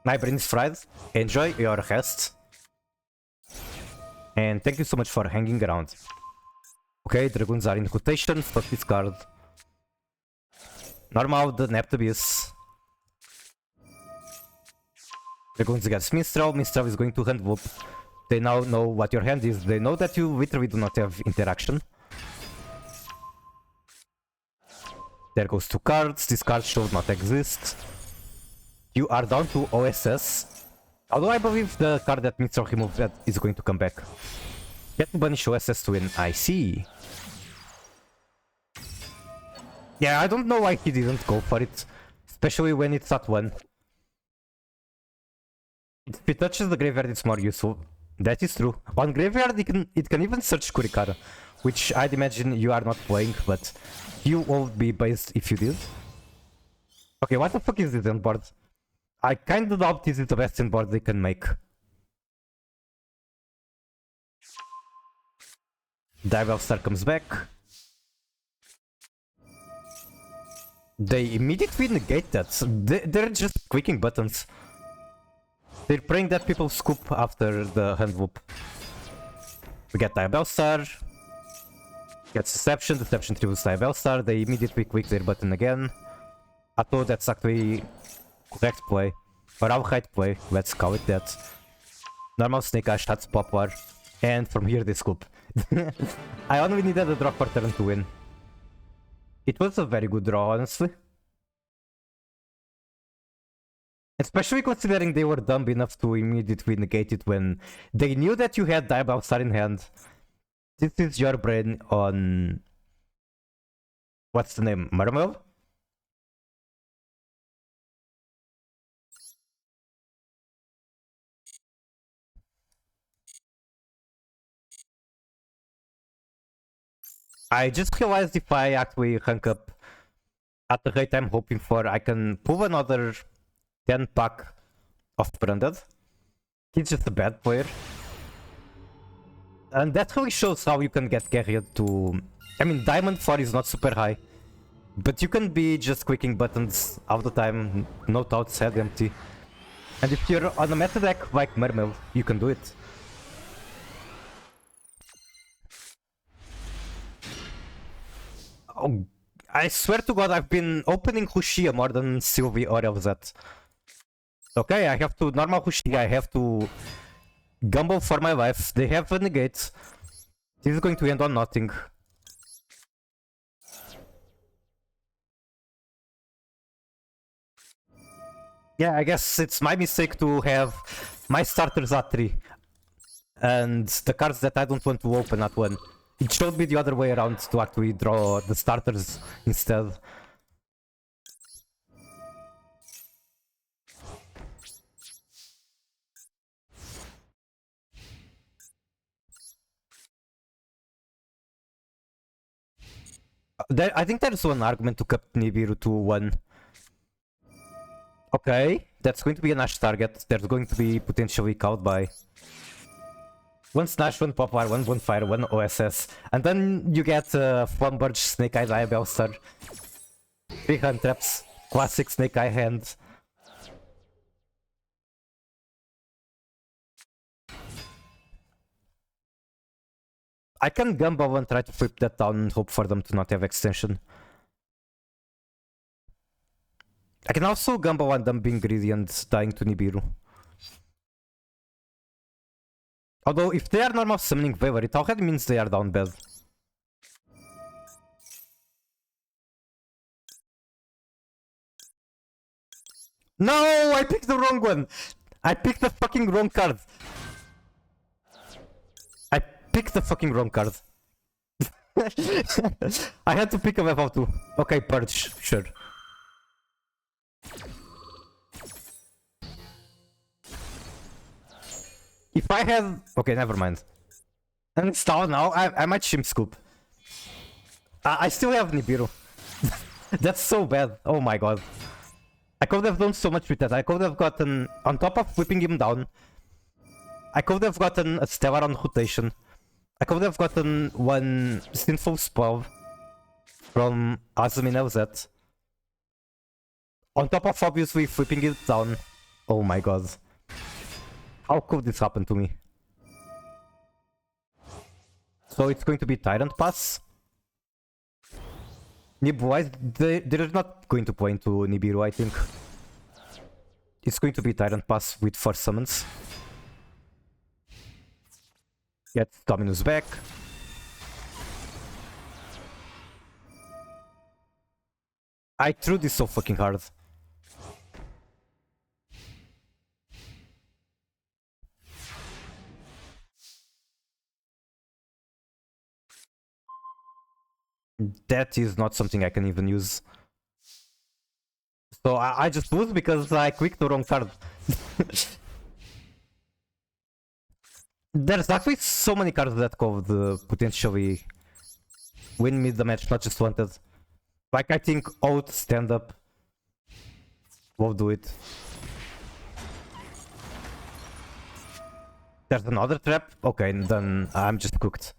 My brain is fried. Enjoy your rest. And thank you so much for hanging around. Okay, Dragoons are in rotation. Fuck this card. Normal, the Napt Abyss. Dragoons against Minstrel. Minstrel is going to hand whoop. They now know what your hand is. They know that you literally do not have interaction. There goes 2 cards. This card should not exist. You are down to OSS. Although I believe the card that Minstrel removed that is going to come back. Get to banish OSS to win. I see. Yeah, I don't know why he didn't go for it. Especially when it's at 1. If it touches the graveyard, it's more useful. That is true. On graveyard, it can even search Kurikara, which I'd imagine you are not playing, but you won't be based if you did. Okay, what the fuck is this end board? I kinda doubt this is the best end board they can make. Star comes back. They immediately negate that. They're just clicking buttons. They're praying that people scoop after the hand whoop. We get Star. Gets Deception. Deception tributes Star. They immediately click their button again. I thought that's actually correct play. Or outright play, let's call it that. Normal Snake Eyes, Shots Poplar. And from here they scoop. I only needed a draw per turn to win. It was a very good draw, honestly. Especially considering they were dumb enough to immediately negate it when they knew that you had Star in hand. This is your brain on... What's the name? Mermail? I just realized if I actually rank up at the rate I'm hoping for, I can pull another 10 pack of Branded. He's just a bad player. And that really shows how you can get carried to... I mean, Diamond 4 is not super high. But you can be just clicking buttons all the time, no thoughts, head empty. And if you're on a meta deck like Mermail, you can do it. Oh, I swear to God, I've been opening Hushia more than Sylvie or Elzet. Okay, I have to normal Hushia, I have to gamble for my life. They have a negate. This is going to end on nothing. Yeah, I guess it's my mistake to have my starters at 3. And the cards that I don't want to open at 1. It should be the other way around to actually draw the starters instead. I think there's one argument to cut Nibiru to 1. Okay, that's going to be a Nash target. There's going to be potentially cowed by 1 Snash, 1 Poplar, 1 Bonfire, 1 OSS. And then you get Flamberge, Snake Eye, Diabellstar, 3 Hand Traps, classic Snake Eye hand. I can Gumball and try to flip that down and hope for them to not have extension. I can also Gumball on them being greedy and dying to Nibiru. Although, if they are normal summoning Veiler, it already means they are down bad. No! I picked the wrong one! I picked the fucking wrong card! I picked the fucking wrong card. I had to pick a level 2. Okay, Purge, sure. If I had... Okay, never mind. And it's down now, I might Shim Scoop. I still have Nibiru. That's so bad, oh my god. I could have done so much with that. I could have gotten... On top of whipping him down, I could have gotten a Stellar on rotation. I could have gotten 1 Sinful Spell from Azumin LZ. On top of obviously flipping it down. Oh my god. How could this happen to me? So it's going to be Tyrant Pass. Nib-wise, they're not going to play into Nibiru, I think. It's going to be Tyrant Pass with 4 summons. Get Dominus back. I threw this so fucking hard. That is not something I can even use. So I just lose because I clicked the wrong card. There's actually so many cards that could potentially win me the match, not just wanted. Like I think Oath, Stand Up will do it. There's another trap? Okay, then I'm just cooked.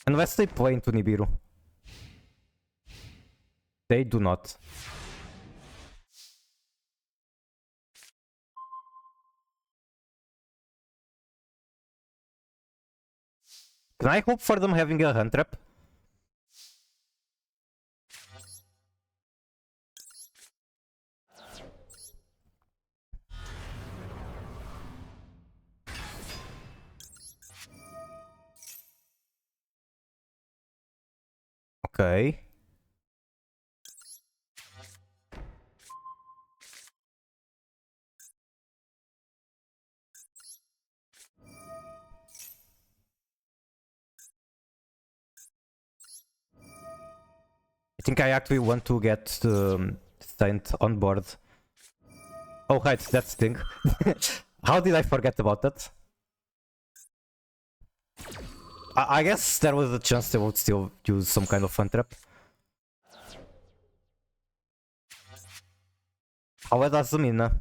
Unless they play into Nibiru. They do not. Can I hope for them having a hand trap? Okay. I think I actually want to get Saint on board. Oh right, that's thing. How did I forget about that? I guess there was a chance they would still use some kind of fun trap. How does the Mina?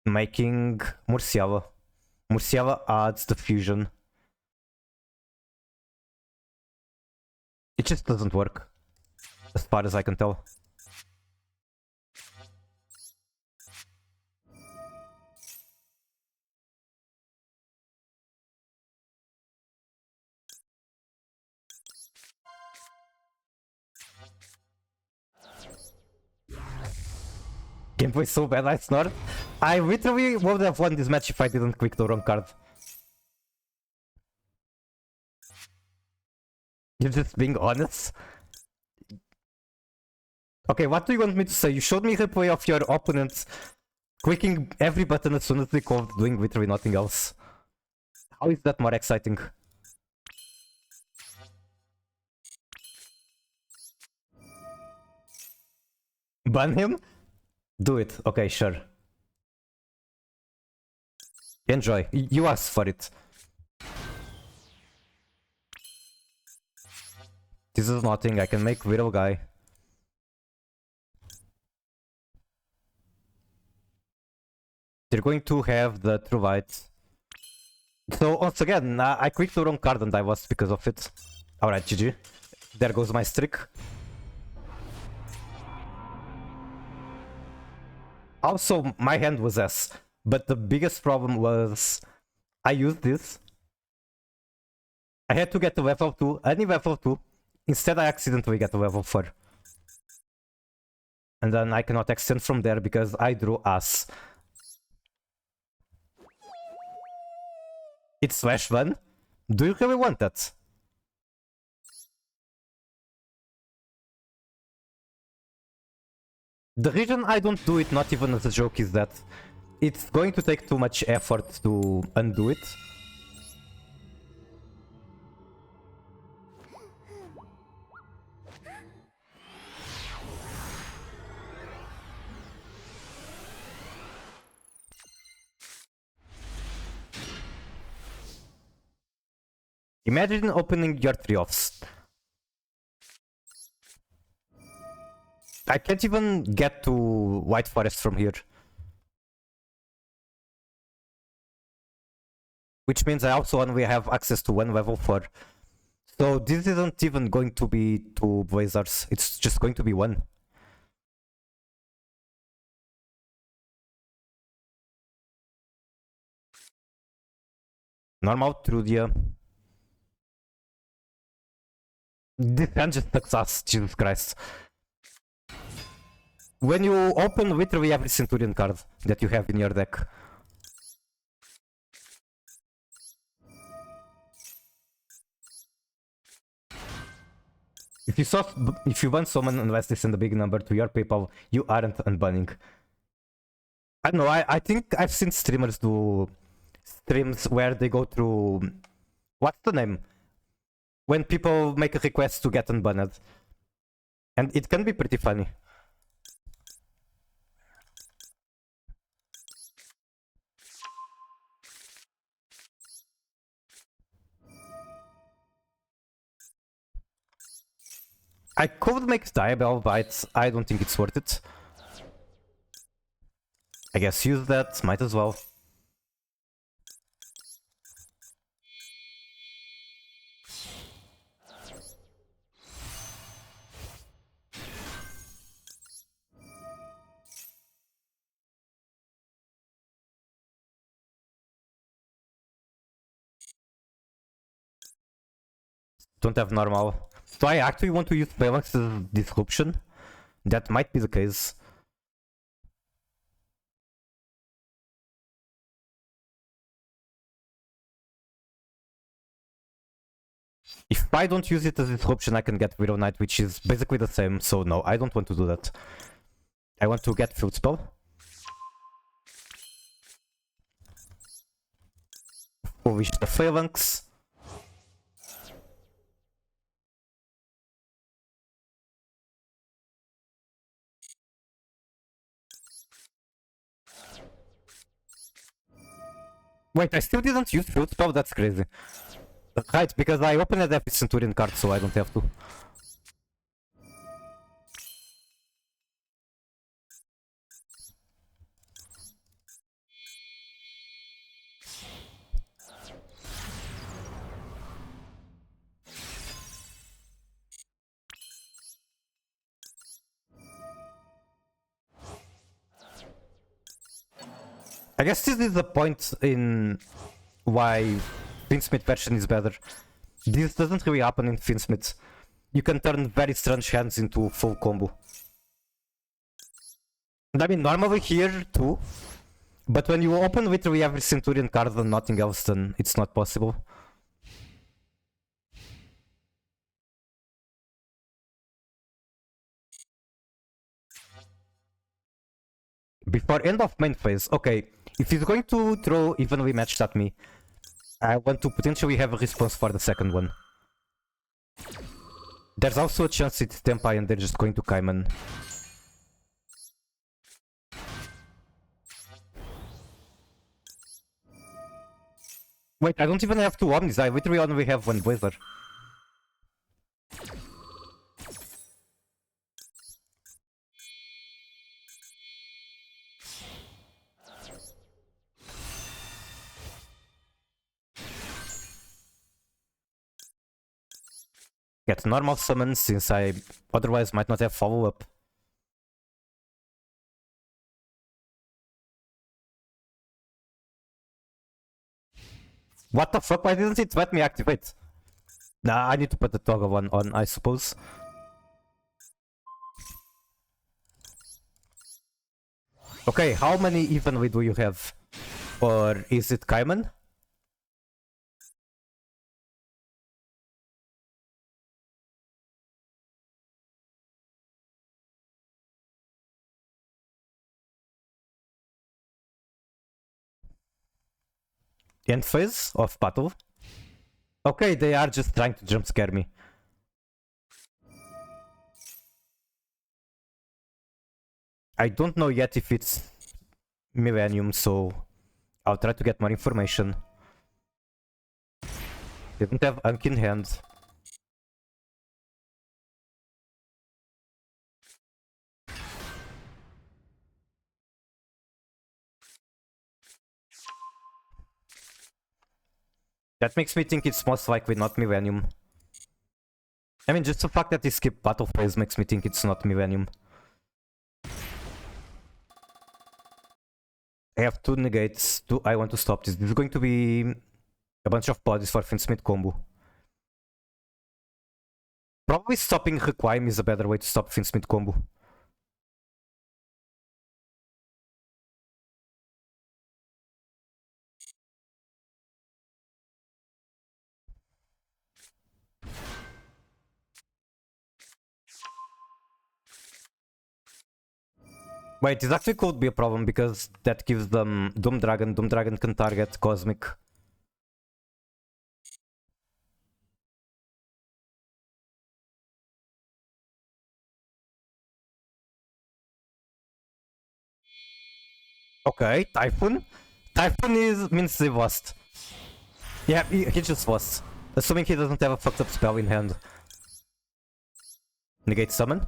Making Murciava. Murciava adds the fusion. It just doesn't work. as far as I can tell. Gameplay so bad, I snort. I literally would have won this match if I didn't click the wrong card. You're just being honest. Okay, what do you want me to say? You showed me replay of your opponent clicking every button as soon as they called, doing literally nothing else. How is that more exciting? Ban him? Do it. Okay, sure. Enjoy. You asked for it. This is nothing. I can make Widow guy. They're going to have the True White. So once again, I clicked the wrong card and I lost because of it. Alright, GG. There goes my streak. Also, my hand was S, but the biggest problem was I used this. I had to get to level 2, any level 2. Instead, I accidentally get to level 4. And then I cannot extend from there because I drew Ass. It's /1. Do you really want that? The reason I don't do it, not even as a joke, is that it's going to take too much effort to undo it. Imagine opening your 3-offs. I can't even get to White Forest from here. Which means I also only have access to one level 4. So this isn't even going to be 2 Blazers, it's just going to be 1. Normal Trudia. This hand just sucks ass, Jesus Christ. When you open literally every Centurion card that you have in your deck. If you want someone unless they send a big number to your PayPal, you aren't unbanning. I don't know, I think I've seen streamers do streams where they go through... What's the name? When people make a request to get unbanned. And it can be pretty funny. I could make Diabell, but I don't think it's worth it. I guess use that, might as well. Don't have normal. Do I actually want to use Phalanx as disruption? That might be the case. If I don't use it as disruption, I can get Widow Knight, which is basically the same, so no, I don't want to do that. I want to get Field Spell. Wish the Phalanx. Wait, I still didn't use Field Spell? That's crazy. Right, because I opened a Epic Centurion card, so I don't have to. I guess this is the point in why Finsmith version is better. This doesn't really happen in Finsmith. You can turn very strange hands into full combo. And I mean, normally here too, but when you open literally every Centurion card and nothing else, then it's not possible. Before end of main phase, okay, if he's going to throw evenly matched at me, I want to potentially have a response for the second one. There's also a chance it's Tempai and they're just going to Kaiman. Wait, I don't even have two Omnis, I literally only have one Blazer. Get normal summon since I otherwise might not have follow-up. What the fuck? Why didn't it let me activate? Nah, I need to put the toggle one on, I suppose. Okay, how many evenly do you have? Or is it Kaiman? End phase of battle? Okay, they are just trying to jump scare me. I don't know yet if it's Millennium, so I'll try to get more information. They don't have Ankh in hand. That makes me think it's most likely not Millennium. I mean, just the fact that they skip battle phase makes me think it's not Millennium. I have two negates. I want to stop this. This is going to be a bunch of bodies for Finsmith combo. Probably stopping Requiem is a better way to stop Finsmith combo. Wait, this actually could be a problem because that gives them Doom Dragon. Doom Dragon can target Cosmic. Okay, Typhoon. Typhoon means they lost. Yeah, he just lost. Assuming he doesn't have a fucked up spell in hand. Negate summon.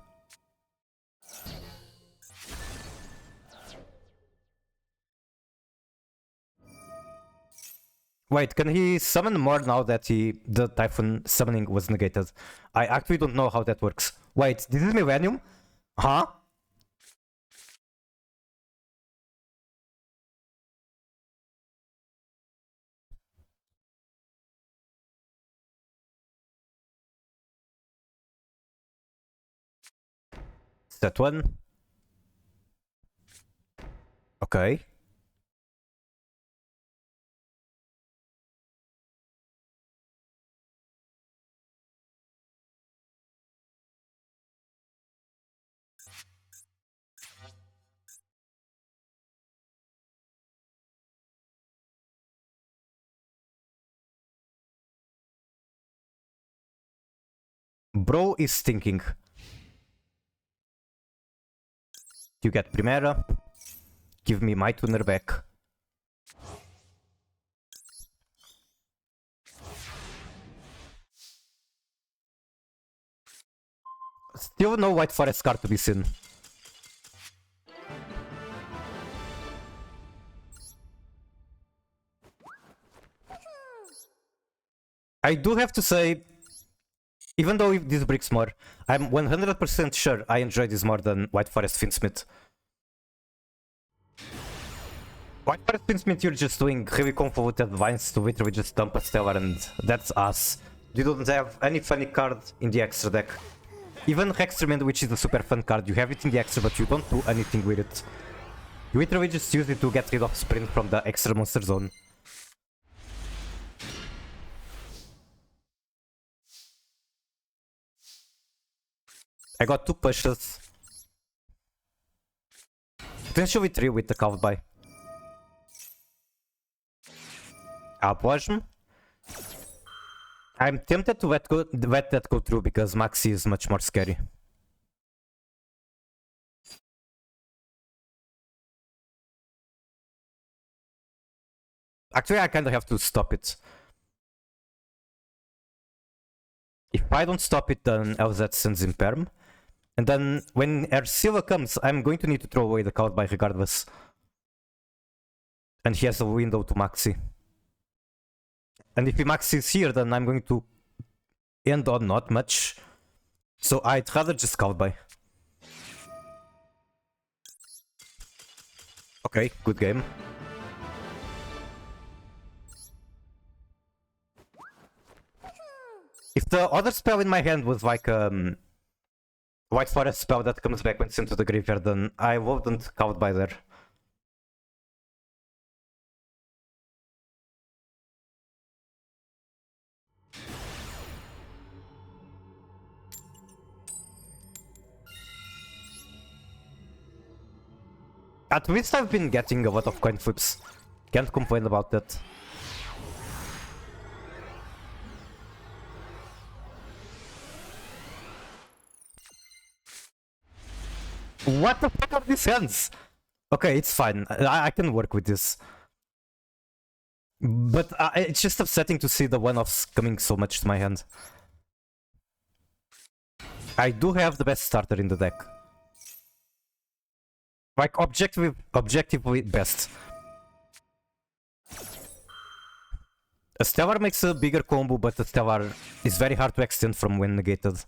Wait, can he summon more now that the Typhoon summoning was negated? I actually don't know how that works. Wait, this is Millennium? Huh? Is that one? Okay. Bro is thinking. You get Primera. Give me my tuner back. Still no White Forest card to be seen. I do have to say, even though this breaks more, I'm 100% sure I enjoy this more than White Forest Finsmith. White Forest Prince means you're just doing heavy combo with Advance to literally just dump a Stellar, and that's us. You don't have any funny card in the extra deck. Even Hexterman, which is a super fun card, you have it in the extra, but you don't do anything with it. You literally just use it to get rid of Sprint from the extra monster zone. I got 2 pushes. Potentially 3 with the Cowboy. Abwajm. I'm tempted to let that go through because Maxi is much more scary. Actually, I kinda have to stop it. If I don't stop it, then LZ sends in Perm. And then when Ersilva comes, I'm going to need to throw away the Cowboy regardless. And he has a window to Maxi. And if he maxis here, then I'm going to end on not much. So I'd rather just Cowboy. Okay, good game. If the other spell in my hand was like White Forest spell that comes back when sent to the graveyard, then I wouldn't Cowboy there. At least I've been getting a lot of coin flips. Can't complain about that. What the fuck are these hands? Okay, it's fine. I can work with this. But it's just upsetting to see the one-offs coming so much to my hand. I do have the best starter in the deck. Like, objectively best. A Stellar makes a bigger combo, but the Stellar is very hard to extend from when negated.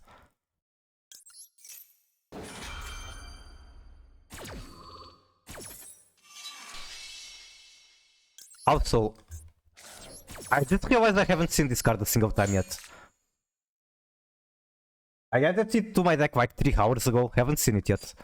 Also, I just realized I haven't seen this card a single time yet. I added it to my deck like 3 hours ago, haven't seen it yet.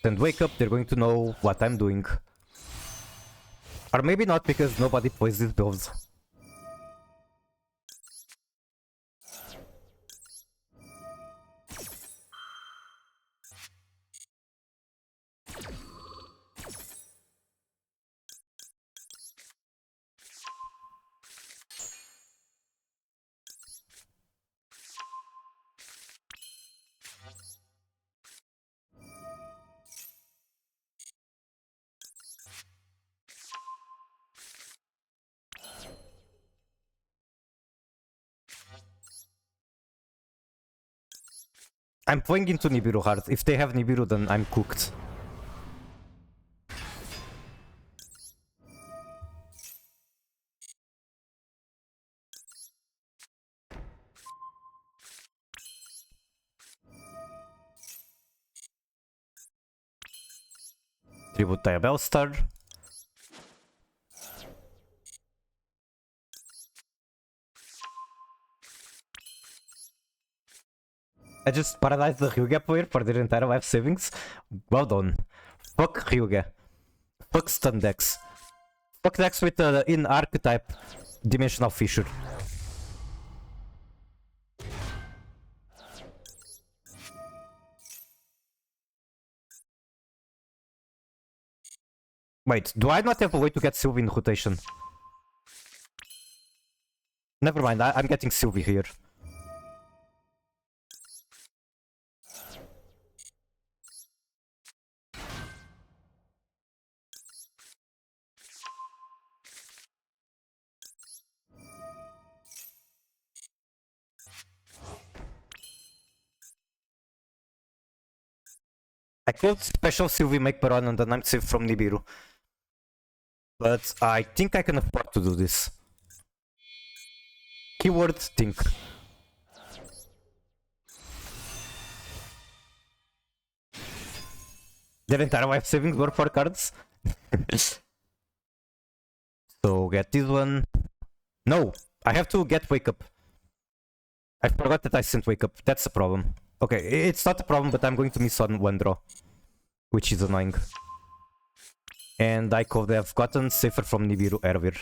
And wake up, they're going to know what I'm doing. Or maybe not, because nobody plays these builds. I'm playing into Nibiru hard. If they have Nibiru, then I'm cooked. Tribute Diabellstar. I just paralyzed the Hyuga player for their entire life savings. Well done. Fuck Hyuga. Fuck stun decks. Fuck decks with in archetype Dimensional Fissure. Wait, do I not have a way to get Sylvie in rotation? Never mind, I'm getting Sylvie here. I could special Sylvie make Baron and then I'm safe from Nibiru. But I think I can afford to do this. Keyword think. Their entire life savings were 4 cards. So get this one. No, I have to get Wake Up. I forgot that I sent Wake Up. That's the problem. Okay, it's not a problem, but I'm going to miss on one draw, which is annoying. And I could have gotten safer from Nibiru earlier.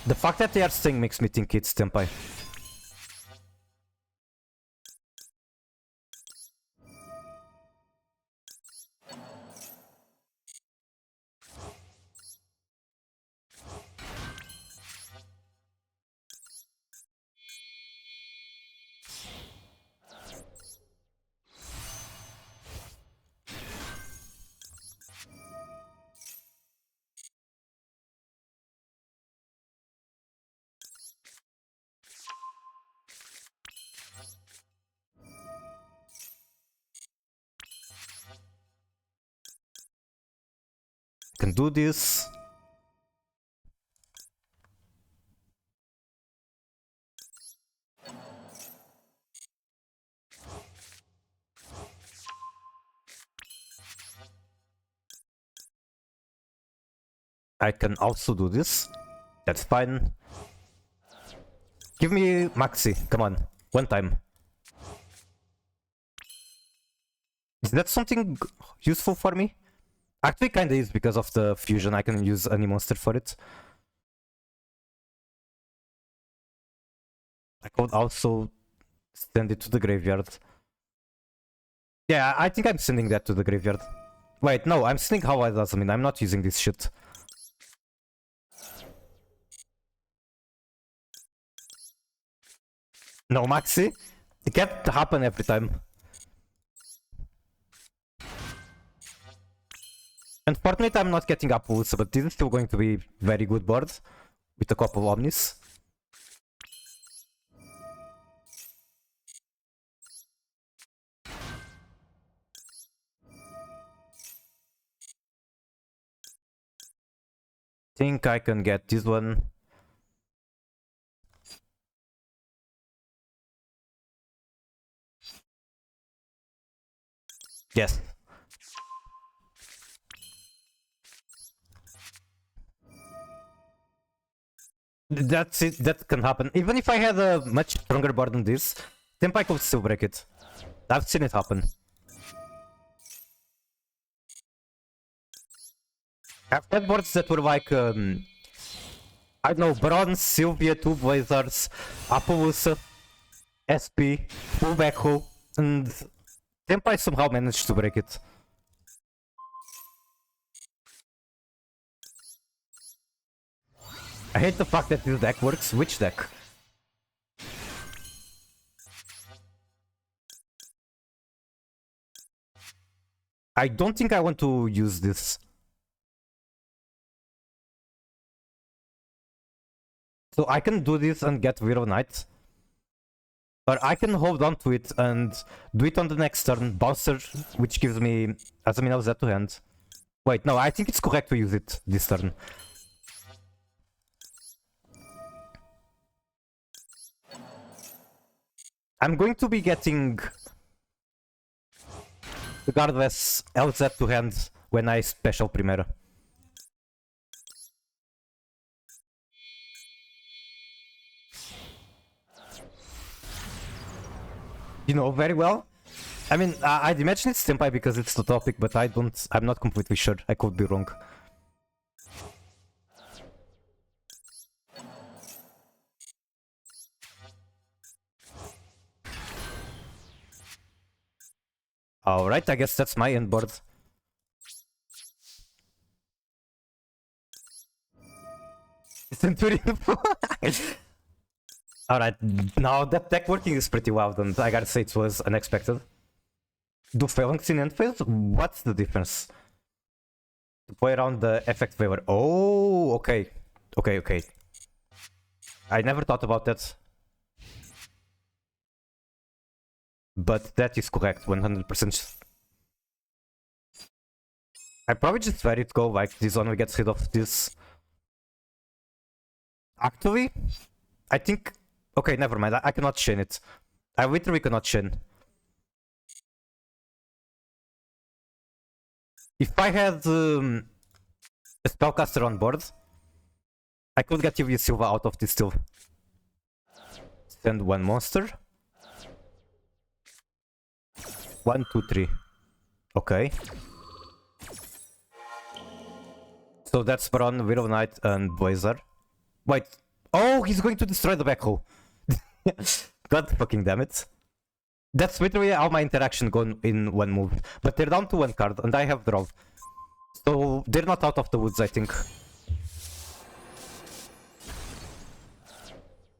The fact that they are staying makes me think it's Tempai. Can do this. I can also do this. That's fine. Give me Maxi, come on. One time. Is that something useful for me? Actually kinda is because of the fusion. I can use any monster for it. I could also send it to the graveyard. Yeah, I think I'm sending that to the graveyard. Wait, no, I'm sending how I does. I mean, I'm not using this shit. No, Maxi? It can't happen every time. Unfortunately, I'm not getting Apples, but this is still going to be very good board with a couple of Omnis. Think I can get this one. Yes. That's it, that can happen. Even if I had a much stronger board than this, Tempai could still break it. I've seen it happen. I've had boards that were like, I don't know, Bronze, Sylvia, 2 Blazers, Appaloosa, SP, full Backhoe, and Tempai somehow managed to break it. I hate the fact that this deck works. Which deck? I don't think I want to use this. So I can do this and get Weird Knight. Or I can hold on to it and do it on the next turn, Bouncer, which gives me Azamina's Z to hand. Wait, no, I think it's correct to use it this turn. I'm going to be getting regardless LZ to hand when I special Primera. You know very well. I mean, I'd imagine it's Senpai because it's the topic, but I'm not completely sure. I could be wrong. Alright, I guess that's my end board. Centurion. Alright, now that deck working is pretty wild, and I gotta say it was unexpected. Do Phalanx in end phase? What's the difference? To play around the effect favor. Oh, okay. Okay. I never thought about that. But that is correct, 100%. I probably just let it go, like this one we get rid of this. Actually, I think... Okay, never mind, I cannot chain it. I literally cannot chain. If I had a spellcaster on board, I could get UV Silva out of this too. Send one monster. 1, 2, 3. Okay. So that's Baron, Willow Knight, and Blazer. Wait. Oh, he's going to destroy the back hole. God fucking damn it. That's literally all my interaction gone in one move. But they're down to one card, and I have draw. So they're not out of the woods, I think.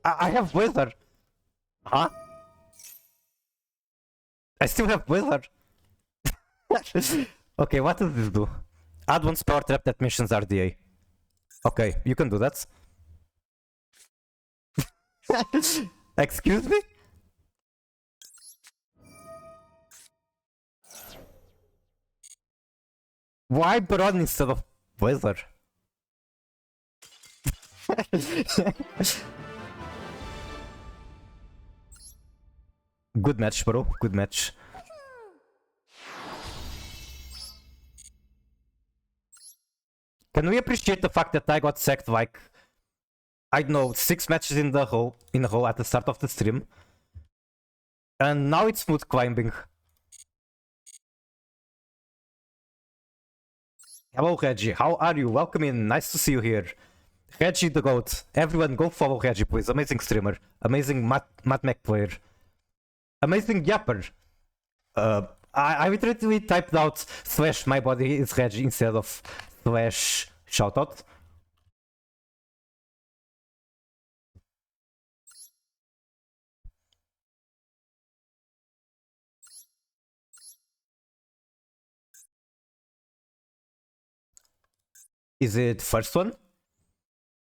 I have Blazer. Huh? I still have Blazer. Okay, what does this do? Add one power trap that mentions RDA. Okay, you can do that. Excuse me? Why Baron instead of Blazer? Good match, bro. Good match. Can we appreciate the fact that I got sacked like, I don't know, 6 matches in a row at the start of the stream, and now it's smooth climbing. Hello Reggie, how are you? Welcome in, nice to see you here. Reggie the GOAT. Everyone go follow Reggie please, amazing streamer, amazing Matt Mac player, amazing yapper. I literally typed out / my body is Reggie instead of / shoutout. Is it first one?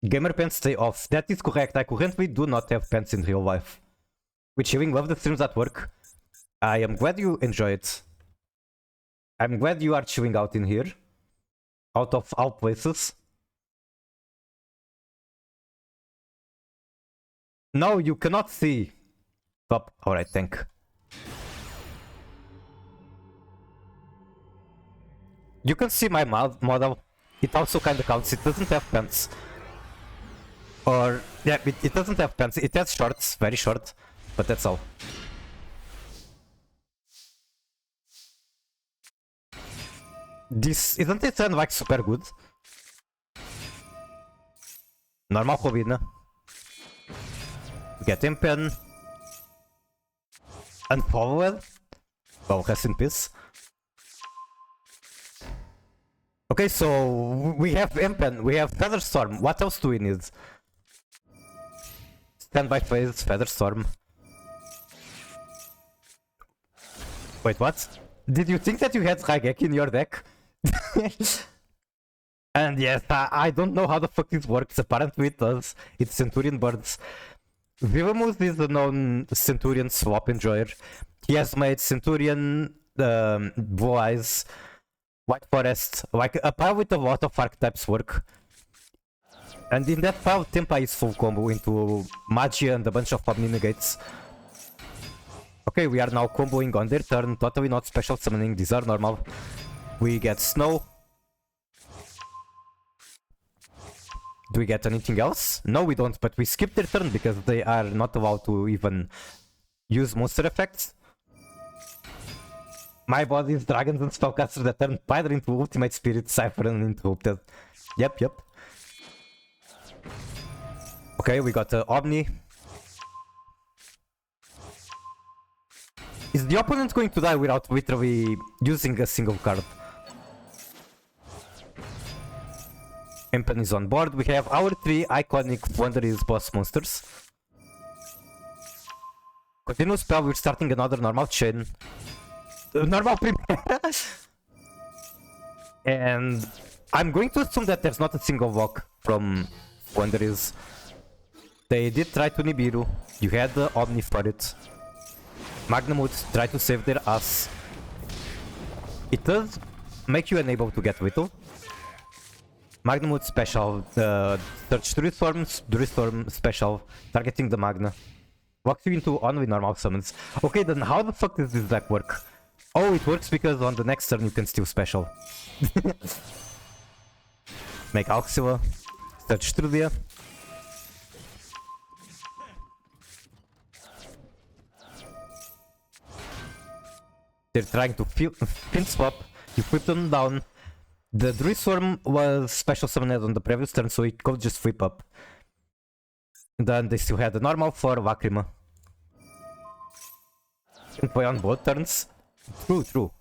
Gamer pants stay off. That is correct. I currently do not have pants in real life. With chilling, love the streams at work. I am glad you enjoy it. I'm glad you are chilling out in here. Out of all places. No, you cannot see. Stop. Alright, thank. You can see my model. It also kinda counts. It doesn't have pants. Or, yeah, it doesn't have pants. It has shorts, very short. But that's all. This, isn't it like super good? Normal Robina. Get him pen. Unfollowed. Well, rest in peace. Okay, so we have Impen, we have Featherstorm. What else do we need? Standby phase, Featherstorm. Wait, what? Did you think that you had Raigeki in your deck? And yes, I don't know how the fuck this works. Apparently it does. It's Centurion Birds. Vivamus is a known Centurion swap enjoyer. He has made Centurion, Blue Eyes, White Forest, like a pile with a lot of archetypes work. And in that pile, Tempa is full combo into Magia and a bunch of Omni Negates. Okay, we are now comboing on their turn, totally not special summoning, these are normal. We get Snow. Do we get anything else? No, we don't, but we skip their turn because they are not allowed to even use monster effects. My body is dragons and spellcasters that turn Pyre into Ultimate Spirit, Cypher and Interrupted. Yep. Okay, we got Omni. Is the opponent going to die without literally using a single card? Impen is on board. We have our 3 iconic Wonder's boss monsters. Continue spell, we're starting another normal chain. Normal Primera. And I'm going to assume that there's not a single walk from Wonder is they did try to Nibiru. You had the Omni for it. Magnum would try to save their ass. It does make you unable to get Whittle. Magnum would special, search 3 storms, 3 storm special, targeting the Magna. Walks you into on with normal summons. Okay, then how the fuck does this deck work? Oh, it works because on the next turn you can steal special. Make Auxila, search Trudia. They're trying to pin swap, you flip them down. The Druid Swarm was special summoned on the previous turn, so it could just flip up. Then they still had the normal for Lacrima. Can play on both turns. True.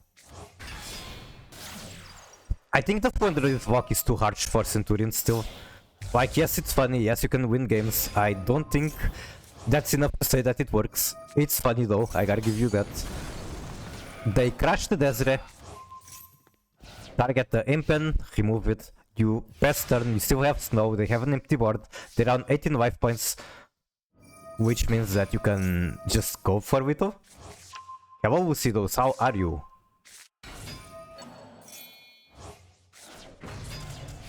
I think the Thunder's walk is too harsh for Centurion still. Like, yes, it's funny, yes, you can win games. I don't think that's enough to say that it works. It's funny though, I gotta give you that. They crash the Desire. Target the Impen, remove it. You pass turn, you still have snow, they have an empty board. They're on 18 life points. Which means that you can just go for Whittle. Hello Lucidos, how are you?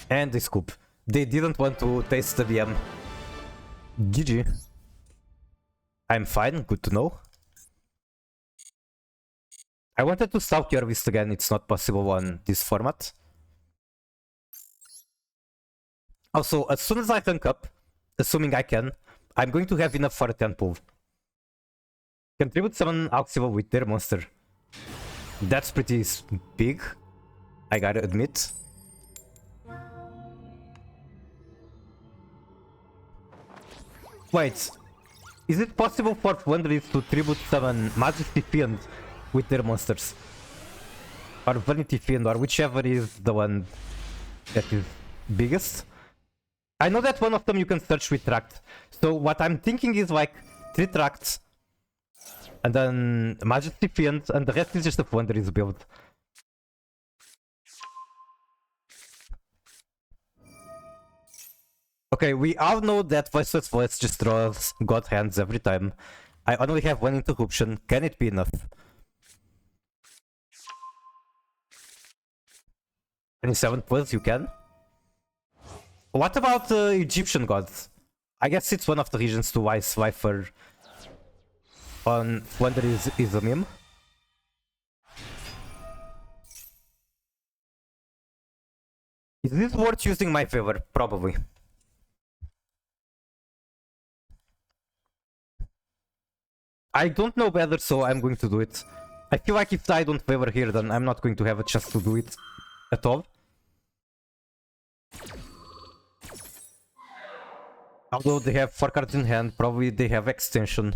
And they scoop. They didn't want to taste the DM. GG. I'm fine, good to know. I wanted to stalk your list again, it's not possible on this format. Also, as soon as I rank up, assuming I can, I'm going to have enough for a 10 pull. Contribute summon Auxila with their monster. That's pretty big, I gotta admit. Wait, is it possible for Wanderers to tribute summon Majesty Fiend with their monsters? Or Vanity Fiend, or whichever is the one that is biggest? I know that one of them you can search with Tract. So what I'm thinking is like 3 Tracts, and then Majesty Fiend, and the rest is just a Wanderers build. Okay, we all know that Voiceless Voice just draws God Hands every time. I only have 1 interruption, can it be enough? 27 plus, you can? What about the Egyptian gods? I guess it's one of the reasons to why Slifer on Wonder is a meme. Is this worth using my favor? Probably. I don't know better, so I'm going to do it. I feel like if I don't favor here, then I'm not going to have a chance to do it at all. Although they have 4 cards in hand, probably they have extension.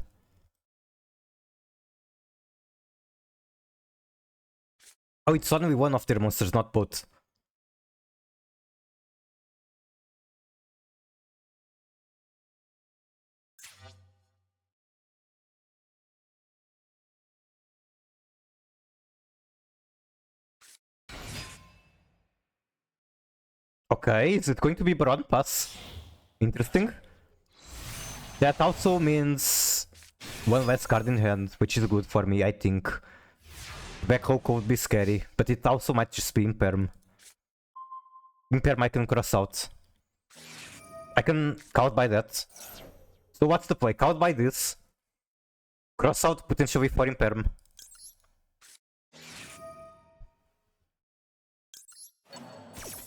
Oh, it's only one of their monsters, not both. Okay, is it going to be Baron Pass? Interesting. That also means 1 less card in hand, which is good for me, I think. Backrow could be scary, but it also might just be Imperm. Imperm I can cross out. I can count by that. So what's the play? Count by this. Cross out potentially for Imperm.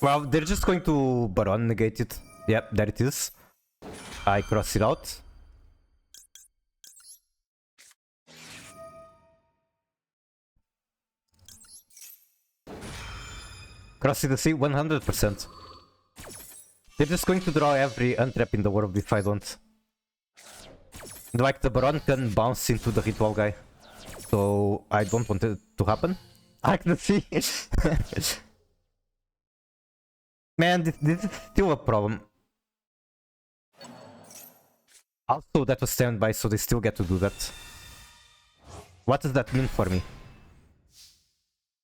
Well, they're just going to Baron negate it. Yep, there it is. I cross it out. Cross it the sea 100%. They're just going to draw every untrap in the world if I don't. Like the Baron can bounce into the ritual guy. So I don't want it to happen. I can see. Man, this is still a problem. Also, that was standby, so they still get to do that. What does that mean for me?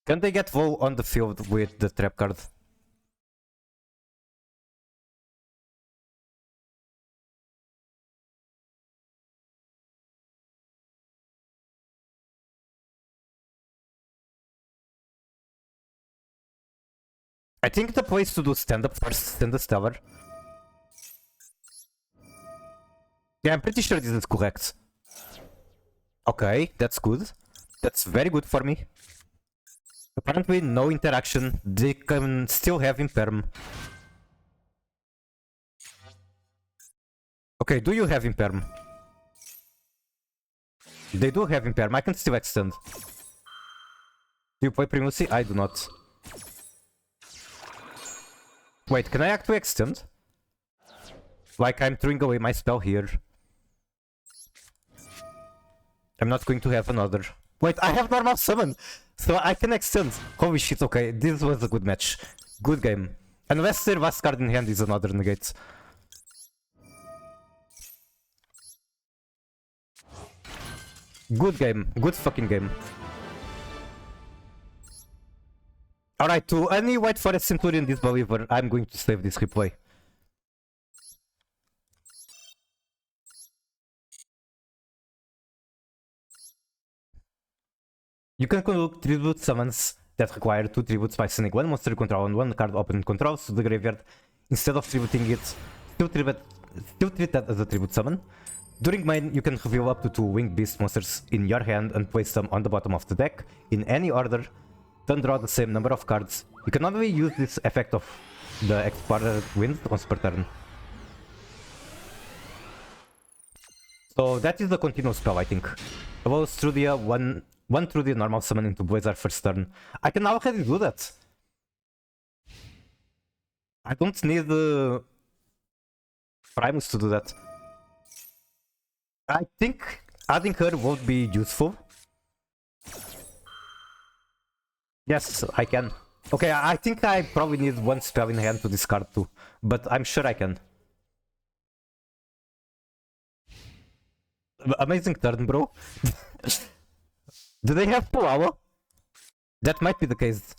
Can they get Vol on the field with the trap card? I think the place to do stand-up first, then the stellar. Yeah, I'm pretty sure this is correct. Okay, that's good. That's very good for me. Apparently no interaction. They can still have imperm. Okay, do you have imperm? They do have imperm. I can still extend. Do you play Primacy? I do not. Wait, can I actually extend? Like I'm throwing away my spell here. I'm not going to have another. Wait, I have normal summon! So I can extend. Holy shit, okay. This was a good match. Good game. Unless their last card in hand is another negate. Good game. Good fucking game. Alright, to any White Forest Centur-Ion disbeliever, I'm going to save this replay. You can conduct tribute summons that require 2 tributes by sending 1 monster you control and 1 card opponent controls to the graveyard. Instead of tributing it, still treat that as a tribute summon. During main, you can reveal up to 2 winged beast monsters in your hand and place them on the bottom of the deck in any order. Then draw the same number of cards. You can only use this effect of the expired wind once per turn. So that is the continuous spell, I think. Allows Trudia one through the normal summon into Blazer first turn. I can already do that. I don't need the Primus to do that. I think adding her would be useful. Yes, I can. Okay, I think I probably need 1 spell in hand to discard 2, but I'm sure I can. Amazing turn, bro. Do they have power? That might be the case.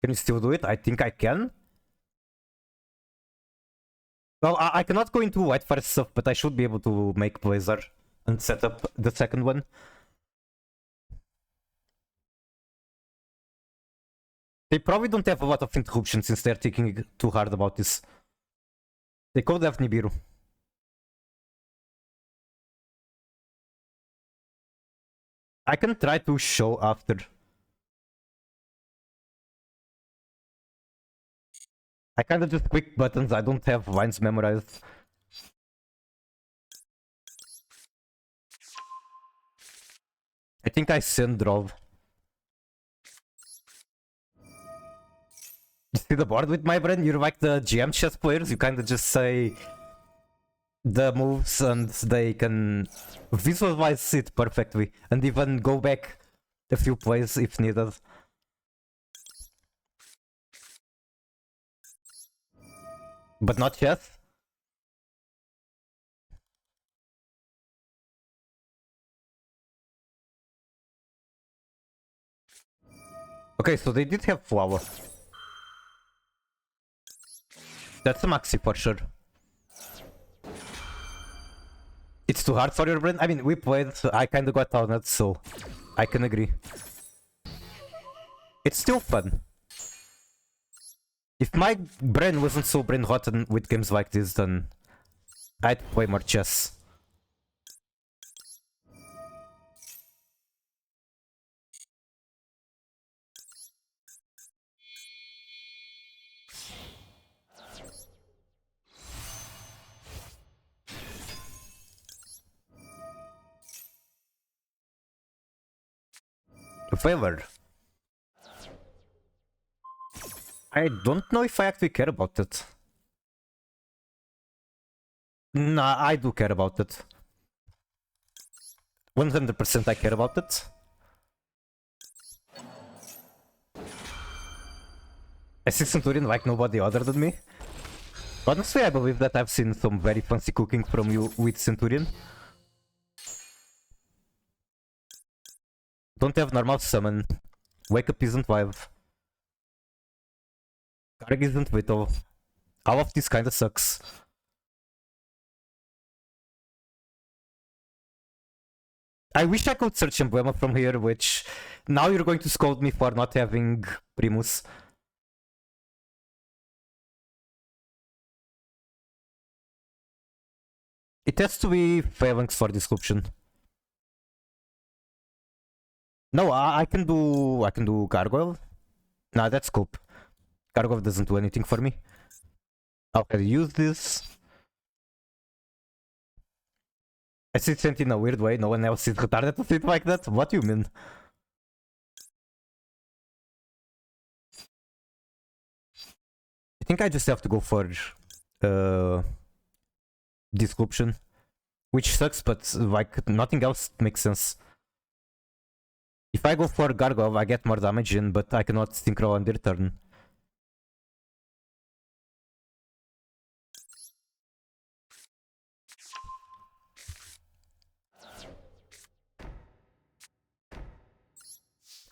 Can you still do it? I think I can. Well, I cannot go into White Forest stuff, but I should be able to make Blazer and set up the second one. They probably don't have a lot of interruptions since they're thinking too hard about this. They could have Nibiru. I can try to show after. I kinda just quick buttons, I don't have lines memorized. I think I send drove. You see the board with my brain? You're like the GM chess players, you kinda just say the moves and they can visualize it perfectly and even go back a few plays if needed. But not chess? Okay, so they did have flower. That's a maxi for sure. It's too hard for your brain? I mean, we played, I kinda got on it, so I can agree. It's still fun. If my brain wasn't so brain rotten with games like this, then I'd play more chess. Favor. I don't know if I actually care about it. Nah, I do care about it. 100% I care about it. I see Centurion like nobody other than me. Honestly, I believe that I've seen some very fancy cooking from you with Centurion. Don't have normal summon. Wake up isn't live. Karg isn't vital. All of this kinda sucks. I wish I could search Emblema from here, which now you're going to scold me for not having Primus. It has to be phalanx for this option. No, I can do gargoyle. Nah, that's scope. Gargoyle doesn't do anything for me. Okay, use this. I see it in a weird way. No one else is retarded to see it like that. What do you mean? I think I just have to go for this option, which sucks, but like nothing else makes sense. If I go for Gargov, I get more damage in, but I cannot synchro on their turn.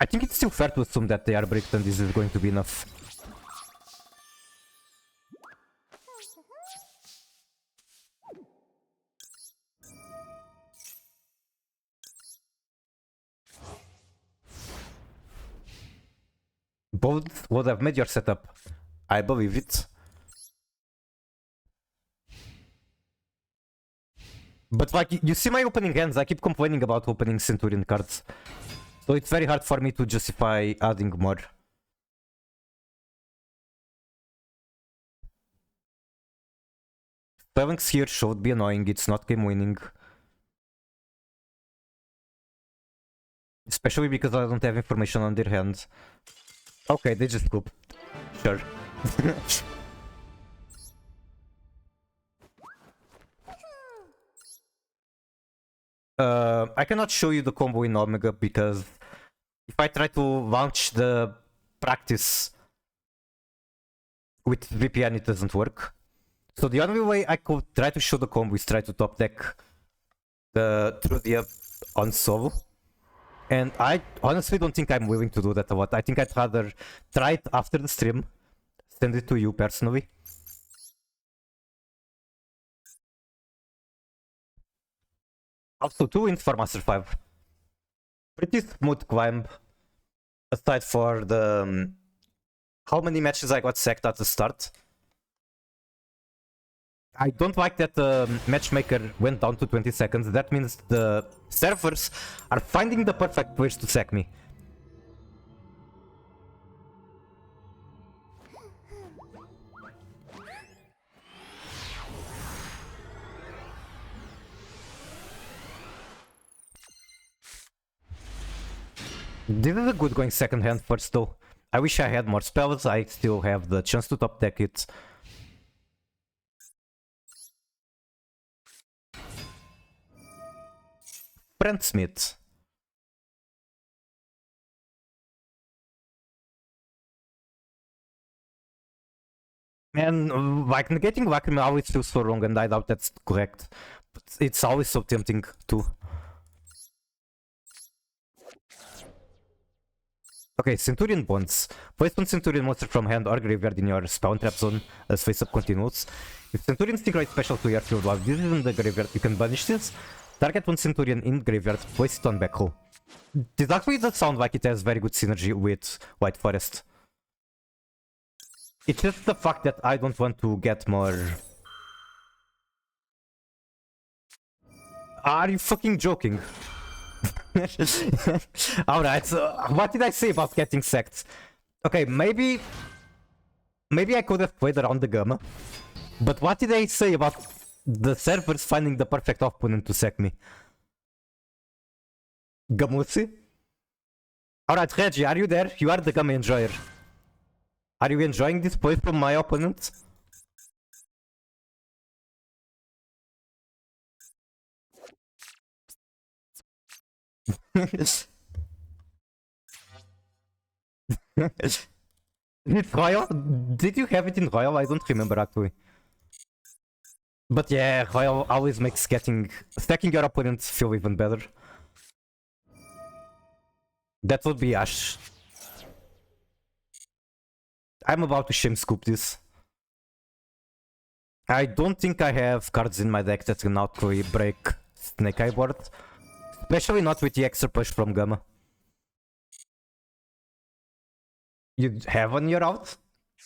I think it's still fair to assume that they are bricked and this is going to be enough. Both would have made your setup. I believe it. But like, you see my opening hands, I keep complaining about opening Centurion cards. So it's very hard for me to justify adding more. Phalanx here should be annoying, it's not game winning. Especially because I don't have information on their hand. Okay, they just scoop. Sure. I cannot show you the combo in Omega because if I try to launch the practice with VPN, it doesn't work. So the only way I could try to show the combo is try to top deck the Trudia on solo. And I honestly don't think I'm willing to do that a lot. I think I'd rather try it after the stream, send it to you personally. Also, 2 wins for Master 5. Pretty smooth climb, aside for the how many matches I got sacked at the start. I don't like that the matchmaker went down to 20 seconds. That means the servers are finding the perfect place to sack me. This is a good going second hand first though. I wish I had more spells. I still have the chance to top deck it. Brent Smith. Man, like negating Lacrima always feels so wrong and I doubt that's correct. But it's always so tempting too. Okay, Centurion Bonds. Place one Centurion monster from hand or graveyard in your spawn trap zone as face-up continues. If Centurion synchronized special to your field while this is in the graveyard, you can banish this. Target one Centurion in graveyard, place it on backrow. This actually does sound like it has very good synergy with White Forest. It's just the fact that I don't want to get more... Are you fucking joking? Alright, so what did I say about getting sacked? Okay, maybe I could have played around the gamma. But what did I say about the servers finding the perfect opponent to sack me? Gamusi? Alright, Reggie, are you there? You are the gamma enjoyer. Are you enjoying this play from my opponent? Did Royal? Did you have it in Royal? I don't remember actually. But yeah, Royal always makes stacking your opponent feel even better. That would be Ash. I'm about to shame scoop this. I don't think I have cards in my deck that can outplay break Snake Eye board. Especially not with the extra push from Gamma. You have on your out?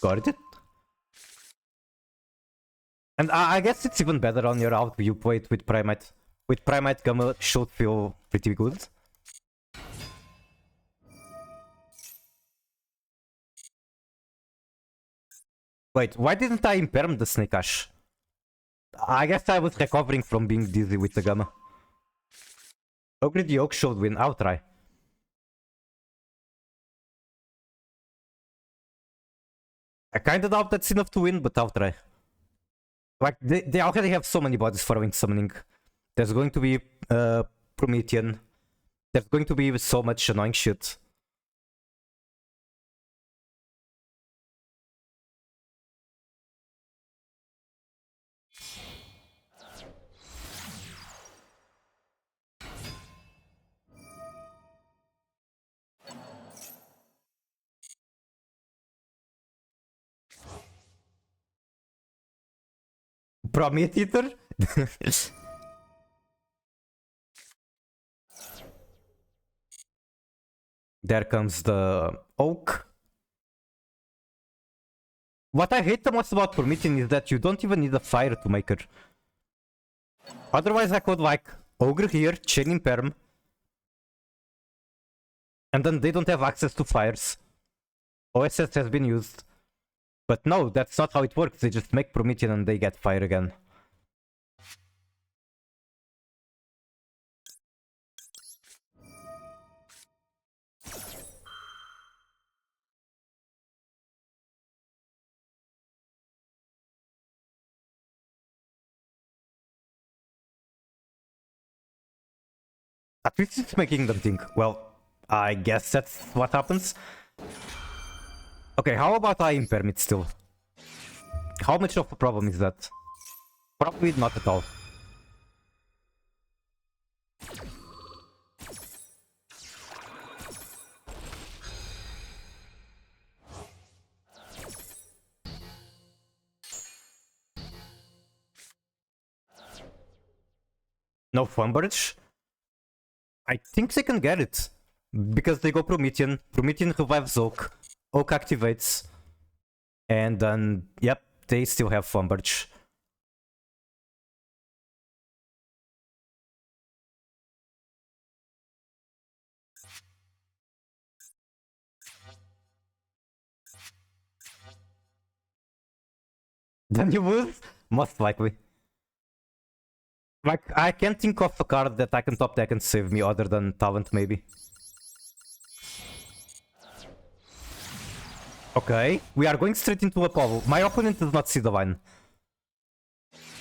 Got it. And I guess it's even better on your out. You play it with Primate. With Primate, Gamma should feel pretty good. Wait, why didn't I imperm the Snake Ash? I guess I was recovering from being dizzy with the Gamma. Ogre the Oak should win. I'll try. I kinda doubt that's enough to win, but I'll try. Like, they already have so many bodies for wind summoning. There's going to be Promethean. There's going to be so much annoying shit. Prometheater? There comes the Oak. What I hate the most about Promethean is that you don't even need a fire to make her. Otherwise I could like Ogre here, Chain Imperm. And then they don't have access to fires. OSS has been used. But no, that's not how it works. They just make Promethean and they get fire again. At least it's making them think. Well, I guess that's what happens. Okay, how about I imperm it still? How much of a problem is that? Probably not at all. No Fumbarge? I think they can get it. Because they go Promethean. Promethean revives Oak. Oak activates. And then, yep, they still have Fumbarge. Then you lose? Most likely. Like, I can't think of a card that I can top deck and save me other than Talent, maybe. Okay, we are going straight into Apollo. My opponent does not see the line.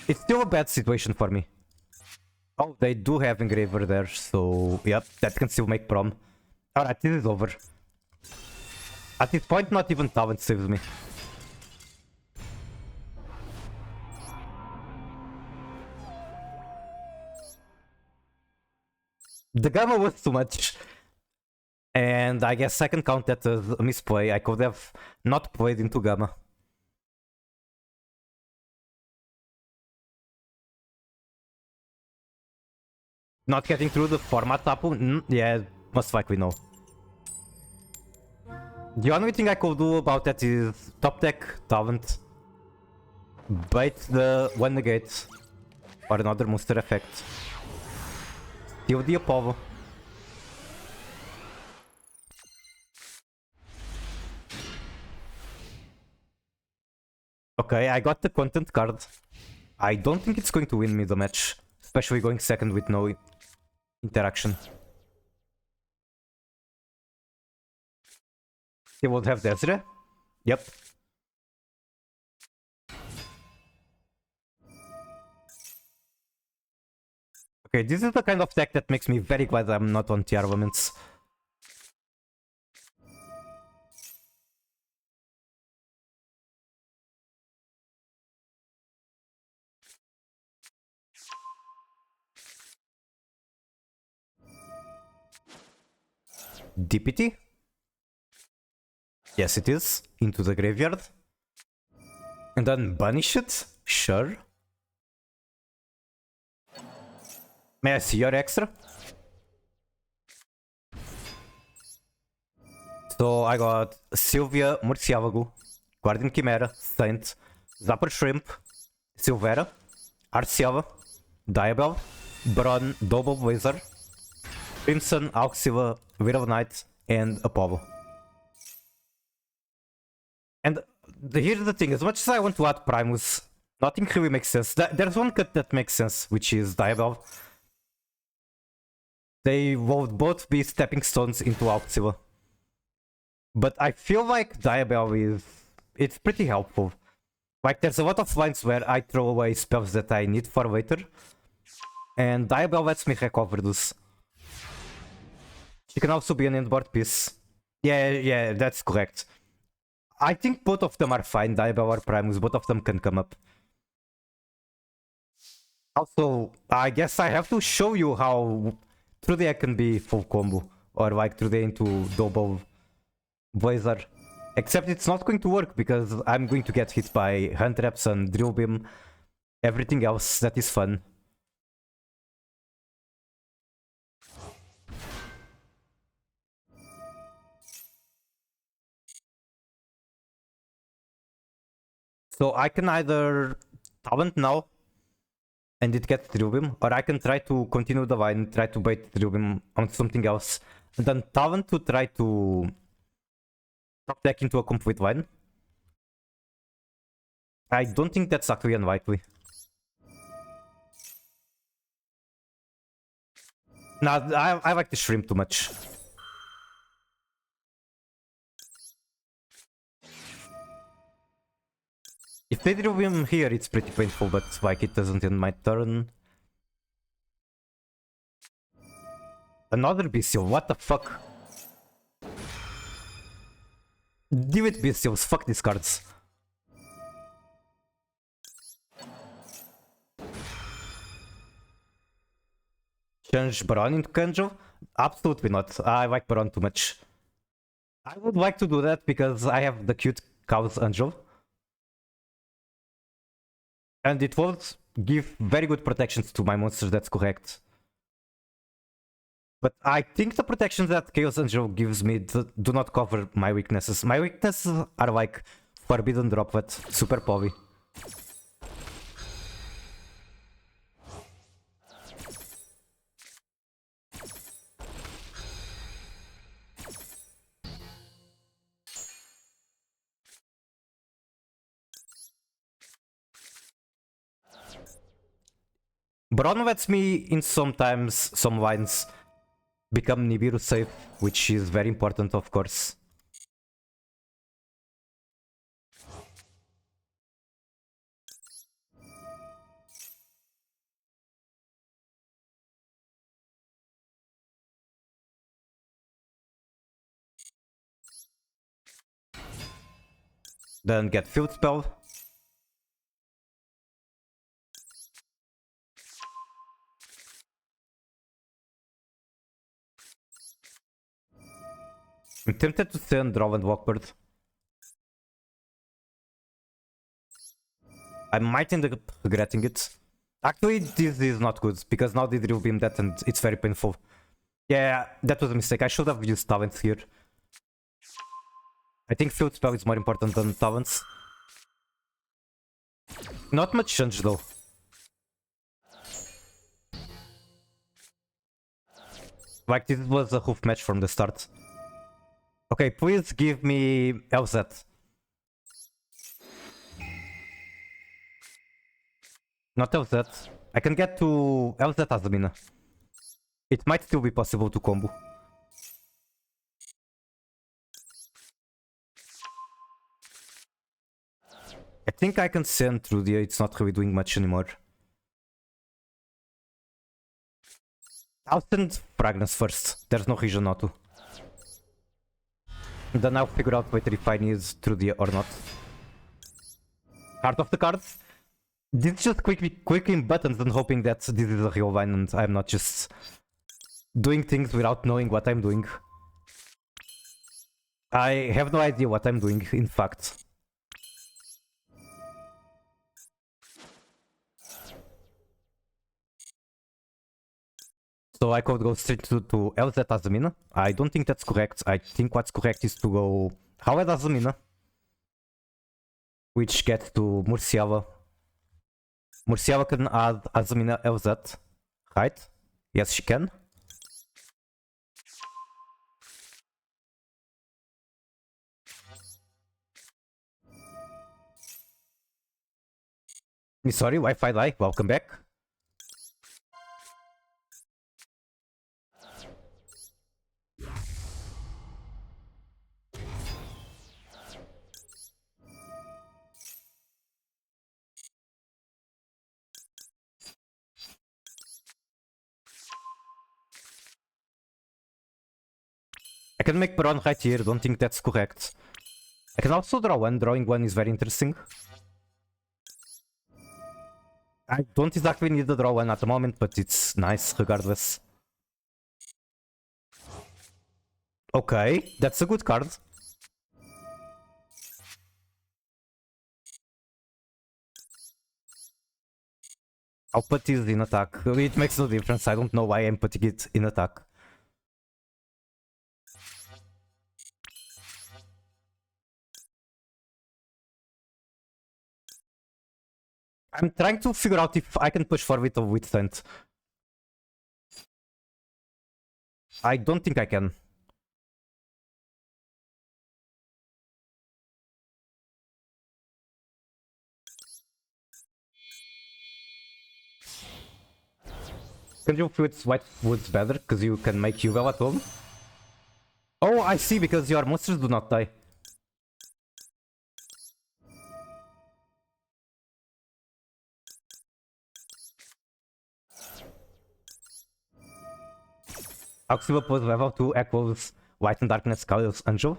It's still a bad situation for me. Oh, they do have Engraver there, so yep, that can still make prom. Alright, this is over. At this point, not even Talent saves me. The Gamma was too much. And I guess I can count that as a misplay. I could have not played into Gamma. Not getting through the format Tapu? Yeah, most likely no. The only thing I could do about that is top deck Talent. Bait the one negate. Or another monster effect. Steal the Apollo. Okay, I got the content card. I don't think it's going to win me the match. Especially going second with no interaction. He would have Desiree? Yep. Okay, this is the kind of deck that makes me very glad I'm not on tier elements. DPT? Yes, it is. Into the graveyard. And then banish it? Sure. May I see your extra? So I got Sylvia, Murciélago, Guardian Chimera, Saint, Zapper Shrimp, Silvera, Arciela, Diabell, Bron, Double Blazer, Crimson, Auxilla, Widow Knight, and Apollo. And here's the thing, as much as I want to add Primus, nothing really makes sense. There's one cut that makes sense, which is Diabell. They will both be stepping stones into Auxilla. But I feel like Diabell it's pretty helpful. Like, there's a lot of lines where I throw away spells that I need for later. And Diabell lets me recover those. She can also be an endboard piece. Yeah, that's correct. I think both of them are fine, Diabell or Primus, both of them can come up. Also, I guess I have to show you how True Day can be full combo. Or like True Day into double Blazer. Except it's not going to work because I'm going to get hit by Hand Traps and Drill Beam. Everything else that is fun. So I can either Talent now and it gets Drill Beam, or I can try to continue the line, try to bait Drill Beam on something else, and then Talent to try to top deck into a complete line. I don't think that's actually unlikely. Nah, I like the Shrimp too much. If they drew him here, it's pretty painful, but like it doesn't in my turn. Another Bestial, what the fuck? Deal with Bestials, fuck these cards. Change Baron into Kanjo? Absolutely not, I like Baron too much. I would like to do that because I have the cute Cow's Angel. And it will give very good protections to my monsters, that's correct. But I think the protections that Chaos Angel gives me do not cover my weaknesses. My weaknesses are like Forbidden Droplet, Super Poly. Bron lets me in sometimes some lines become Nibiru safe, which is very important, of course. Then get Field Spell. I'm tempted to send Draw and Walkbird. I might end up regretting it. Actually, this is not good, because now they Drill Beam that and it's very painful. Yeah, that was a mistake. I should have used Talents here. I think Field Spell is more important than Talents. Not much change though. Like, this was a hoof match from the start. Okay, please give me LZ. Not LZ. I can get to LZ Azamina. It might still be possible to combo. I think I can send through the. It's not really doing much anymore. I'll send Fragrance first. There's no reason not to. Then I'll figure out whether if I need through the or not. Heart of the cards. This is just clicking buttons and hoping that this is a real line and I'm not just doing things without knowing what I'm doing. I have no idea what I'm doing, in fact. So I could go straight to LZ Azumina. I don't think that's correct. I think what's correct is to go Howard Azumina, which gets to Murciava. Murciava can add Azumina LZ, right? Yes, she can. Sorry, Wi-Fi lag. Welcome back. I can make Baron right here, don't think that's correct. I can also draw one, drawing one is very interesting. I don't exactly need to draw one at the moment, but it's nice regardless. Okay, that's a good card. I'll put this in attack. It makes no difference, I don't know why I'm putting it in attack. I'm trying to figure out if I can push forward or withstand. I don't think I can. Can you with white woods better? Because you can make you well at home. Oh, I see, because your monsters do not die. Auxiliary pose level 2 equals White and Darkness Chaos Angel.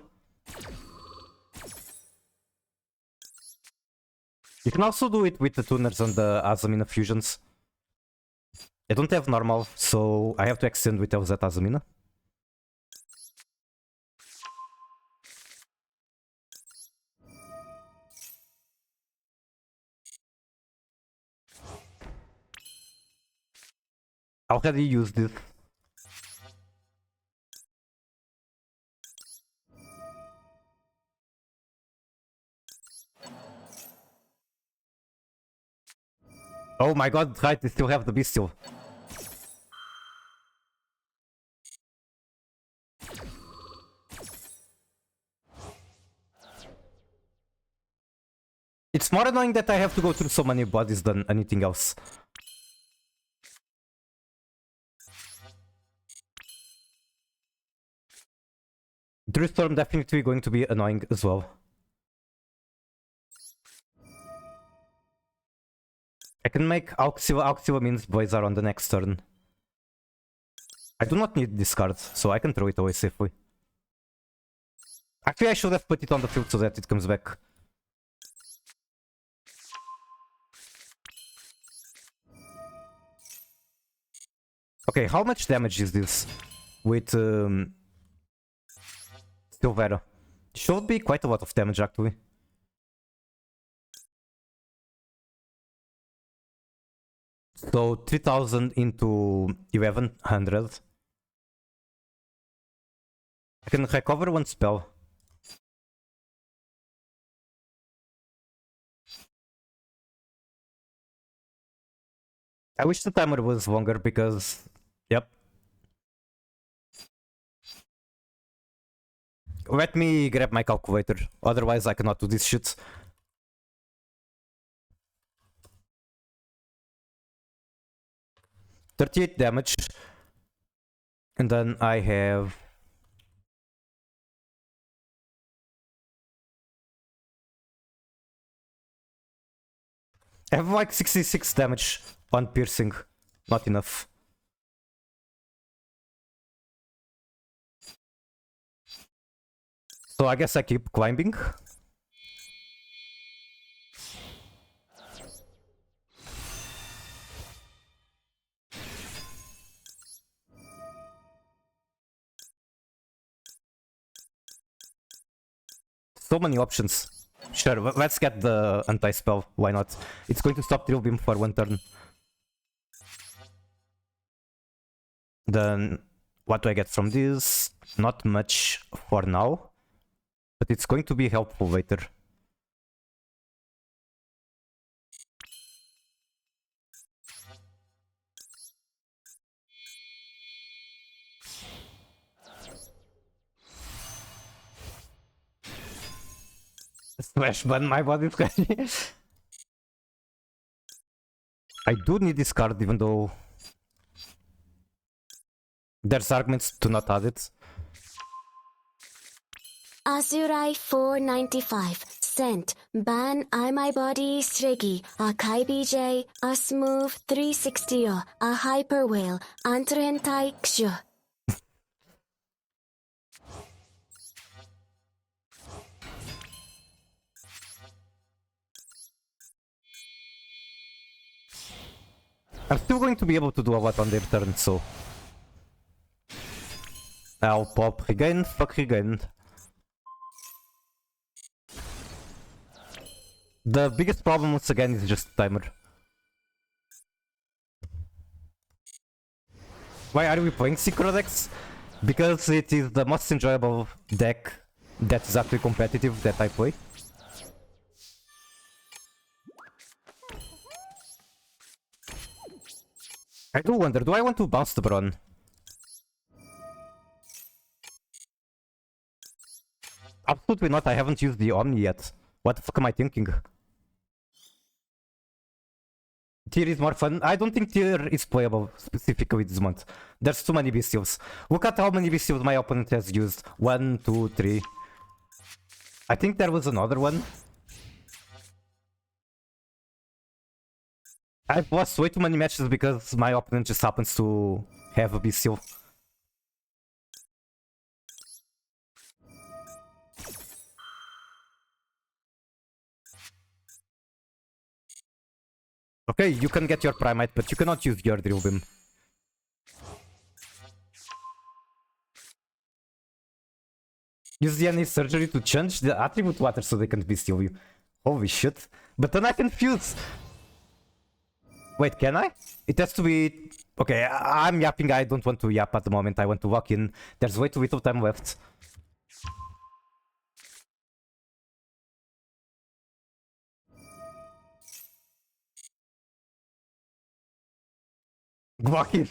You can also do it with the tuners and the Azumina fusions. I don't have normal, so I have to extend with LZ Azumina. I already used this. Oh my god, right, they still have the Bestial. It's more annoying that I have to go through so many bodies than anything else. True Storm definitely going to be annoying as well. I can make Auxila means boys are on the next turn. I do not need this card, so I can throw it away safely. Actually, I should have put it on the field so that it comes back. Okay, how much damage is this with Silvera? Should be quite a lot of damage actually. So 3000 into 1100. I can recover one spell. I wish the timer was longer because, yep. Let me grab my calculator, otherwise I cannot do this shit. $38 damage. And then I have... I have like 66 damage on piercing. Not enough. So I guess I keep climbing. So many options. Sure, let's get the anti-spell, why not? It's going to stop Drill Beam for one turn. Then what do I get from this? Not much for now, but it's going to be helpful later. Smash button, my body is ready. I do need this card, even though there's arguments to not add it. Azurai 495. Sent. Ban I my body Srigi. A Kai BJ. A smooth 360. A hyper whale. Antrahentai Kshu. I'm still going to be able to do a lot on their turn, so I'll pop regain, fuck regain. The biggest problem once again is just timer. Why are we playing Synchro decks? Because it is the most enjoyable deck that is actually competitive that I play. I do wonder, do I want to bounce the Bron? Absolutely not, I haven't used the Omni yet. What the fuck am I thinking? Tier is more fun. I don't think tier is playable specifically this month. There's too many bestials. Look at how many bestials my opponent has used. 1, 2, 3. I think there was another one. I've lost way too many matches because my opponent just happens to have a bestial. Okay, you can get your Primite, but you cannot use your Drill Beam. Use DNA surgery to change the attribute water so they can bestial you. Holy shit. But then I can fuse. Wait, can I? It has to be... Okay, I'm yapping. I don't want to yap at the moment. I want to walk in. There's way too little time left. Walk in.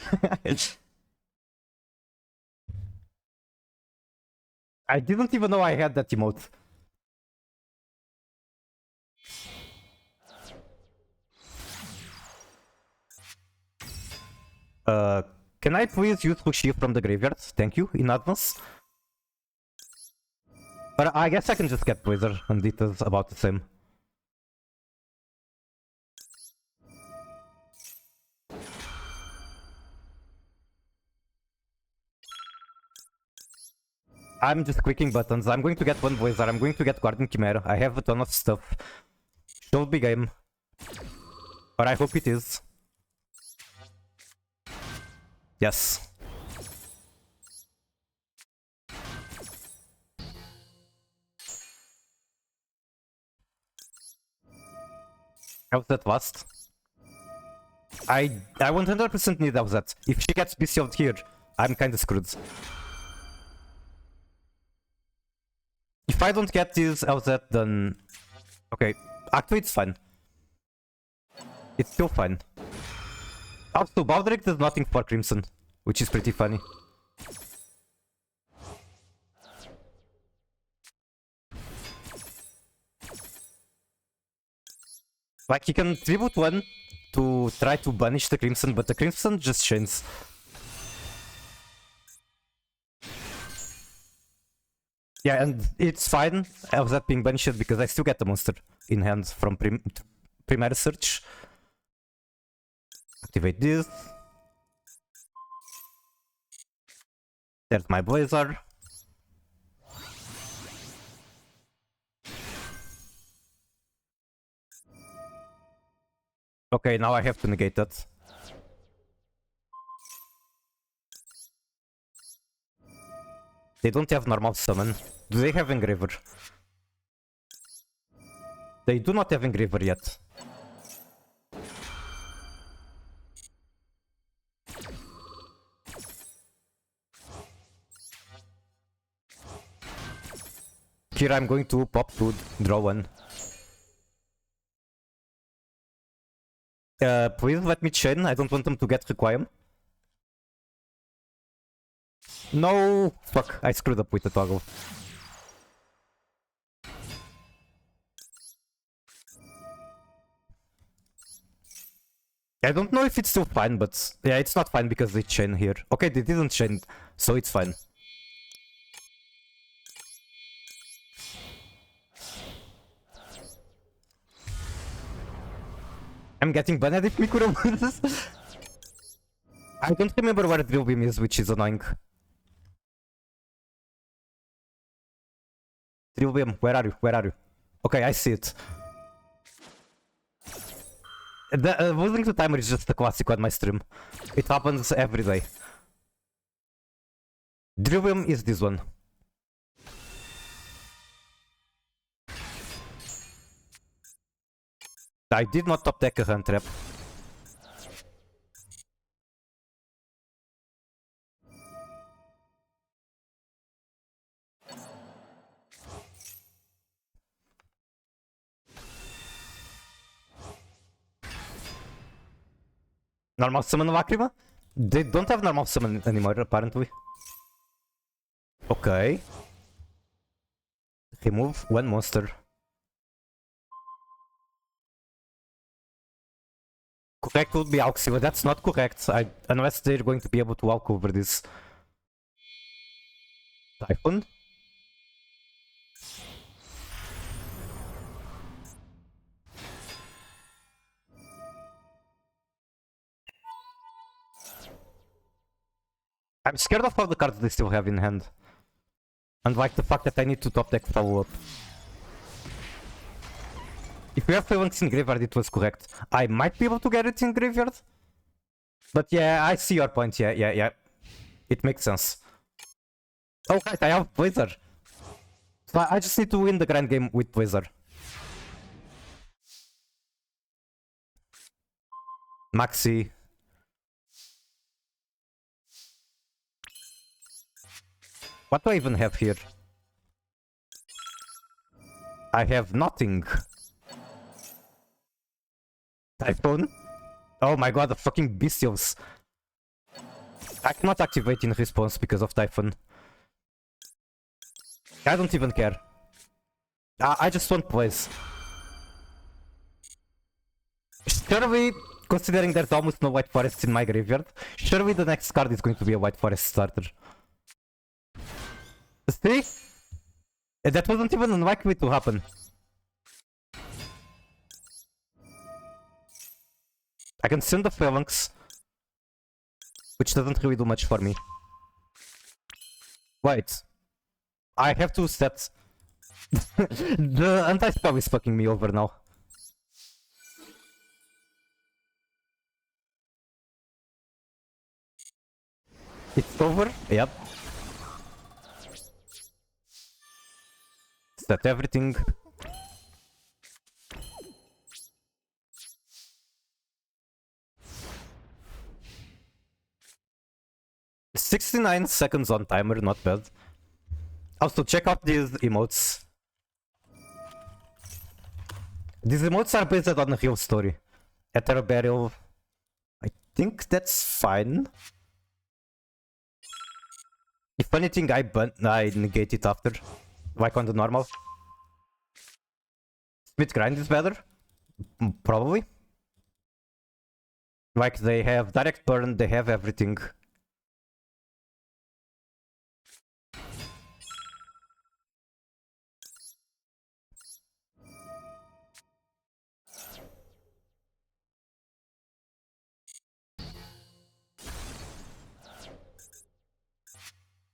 I didn't even know I had that emote. Can I please use Fushia from the graveyard? Thank you, in advance. But I guess I can just get Blizzard, and it is about the same. I'm just clicking buttons. I'm going to get one Blizzard. I'm going to get Guardian Chimera. I have a ton of stuff. Should be game. But I hope it is. Yes. How's that last? I 100% need that. If she gets BC'd here, I'm kinda screwed. If I don't get this LZ, then... Okay, actually it's fine. It's still fine. Also, Baldric does nothing for Crimson, which is pretty funny. Like, he can tribute one to try to banish the Crimson, but the Crimson just chains. Yeah, and it's fine of that being banished because I still get the monster in hand from Primary Search. Activate this. There's my Blazer. Okay, now I have to negate that. They don't have normal summon. Do they have Engraver? They do not have Engraver yet. Here I'm going to pop 2, draw 1. Please let me chain, I don't want them to get Requiem. No! Fuck, I screwed up with the toggle. I don't know if it's still fine, but yeah, it's not fine because they chain here. Okay, they didn't chain, so it's fine. I'm getting banned if Mikuro loses. I don't remember where Drill Beam is, which is annoying. Drill Beam, where are you? Where are you? Okay, I see it. Losing the timer is just a classic on my stream. It happens every day. Drill Beam is this one. I did not top deck a hand trap. Normal summon Lacrima? They don't have normal summon anymore, apparently. Okay. Remove 1 monster. Correct would be Auxi, but that's not correct. Unless they're going to be able to walk over this. Typhoon? I'm scared of all the cards they still have in hand. And like the fact that I need to top deck follow-up. If we have Phalanx in graveyard, it was correct. I might be able to get it in graveyard. But yeah, I see your point. Yeah. It makes sense. Oh, right, I have Blazer. So I just need to win the grand game with Blazer. Maxi. What do I even have here? I have nothing. Typhoon? Oh my god, the fucking bestials. I cannot activate in response because of Typhoon. I don't even care. I just want plays. Surely, considering there's almost no White Forest in my graveyard, surely the next card is going to be a White Forest starter. See? That wasn't even unlikely to happen. I can send the Phalanx, which doesn't really do much for me. Wait. I have to set... The anti-spell is fucking me over now. It's over? Yep. Set everything. "69 seconds on timer, not bad. Also, check out these emotes. These emotes are based on a real story. Ether Burial. I think that's fine. If anything, I negate it after. Like on the normal. Smith Grind is better? Probably. Like, they have direct burn, they have everything.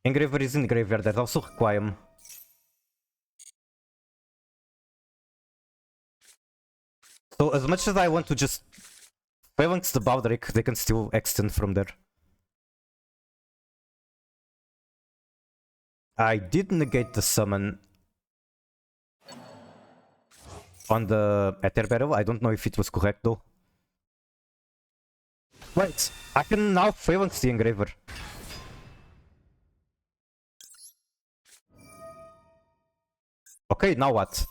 Engraver is in graveyard, there's also Requiem. So as much as I want to just Phalanx the Baldric, they can still extend from there. I did negate the summon on the Ether Barrel. I don't know if it was correct though. Wait, I can now Phalanx the Engraver. Okay, now what?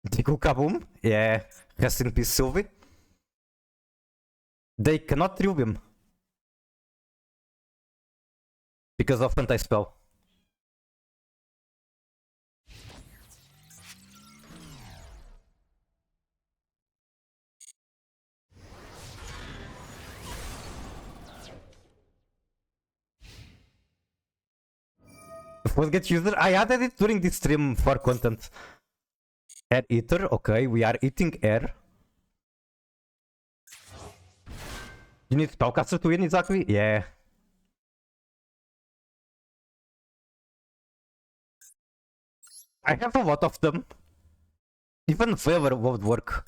Diku Kaboom? Yeah. Rest in peace, Sylvie. They cannot remove him. Because of anti-spell. Forget user. I added it during this stream for content. Air eater. Okay, we are eating air. You need spellcaster to win, exactly? Yeah. I have a lot of them. Even Favor would work.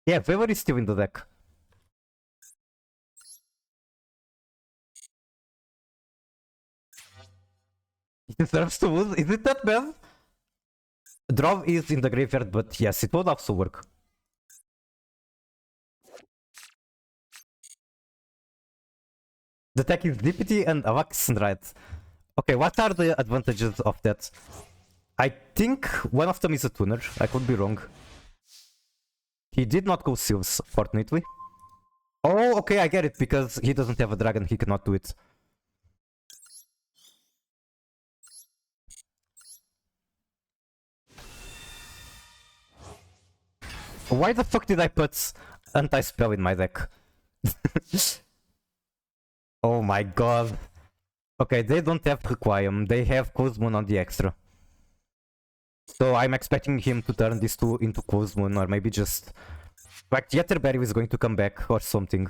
Yeah, Favor is still in the deck. It deserves to lose. Is it that bad? Draw is in the graveyard, but yes, it would also work. The deck is DPT and Avax, right? Okay, what are the advantages of that? I think one of them is a tuner. I could be wrong. He did not go Sylphs, fortunately. Oh, okay, I get it. Because he doesn't have a dragon, he cannot do it. Why the fuck did I put anti-spell in my deck? Oh my god. Okay, they don't have Requiem. They have Cosmoon on the extra. So I'm expecting him to turn these two into Cosmoon, or maybe just... Like, Yetterberry is going to come back, or something.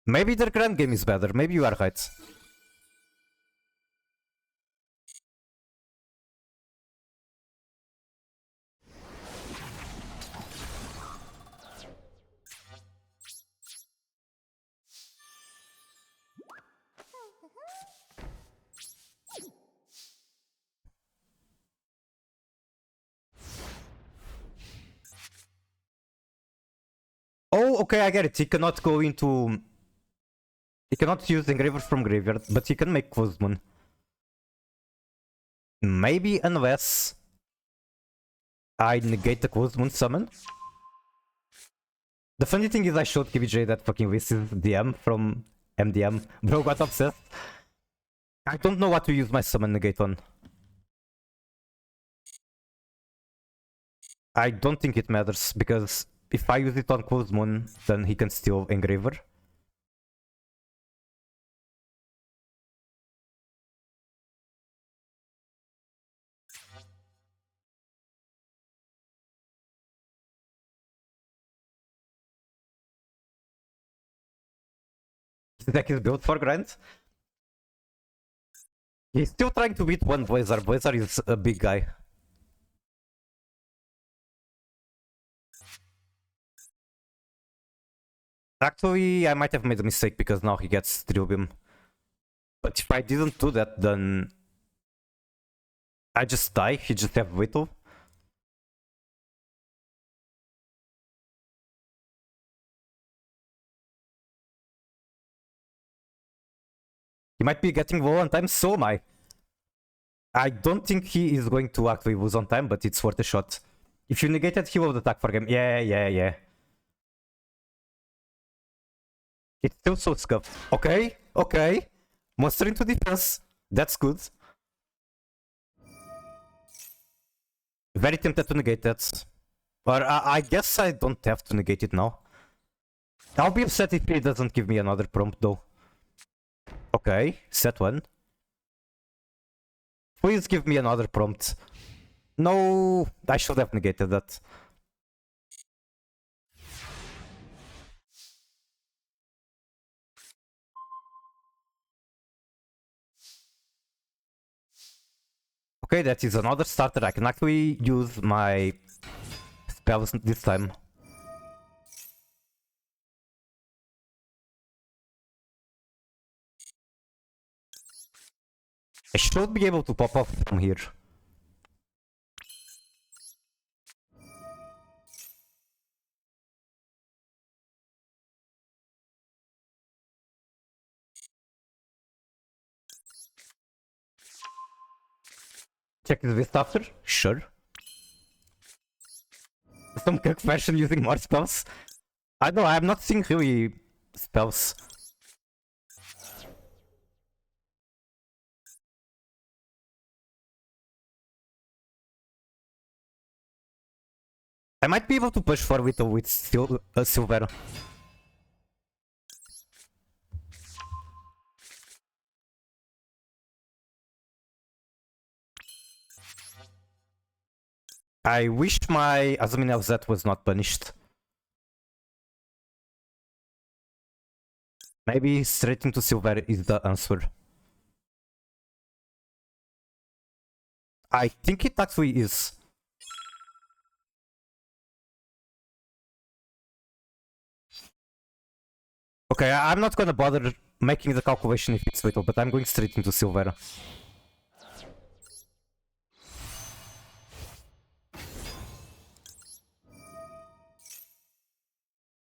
Maybe their grand game is better, maybe you are right. Oh, okay, I get it. He cannot go into... He cannot use Engravers from Graveyard, but he can make Cosmoon. Maybe unless... I negate the Cosmoon summon. The funny thing is I showed KVJ that fucking this is DM from MDM. Bro got obsessed. I don't know what to use my summon negate on. I don't think it matters, because if I use it on Cosmoon, then he can steal Engraver. His deck is built for grind. He's still trying to beat one Blazer. Blazer is a big guy. Actually, I might have made a mistake because now he gets Drill Beam. But if I didn't do that, then... I just die, he just have Whittle. He might be getting low on time, so am I. I don't think he is going to actually lose on time, but it's worth a shot. If you negated, he would attack for game. Yeah. It's still so scuffed. Okay. Monster into defense. That's good. Very tempted to negate that. Or I guess I don't have to negate it now. I'll be upset if he doesn't give me another prompt though. Okay, set one. Please give me another prompt. No, I should have negated that. Okay, that is another starter. I can actually use my spells this time. I should be able to pop off from here. Check the list after? Sure. Some cook version using more spells? I don't know, I'm not seeing really spells. I might be able to push for Whittle with Silver. I wish my Azumin LZ was not punished. Maybe straight into Silver is the answer. I think it actually is. Okay, I'm not gonna bother making the calculation if it's little, but I'm going straight into Silver.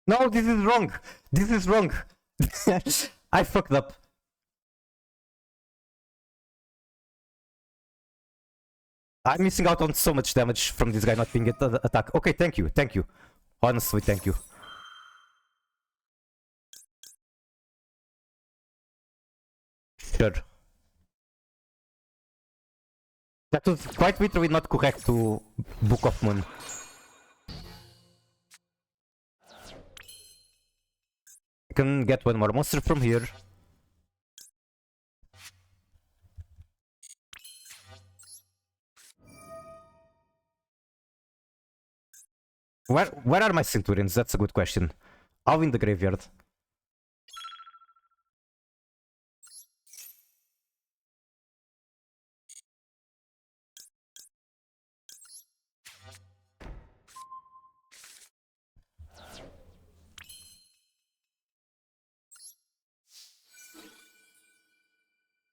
No, this is wrong! This is wrong! I fucked up. I'm missing out on so much damage from this guy not being attacked. Okay, thank you, thank you. Honestly, thank you. Sure. That was quite literally not correct to Book of Moon. I can get one more monster from here. Where are my Centurions? That's a good question. All in the graveyard.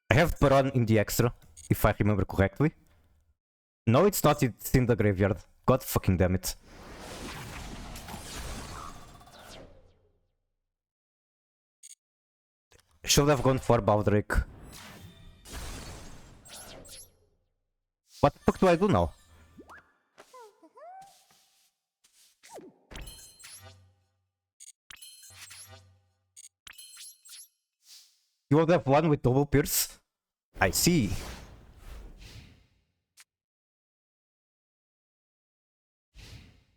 I have Baron in the extra, if I remember correctly. No, it's not, it's in the graveyard. God fucking damn it. Should have gone for Baldric. What the fuck do I do now? You will have one with double pierce? I see.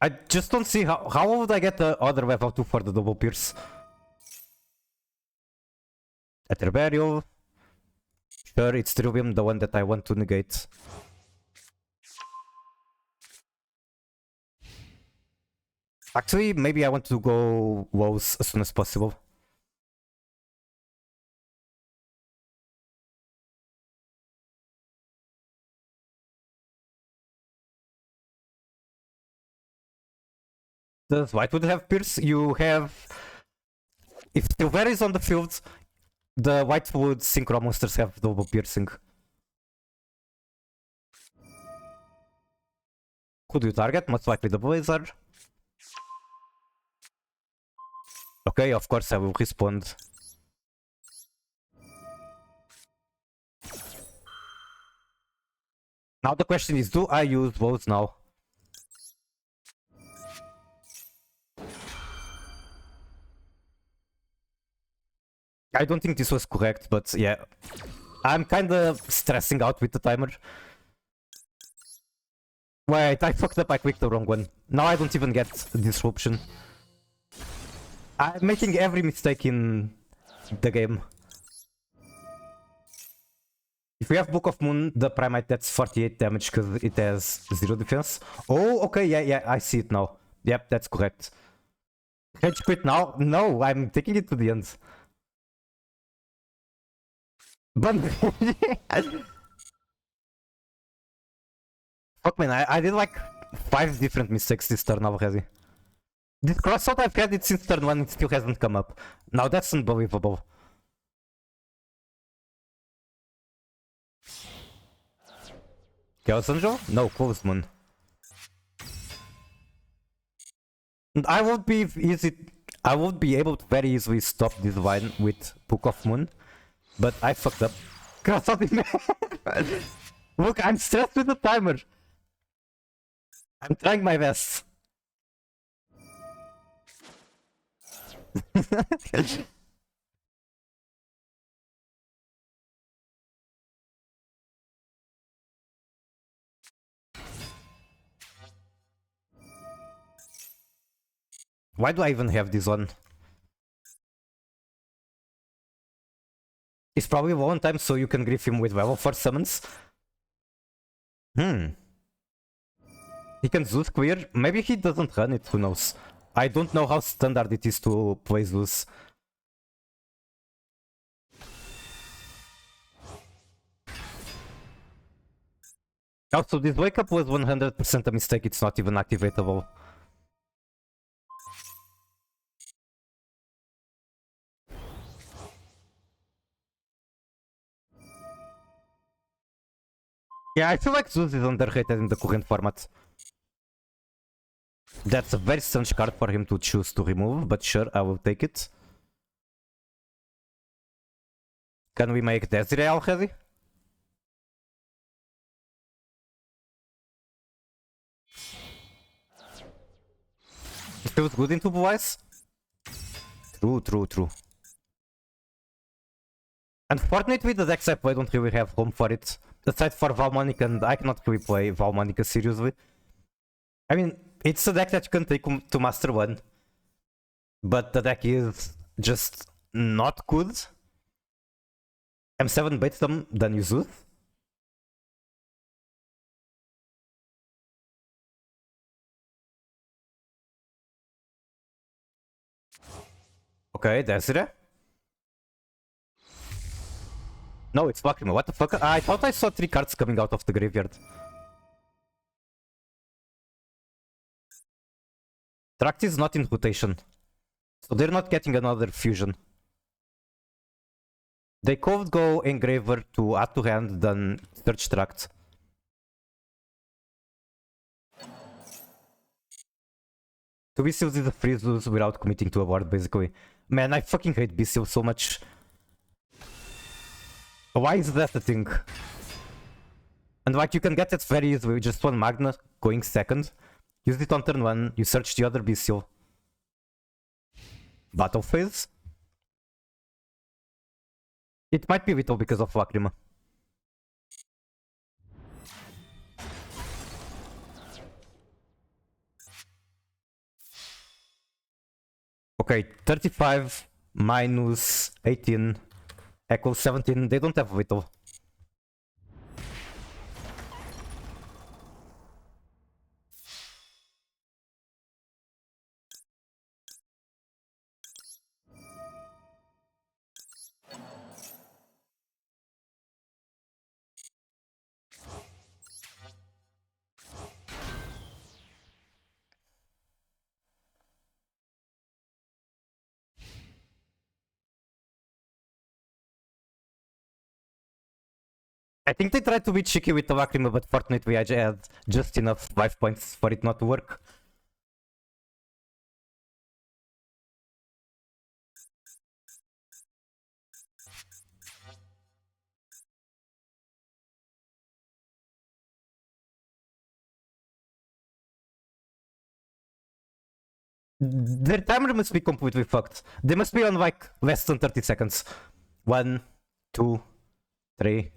I just don't see how would I get the other level 2 for the double pierce? Ether Burial. Sure, it's Trivium, the one that I want to negate. Actually, maybe I want to go Woes as soon as possible. Does White would have Pierce? You have... If Silver is on the field, the White would Synchro monsters have double piercing. Who do you target? Most likely the Blizzard. Okay, of course I will respond. Now the question is, do I use Woes now? I don't think this was correct, but yeah. I'm kinda stressing out with the timer. Wait, I fucked up, I clicked the wrong one. Now I don't even get disruption. I'm making every mistake in the game. If we have Book of Moon, the Primate, that's 48 damage because it has 0 defense. Oh, okay, yeah, I see it now. Yep, that's correct. Rage quit now? No, I'm taking it to the end. But fuck man, I did like 5 different mistakes this turn already. This crossout I've had it since turn 1, it still hasn't come up. Now that's unbelievable. Chaos Angel? No, Closed Moon. And I would be able to very easily stop this line with Book of Moon. But I fucked up. Crossout in Look, I'm stressed with the timer. I'm trying my best. Why do I even have this one? It's probably one time so you can grief him with level 4 summons. He can Zeus clear. Maybe he doesn't run it, who knows. I don't know how standard it is to play Zeus. Also, this wake up was 100% a mistake, it's not even activatable. Yeah, I feel like Zeus is underrated in the current format. That's a very strange card for him to choose to remove, but sure, I will take it. Can we make Desiree already? It feels good into Blue Eyes. True. Unfortunately, with the decks I play, don't really have home for it. Aside for Valmonic, and I cannot really play Valmonica seriously. I mean, it's a deck that you can take to Master 1. But the deck is just not good. M7 baits them, then you Zeus. Okay, Desiree. No, it's Lacrima. What the fuck? I thought I saw 3 cards coming out of the graveyard. Tract is not in rotation. So they're not getting another fusion. They could go Engraver to add to hand, then search Tract. To be sealed is a free Zeus without committing to a ward, basically. Man, I fucking hate Bisiel so much. Why is that a thing? And like, you can get it very easily with just one Magna going second. Use it on turn 1, you search the other Bisiel. Battle phase? It might be Vito because of Lacrima. Okay, 35 minus 18 equals 17. They don't have Vito. I think they tried to be cheeky with the Lacrima, but fortunately I had just enough life points for it not to work. Their timer must be completely fucked. They must be on like less than 30 seconds. 1, 2, 3,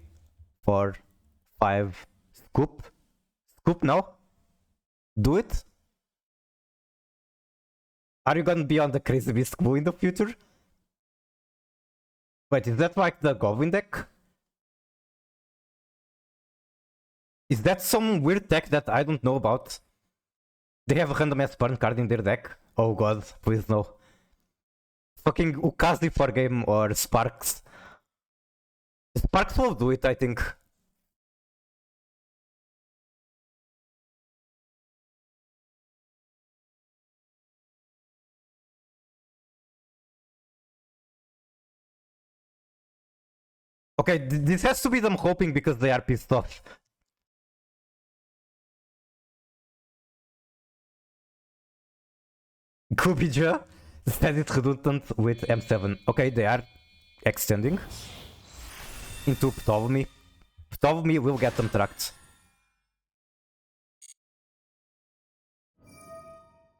4, 5. Scoop? Scoop now? Do it? Are you gonna be on the Crazy Beast Blue in the future? Wait, is that like the Goblin deck? Is that some weird deck that I don't know about? They have a random ass burn card in their deck? Oh god, please no. Fucking Ukazi for game or Sparks. Sparks will do it, I think. Okay, this has to be them hoping because they are pissed off. Kubija said it's redundant with M7. Okay, they are extending into Ptolemy. Top of me will get them tracked.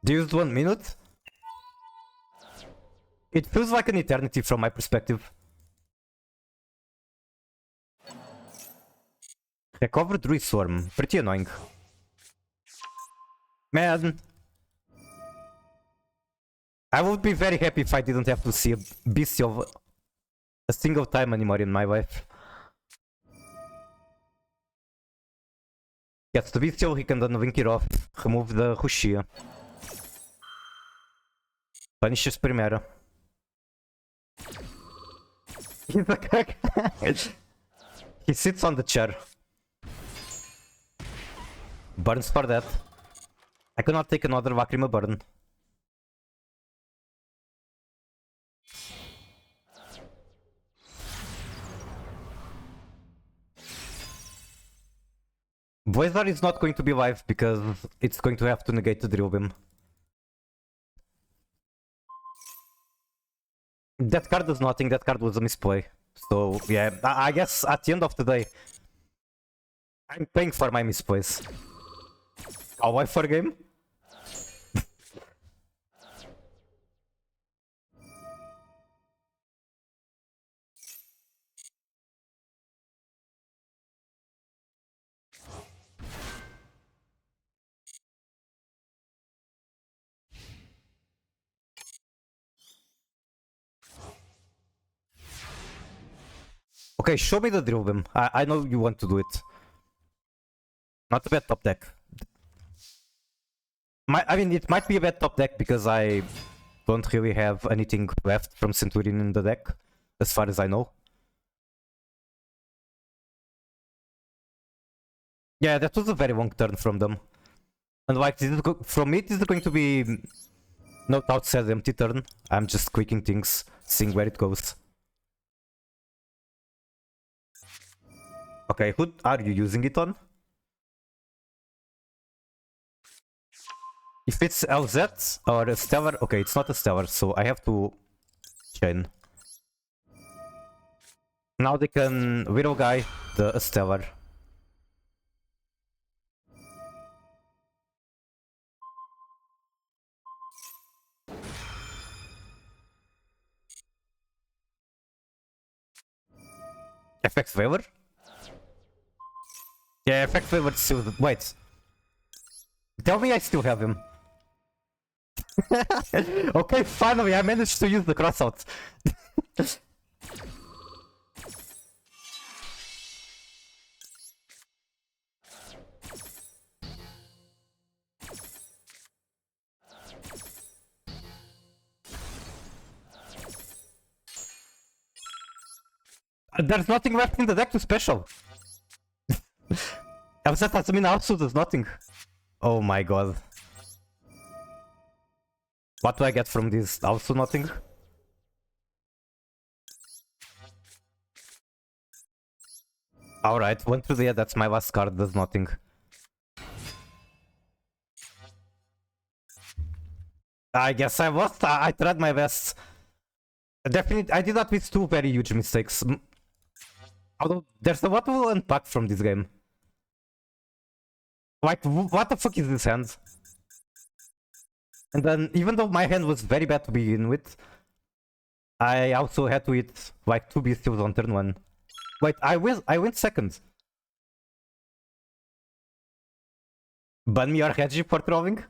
They used 1 minute? It feels like an eternity from my perspective. Recover Druid Swarm. Pretty annoying. Man. I would be very happy if I didn't have to see a bestial a single time anymore in my life. Gets the bestial, he can then link it off, remove the Rushia. Punishes primeiro. He's a crack. He sits on the chair. Burns for that. I cannot take another Lacrima burn. Voizar is not going to be live because it's going to have to negate the drill beam. That card does nothing, that card was a misplay. So yeah, I guess at the end of the day, I'm paying for my misplays. Oh, why for a game? Okay, show me the drill beam. I know you want to do it. Not a bad top deck. I mean, it might be a bad top deck because I don't really have anything left from Centurion in the deck, as far as I know. Yeah, that was a very long turn from them. And like, from me, this is going to be not outside empty turn. I'm just clicking things, seeing where it goes. Okay, who are you using it on? If it's LZ or a Stellar, okay, it's not a Stellar, so I have to chain. Now they can Widow Guy the Stellar. FX Waiver? Yeah, FX Waiver still. Wait. Tell me I still have him. Okay, finally I managed to use the crossout. There's nothing left in the deck to special. Asmin also does nothing. Oh my god. What do I get from this? Also nothing? Alright, went through the air, that's my last card, does nothing. I guess I lost, I tried my best. Definitely, I did not miss two very huge mistakes. Although, there's a lot to unpack from this game. Like, what the fuck is this hand? And then, even though my hand was very bad to begin with, I also had to hit like 2 bestials on turn 1. Wait, I went second. Ban me or Reggie for trolling?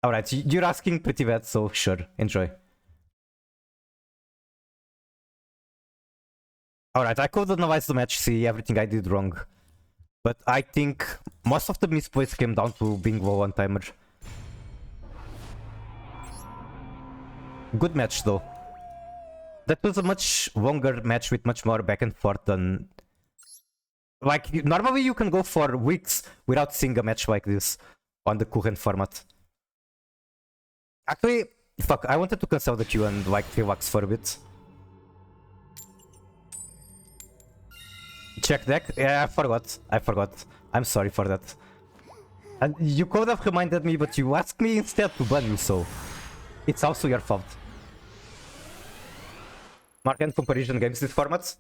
Alright, you're asking pretty bad, so sure, enjoy. Alright, I could analyze the match, see everything I did wrong. But I think most of the misplays came down to being low on timer. Good match though. That was a much longer match with much more back and forth than... Like, normally you can go for weeks without seeing a match like this on the current format. Actually, fuck, I wanted to cancel the queue and like relax for a bit. Check deck? Yeah, I forgot. I'm sorry for that. And you could have reminded me, but you asked me instead to ban me, so... It's also your fault. Mark and comparison games this format?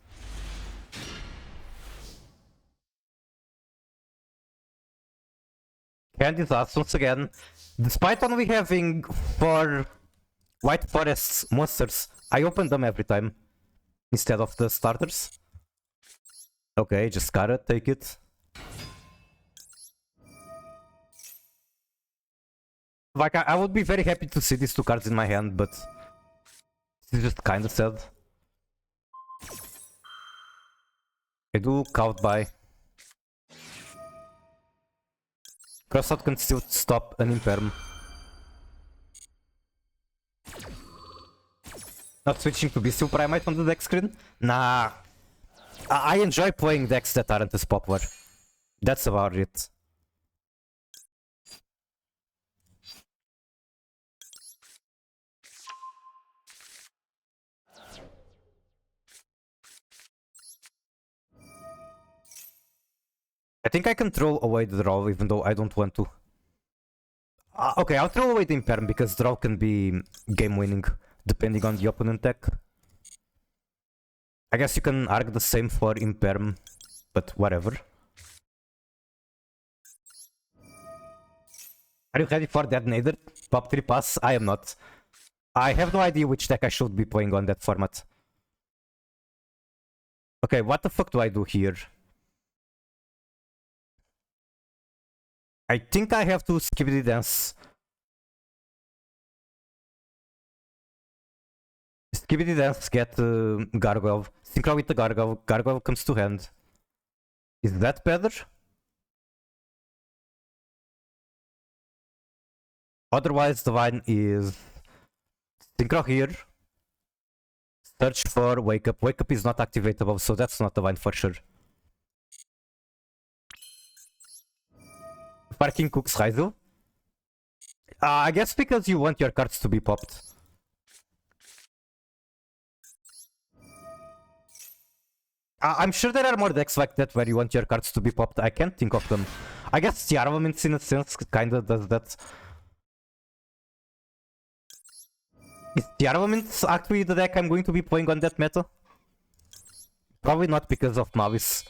hand is us once again. Despite only having 4 White Forest monsters, I open them every time instead of the starters. Okay, just gotta take it. Like, I would be very happy to see these 2 cards in my hand, but it's just kinda sad. I do count by. Crossout can still stop an imperm. Not switching to Bestial Primate on the deck screen? Nah. I enjoy playing decks that aren't as popular. That's about it. I think I can throw away the draw even though I don't want to. Okay, I'll throw away the imperm because draw can be game winning depending on the opponent deck. I guess you can argue the same for imperm, but whatever. Are you ready for that Nether? Top 3 pass? I am not. I have no idea which deck I should be playing on that format. Okay, what the fuck do I do here? I think I have to Skibidi Dance. Skibidi Dance, get Gargoyle. Synchro with the Gargoyle. Gargoyle comes to hand. Is that better? Otherwise, the Divine is Synchro here. Search for Wake Up. Wake Up is not activatable, so that's not Divine for sure. Parking Cook's Raizul? I guess because you want your cards to be popped. I'm sure there are more decks like that where you want your cards to be popped. I can't think of them. I guess the Armaments in a sense kinda does that. Is the Armaments actually the deck I'm going to be playing on that meta? Probably not because of Mavis.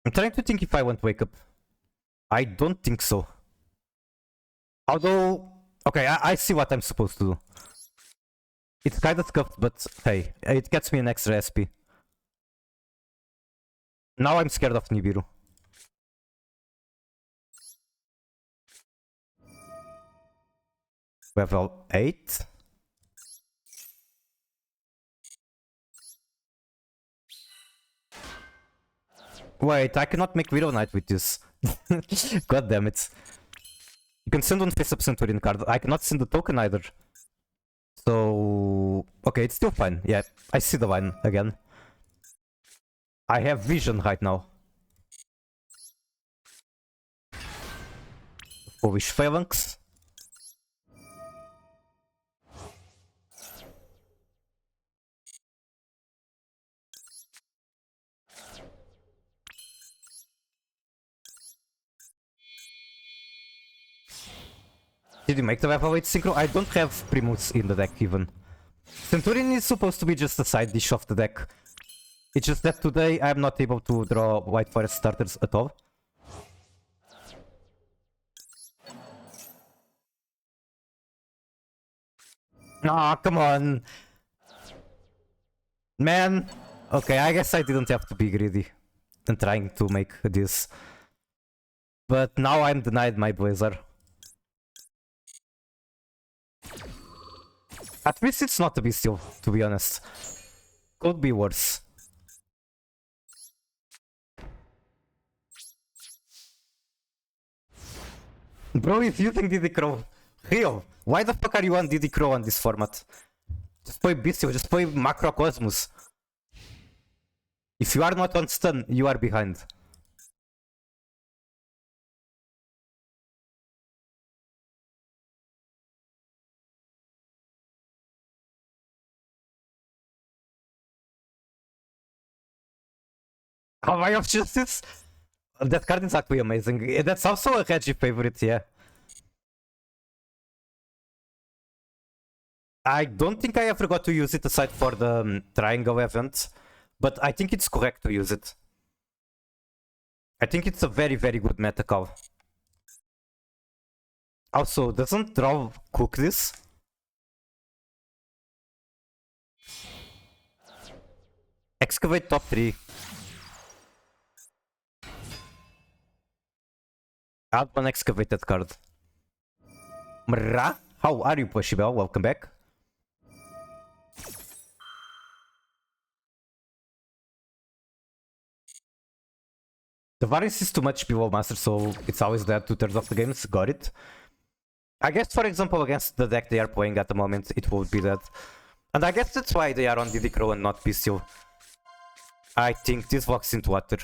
I'm trying to think if I want Wake Up. I don't think so. Although, okay, I see what I'm supposed to do. It's kinda scuffed, but hey, it gets me an extra SP. Now I'm scared of Nibiru. Level 8. Wait, I cannot make Widow Knight with this. God damn it. You can send one face-up Centurion card. I cannot send the token either. So... okay, it's still fine. Yeah, I see the line again. I have vision right now. Foolish Phalanx. Did you make the level 8 synchro? I don't have Primus in the deck even. Centurion is supposed to be just a side dish of the deck. It's just that today I'm not able to draw White Forest starters at all. Aw, come on. Man. Okay, I guess I didn't have to be greedy and trying to make this. But now I'm denied my Blazer. At least it's not a Bestial, to be honest. Could be worse. Bro is using Diddy Crow. Real. Why the fuck are you on Diddy Crow on this format? Just play Bestial, just play Macrocosmos. If you are not on stun, you are behind. Eye of Justice? That card is actually amazing. That's also a Reggie favorite, yeah. I don't think I ever got to use it aside for the triangle event, but I think it's correct to use it. I think it's a very, very good meta call. Also, doesn't draw cook this? Excavate top 3. Add one excavated card. Mra? How are you, Poshibel? Welcome back. The variance is too much below master, so it's always dead 2/3 of the games. Got it. I guess, for example, against the deck they are playing at the moment, it would be that. And I guess that's why they are on DD Crow and not Bestial. I think this walks into water.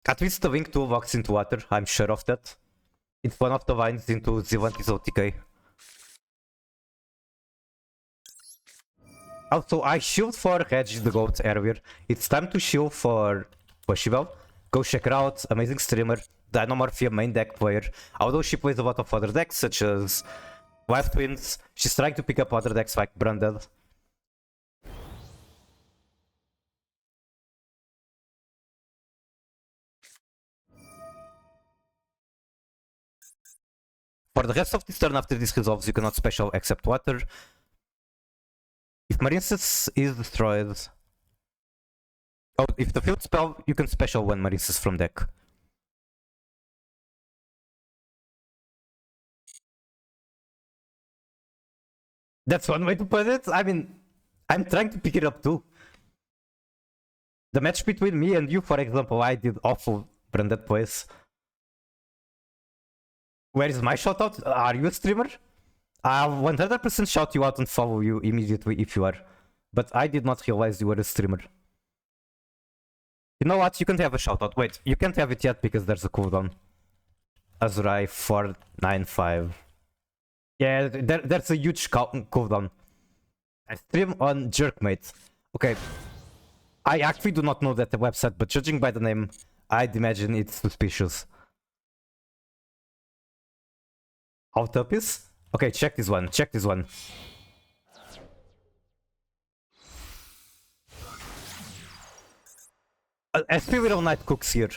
At least the Wing 2 walks into water, I'm sure of that. It's one of the lines into Zilanti's OTK. Also, I shield for Reggie the Goat earlier. It's time to shield for Poshibel. Go check her out, amazing streamer. Dinomorphia main deck player. Although she plays a lot of other decks such as Wild Twins, she's trying to pick up other decks like Branded. For the rest of this turn after this resolves, you cannot special except water. If Marinesis is destroyed... Oh, if the field spell, you can special one Marinesis from deck. That's one way to put it. I mean, I'm trying to pick it up too. The match between me and you, for example, I did awful branded plays. Where is my shoutout? Are you a streamer? I'll 100% shout you out and follow you immediately if you are. But I did not realize you were a streamer. You know what? You can't have a shoutout. Wait, you can't have it yet because there's a cooldown. Azurai 495. Yeah, there's a huge cooldown. I stream on Jerkmate. Okay. I actually do not know that the website, but judging by the name, I'd imagine it's suspicious. Out up is? Okay, check this one. Check this one. SP Widow Knight cooks here.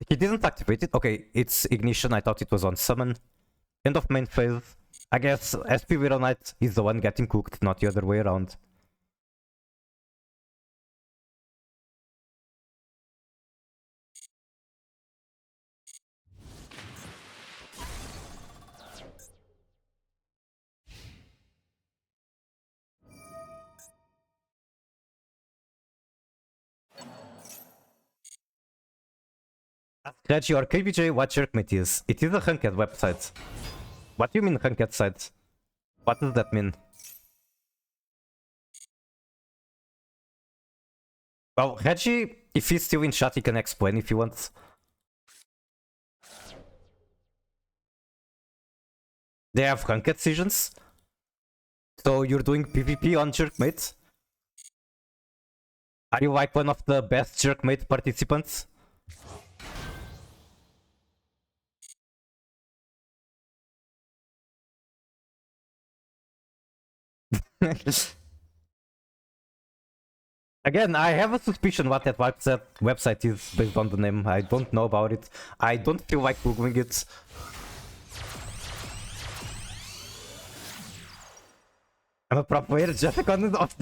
He didn't activate it. Okay, it's Ignition. I thought it was on summon. End of main phase. I guess SP Widow Knight is the one getting cooked, not the other way around. Reggie or KBJ, what Jerkmate is? It is a Ranked website. What do you mean Ranked site? What does that mean? Well, Reggie, if he's still in chat, he can explain if he wants. They have Ranked seasons. So you're doing PvP on Jerkmate? Are you like one of the best Jerkmate participants? Again, I have a suspicion what that website is based on the name. I don't know about it. I don't feel like googling it. I'm a pro player, just a content of...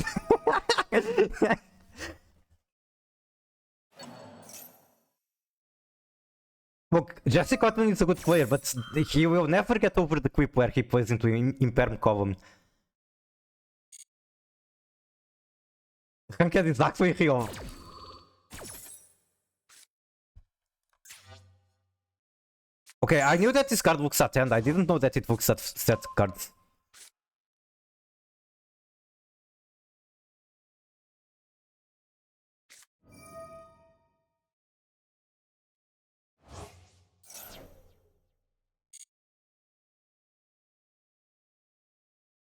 Look, Jesse Cotton is a good player, but he will never get over the quip where he plays into Imperm column. Ranked is actually real. Okay, I knew that this card looks at hand. I didn't know that it looks at set cards.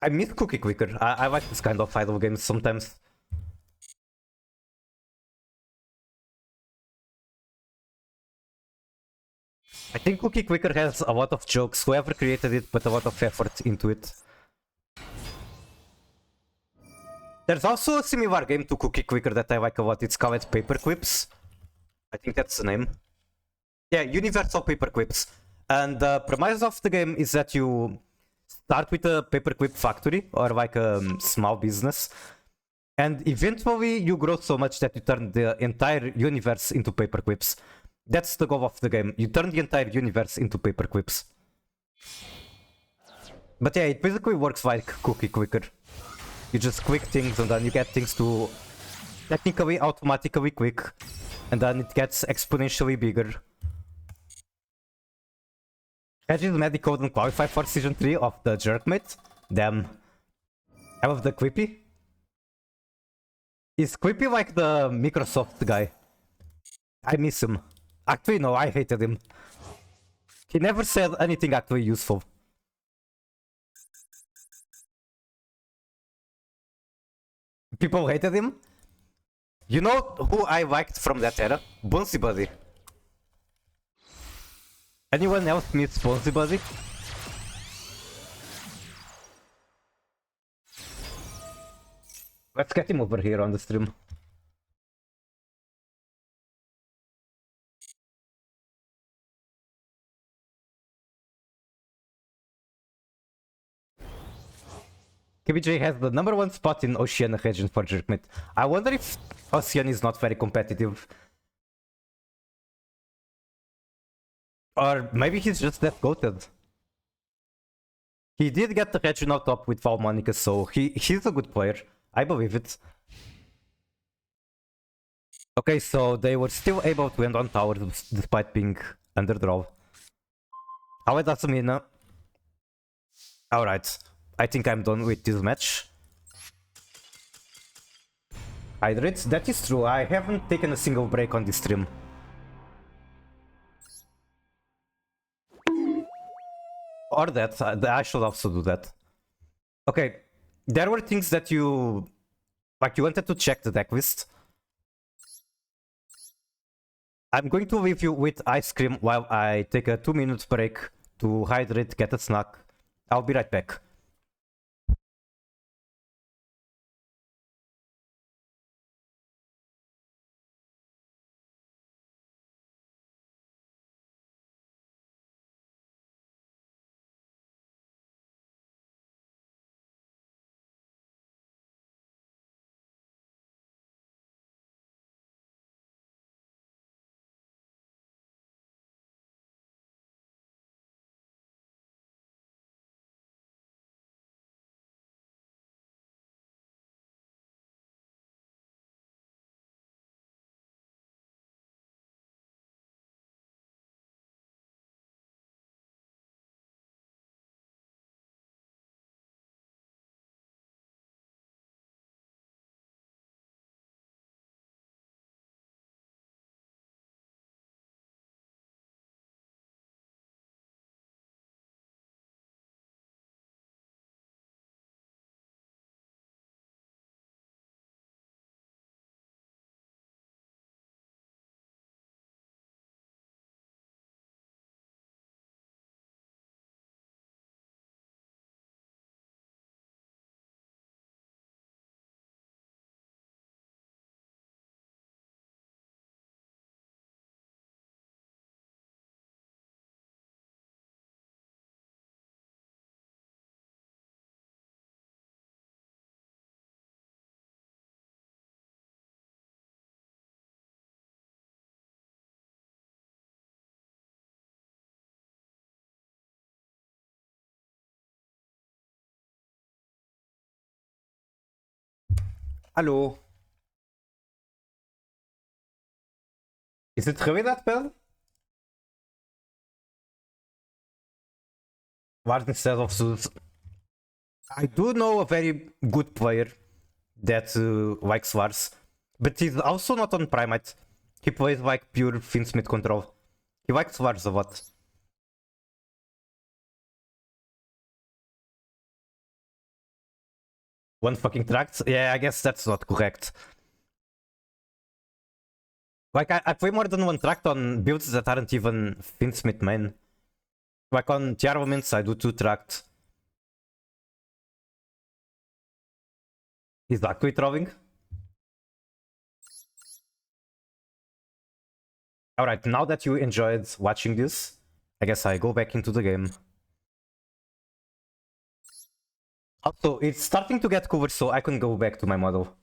I miss Cookie Clicker. I like this kind of idle games sometimes. I think Cookie Quicker has a lot of jokes. Whoever created it put a lot of effort into it. There's also a similar game to Cookie Quicker that I like a lot. It's called Paper Quips. I think that's the name. Yeah, Universal Paper Quips. And the premise of the game is that you start with a paperclip factory or like a small business, and eventually you grow so much that you turn the entire universe into paperclips. That's the goal of the game. You turn the entire universe into paperclips. But yeah, it basically works like Cookie Clicker. You just click things and then you get things to technically automatically click, and then it gets exponentially bigger. Reggie's medical doesn't qualify for season 3 of the Jerkmate. Damn. I love the Quippy. Is Quippy like the Microsoft guy? I miss him. Actually, no, I hated him. He never said anything actually useful. People hated him. You know who I liked from that era? Bouncy Buddy. Anyone else miss Bouncy Buddy? Let's get him over here on the stream. KBJ has the #1 spot in Oceania region for Jerkmate. I wonder if Oceania is not very competitive. Or maybe he's just that goated. He did get the regional top with Valmonica, so he's a good player. I believe it. Okay, so they were still able to end on towers despite being underdraw. How does mean? Alright, I think I'm done with this match. Hydrates, that is true. I haven't taken a single break on this stream. Or that, I should also do that. Okay, there were things that you... Like, you wanted to check the deck list. I'm going to leave you with ice cream while I take a 2-minute break to hydrate, get a snack. I'll be right back. Hallo. Is it really that bad? What instead of Zeus? I do know a very good player that likes Lars, but he's also not on Primate. He plays like pure Finsmith control. He likes Lars a lot. One fucking tract? Yeah, I guess that's not correct. Like, I play more than one track on builds that aren't even Finsmith main. Like, on TR moments, I do 2 tracked. He's actually throwing. Alright, now that you enjoyed watching this, I guess I go back into the game. Also, it's starting to get covered, so I can go back to my model.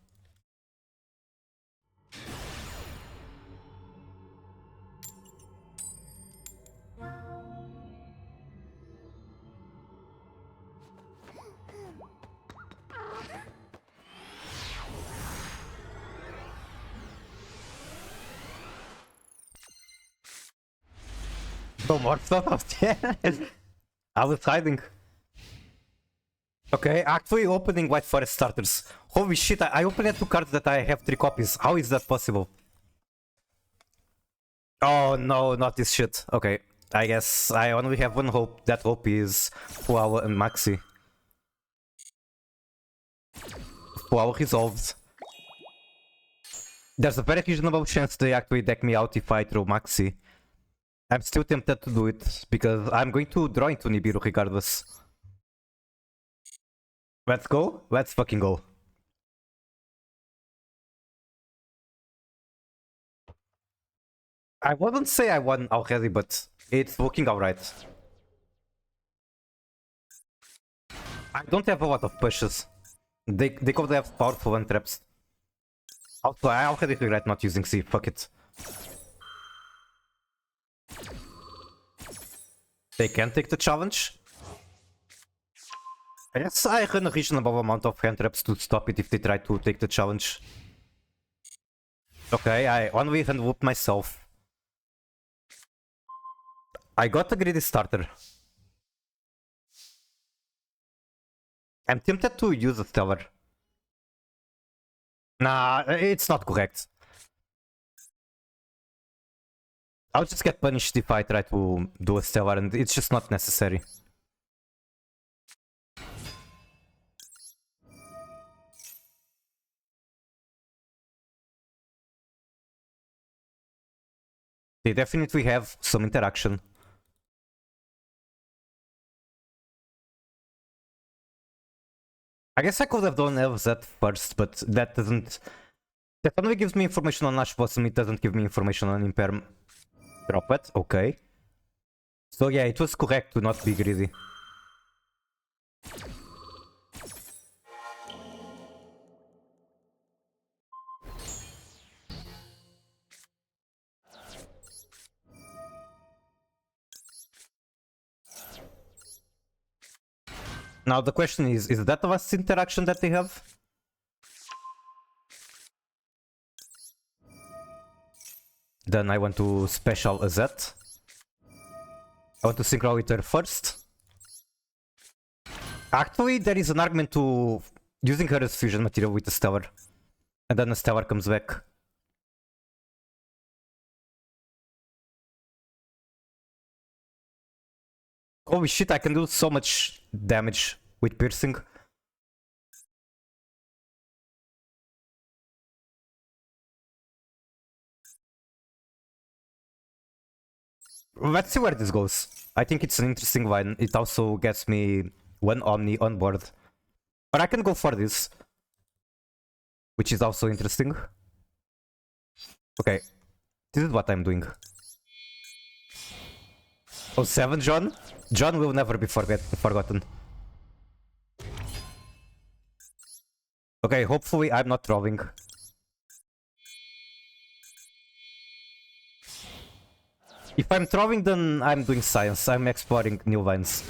No more stuff. I was hiding. Okay, actually opening white forest starters. Holy shit, I opened 2 cards that I have 3 copies. How is that possible? Oh no, not this shit. Okay, I guess I only have one hope. That hope is Fuawa and Maxi. Fuawa resolved. There's a very reasonable chance they actually deck me out if I throw Maxi. I'm still tempted to do it, because I'm going to draw into Nibiru regardless. Let's go? Let's fucking go. I wouldn't say I won already, but it's looking alright. I don't have a lot of pushes. They could have powerful one traps. Also, I already regret not using C, fuck it. They can take the challenge. I guess I run a reasonable amount of hand traps to stop it if they try to take the challenge. Okay, I only hand whoop myself. I got a greedy starter. I'm tempted to use a stellar. Nah, it's not correct. I'll just get punished if I try to do a stellar, and it's just not necessary. They definitely have some interaction. I guess I could have done LZ first, but that doesn't... That only gives me information on Ash Blossom, it doesn't give me information on Imperm. Drop it, okay. So yeah, it was correct to not be greedy. Now the question is that the last interaction that they have? Then I want to special a Z. I want to synchro with her first. Actually, there is an argument to using her as fusion material with the Stellar. And then the Stellar comes back. Holy shit, I can do so much damage with piercing. Let's see where this goes. I think it's an interesting line. It also gets me one Omni on board. But I can go for this. Which is also interesting. Okay. This is what I'm doing. Oh, 7 John? John will never be forgotten. Okay, hopefully I'm not trolling. If I'm trolling, then I'm doing science. I'm exploring new lines.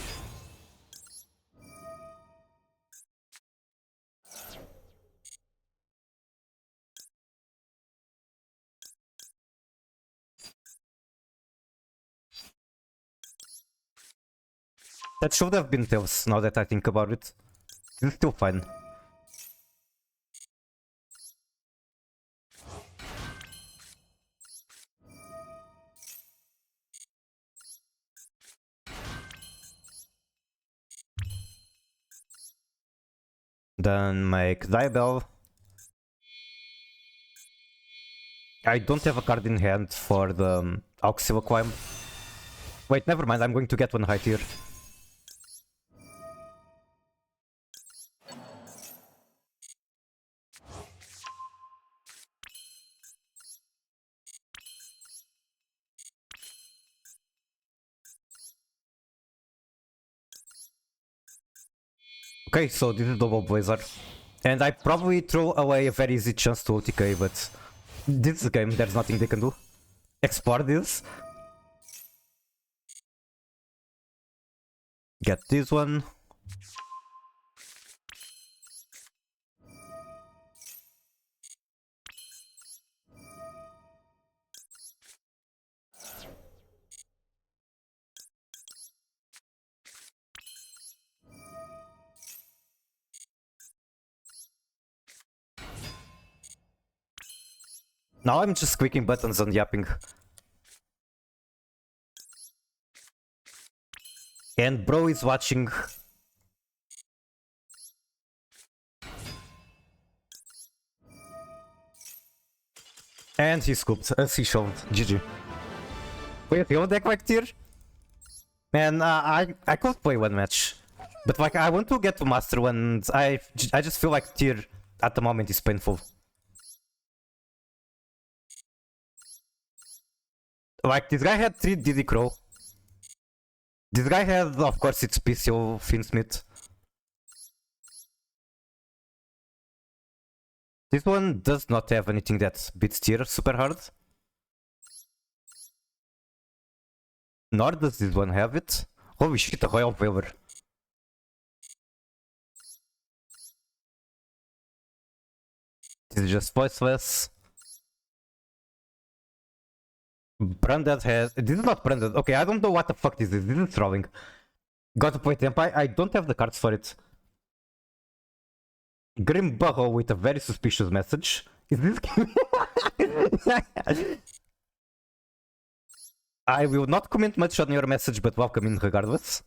That should have been Tails, now that I think about it. It's still fine. Then make Diabell. I don't have a card in hand for the Auxilic Climb. Wait, never mind, I'm going to get one high tier. Okay, so this is double Blazer. And I probably throw away a very easy chance to OTK, but this is a game, there's nothing they can do. Explore this. Get this one. Now I'm just clicking buttons and yapping. And bro is watching. And he scooped, as he showed. GG. Wait, you deck like tier? Man, I could play one match. But like, I want to get to master when I just feel like tier at the moment is painful. Like, this guy had 3 DD Crow. This guy had, of course, it's PCO Finsmith. This one does not have anything that beats tier super hard. Nor does this one have it. Holy shit, a Royal Veiler. This is just voiceless. Branded has... This is not branded. Okay, I don't know what the fuck this is. This is trolling. Got to play temp. I don't have the cards for it. Grim Burrow with a very suspicious message. Is this game? I will not comment much on your message, but welcome in regardless.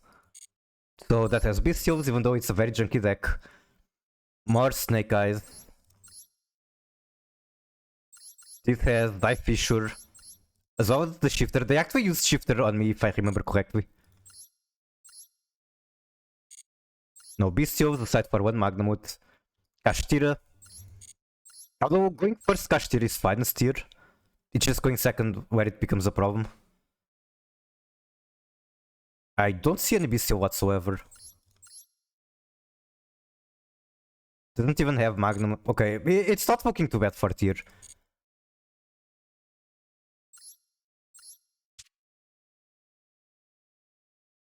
So that has Bestials, even though it's a very junky deck. More Snake Eyes. This has Die Fissure. As well as the Shifter. They actually used Shifter on me, if I remember correctly. No Bestials, aside for one Magnamut. Kashtira. Although going first Kashtira is fine as tier. It's just going second where it becomes a problem. I don't see any Bestial whatsoever. Doesn't even have Magnum. Okay, it's not looking too bad for tier.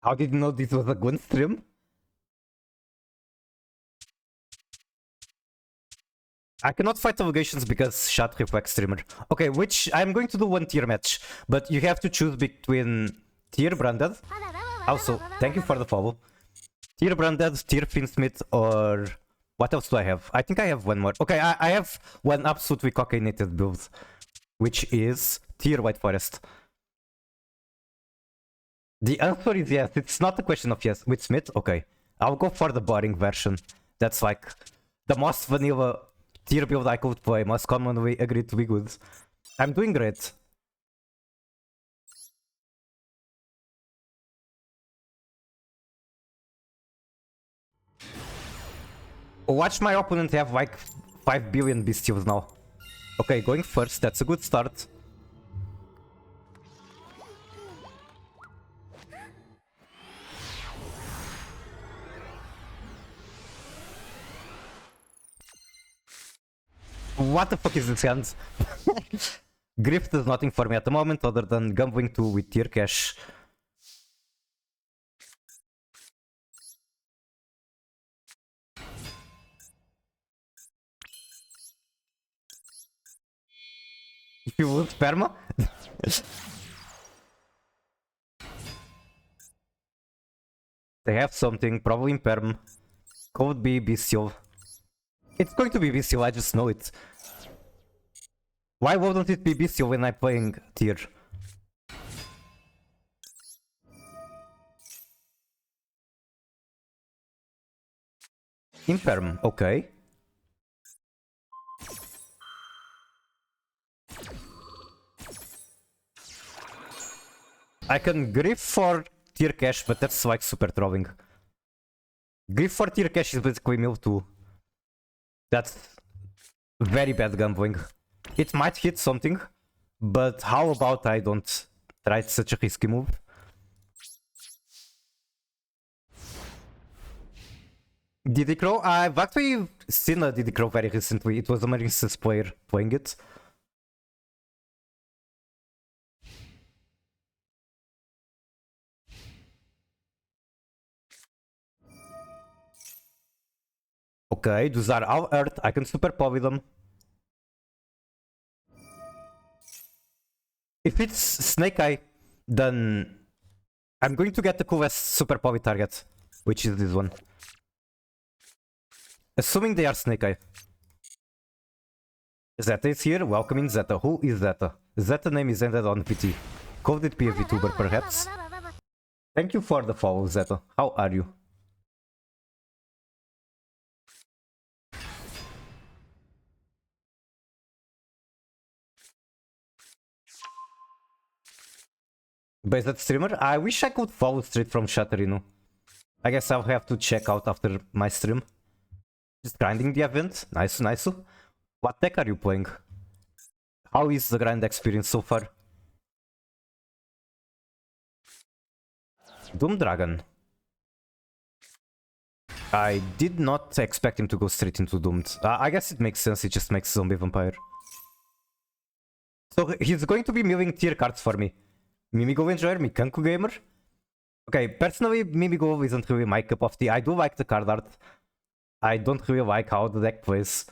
How did you know this was a Gun stream? I cannot fight obligations because shot reflex streamer. Okay, which I'm going to do one tier match, but you have to choose between tier branded. Also, thank you for the follow. Tier branded, tier Finsmith, or what else do I have? I think I have one more. Okay, I have one absolutely cockinated build, which is tier White Forest. The answer is yes. It's not a question of yes. With Smith, okay. I'll go for the boring version. That's like the most vanilla tier build I could play, most commonly agreed to be good. I'm doing great. Watch my opponent have like 5 billion bestials now. Okay, going first, that's a good start. What the fuck is this hand? Grift does nothing for me at the moment other than gambling 2 with tier cash. If you lose perma? They have something, probably in perm. Could be bestial. It's going to be bestial, I just know it. Why wouldn't it be bestial when I'm playing tier? Imperm, okay. I can grief for tier cash, but that's like super throwing. Grief for tier cash is basically mill 2. That's very bad gambling. It might hit something, but how about I don't try such a risky move? Diddy Crow? I've actually seen a Diddy Crow very recently. It was a Marissa's player playing it. Okay, those are all Earth. I can super poly them. If it's Snake Eye, then I'm going to get the coolest super poly target, which is this one. Assuming they are Snake Eye. Zeta is here, welcoming Zeta. Who is Zeta? Zeta name is ended on PT. Could it be a VTuber perhaps? Thank you for the follow, Zeta. How are you? Based at streamer? I wish I could follow straight from Shatterino. I guess I'll have to check out after my stream. Just grinding the event. Nice, nice. What deck are you playing? How is the grind experience so far? Doom Dragon. I did not expect him to go straight into Doomed. I guess it makes sense, it just makes Zombie Vampire. So he's going to be milling tier cards for me. Mimigo Enjoyer, Mikanku Gamer. Okay, personally, Mimigo isn't really my cup of tea. I do like the card art. I don't really like how the deck plays.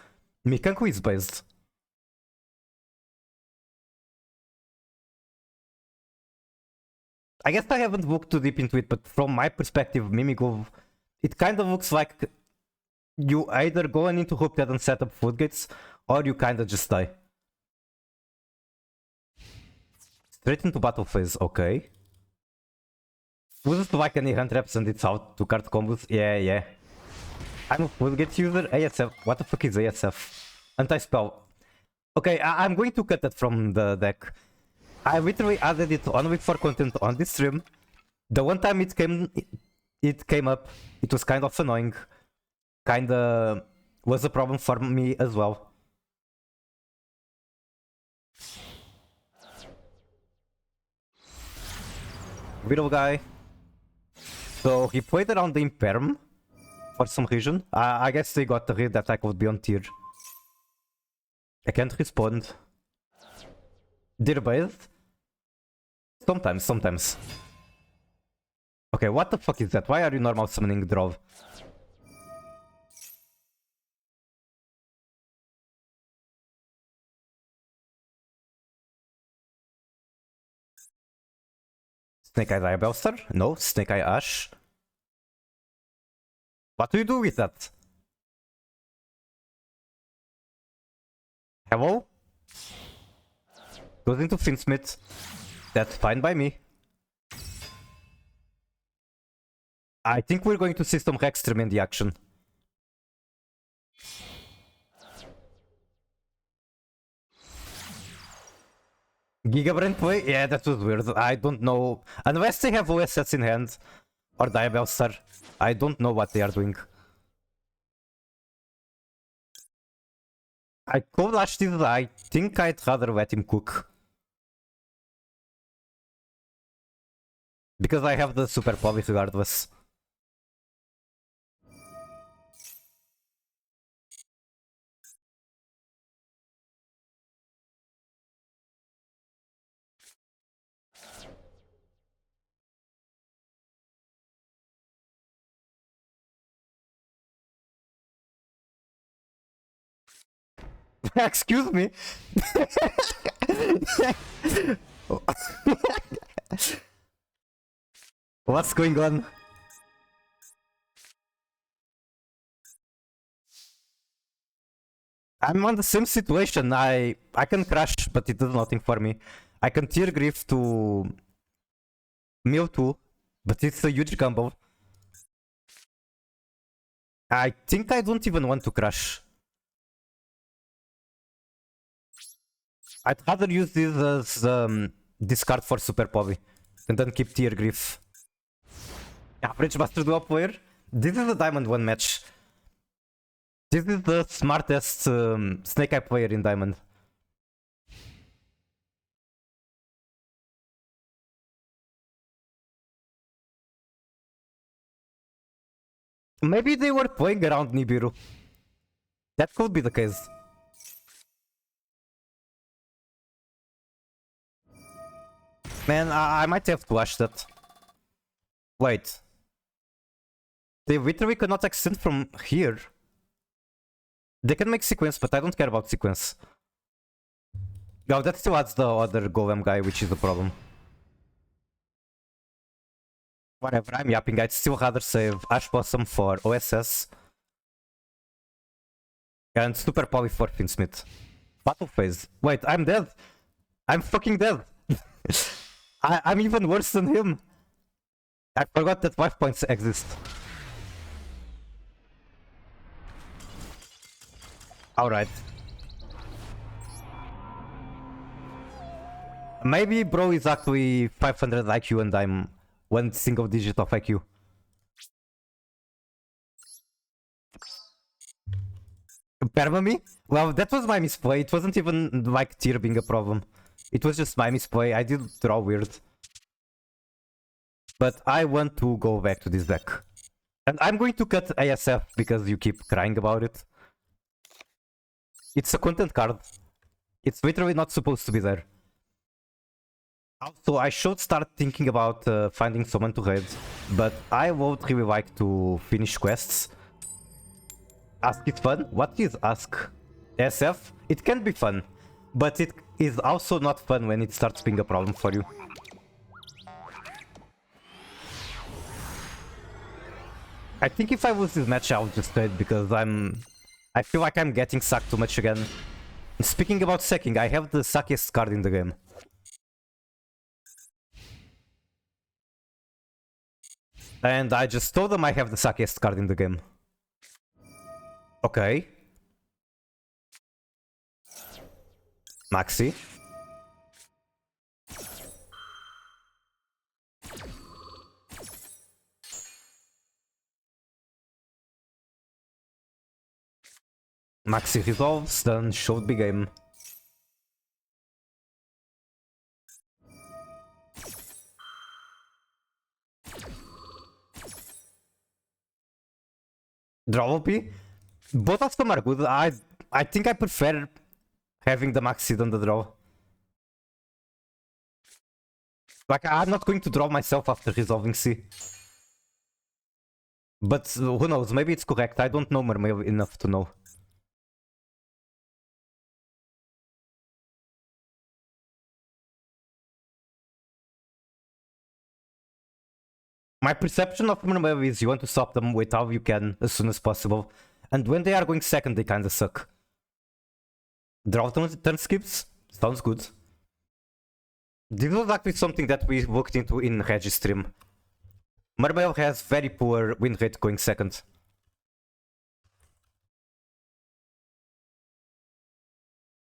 Mikanku is based. I guess I haven't looked too deep into it, but from my perspective, Mimigo, it kind of looks like you either go into Hooked and set up floodgates, or you kind of just die. Straight into battle phase, okay. Wouldn't like any hand traps and it's out to card combos. Yeah. I'm a floodgate user. ASF. What the fuck is ASF? Anti-spell. Okay, I'm going to cut that from the deck. I literally added it only for content on this stream. The one time it came up, it was kind of annoying. Kinda was a problem for me as well. Widow guy. So he played around the Imperm for some reason. I guess they got the read that I could be on tier. I can't respond. Dear based? Sometimes. Okay, what the fuck is that? Why are you normal summoning Drove? Snake Eye Diabellstar? No, Snake Eye Ash. What do you do with that? Hello? Goes into Finsmith. That's fine by me. I think we're going to see some Hextream in the action. Gigabrain play? Yeah, that was weird. I don't know. Unless they have OS sets in hand. Or Diabellstar. I don't know what they are doing. I could actually, I think I'd rather let him cook. Because I have the super poly regardless. Excuse me. What's going on? I'm on the same situation. I can crash, but it does nothing for me. I can tier grief to mill 2, but it's a huge combo. I think I don't even want to crash. I'd rather use this as discard for super poly. And then keep tier Griff. Average Master Duo player? This is a Diamond 1 match. This is the smartest Snake Eye player in Diamond. Maybe they were playing around Nibiru. That could be the case. Man, I might have to watch that. Wait. They literally cannot extend from here. They can make sequence, but I don't care about sequence. No, that still adds the other golem guy, which is the problem. Whatever, I'm yapping. I'd still rather save Ash Blossom for OSS. And Super Poly for Finsmith. Battle phase. Wait, I'm dead. I'm fucking dead. I'm even worse than him. I forgot that 5 points exist. Alright. Maybe bro is actually 500 IQ and I'm one single digit of IQ. Perma me? Well, that was my misplay. It wasn't even like tier being a problem. It was just my misplay. I did draw weird. But I want to go back to this deck. And I'm going to cut ASF because you keep crying about it. It's a content card. It's literally not supposed to be there. Also, I should start thinking about finding someone to raid. But I would really like to finish quests. Ask is fun? What is Ask? SF? It can be fun. But it is also not fun when it starts being a problem for you. I think if I lose this match, I'll just trade because I feel like I'm getting sacked too much again. And speaking about sacking, I have the sackiest card in the game. And I just told them I have the sackiest card in the game. Okay. Maxi. Maxi resolves, then should be game. Draw OP? Both of them are good. I think I prefer having the Maxi than the draw. Like, I'm not going to draw myself after resolving C. But who knows, maybe it's correct. I don't know Mermail enough to know. My perception of Mermail is you want to stop them with how you can as soon as possible. And when they are going second, they kinda suck. Draw turn skips? Sounds good. This was actually something that we looked into in Registream. Mermail has very poor win rate going second.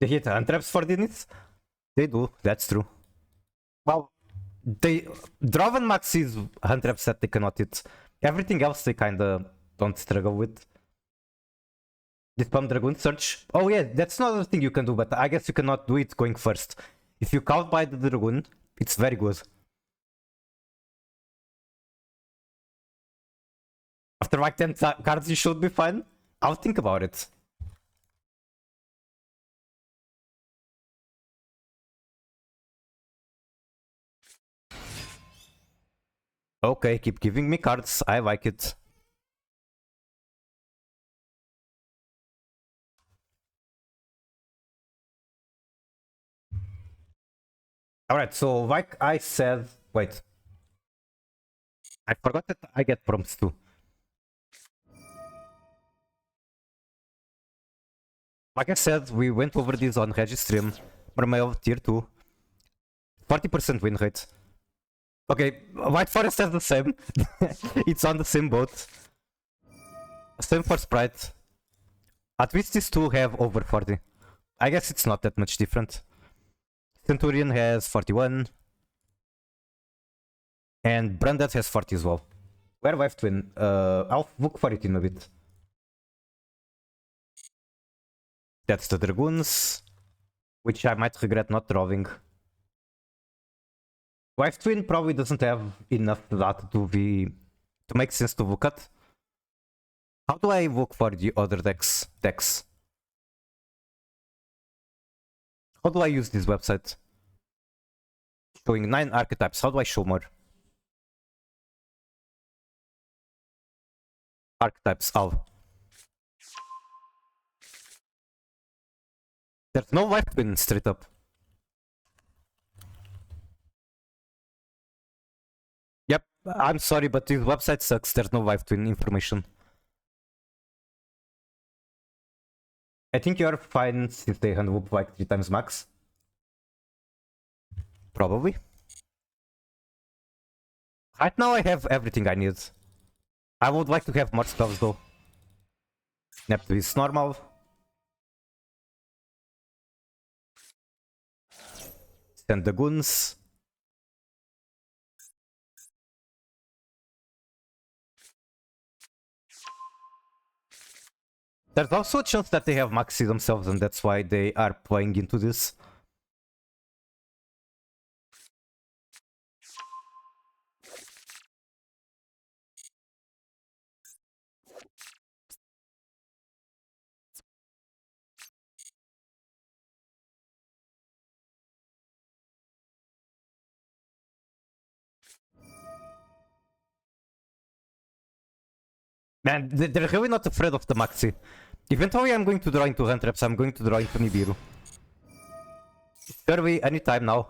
They hit hand traps for units? They do, that's true. Well, they draw and max is hand traps that they cannot hit. Everything else they kinda don't struggle with. This Palm Dragoon search. Oh yeah, that's another thing you can do, but I guess you cannot do it going first. If you count by the Dragoon, it's very good. After like 10 cards you should be fine. I'll think about it. Okay, keep giving me cards. I like it. Alright, so like I said... Wait. I forgot that I get prompts too. Like I said, we went over this on Registream. Mermail tier 2. 40% win rate. Okay, White Forest has the same. It's on the same boat. Same for Sprite. At least these two have over 40. I guess it's not that much different. Centurion has 41. And Branded has 40 as well. Where Wife Twin? I'll look for it in a bit. That's the Dragoons, which I might regret not drawing. Wife Twin probably doesn't have enough data to make sense to look at. How do I look for the other decks? How do I use this website? Showing 9 archetypes. How do I show more? Archetypes. Oh. There's no Wife Twin straight up. Yep, I'm sorry, but this website sucks. There's no Wife Twin information. I think you're fine if they hand whoop like 3 times max. Probably. Right now I have everything I need. I would like to have more spells though. Neptune is normal. Send the goons. There's also a chance that they have Maxi themselves and that's why they are playing into this. Man, they're really not afraid of the Maxi. Eventually I'm going to draw into hand traps, I'm going to draw into Nibiru. Survey anytime now.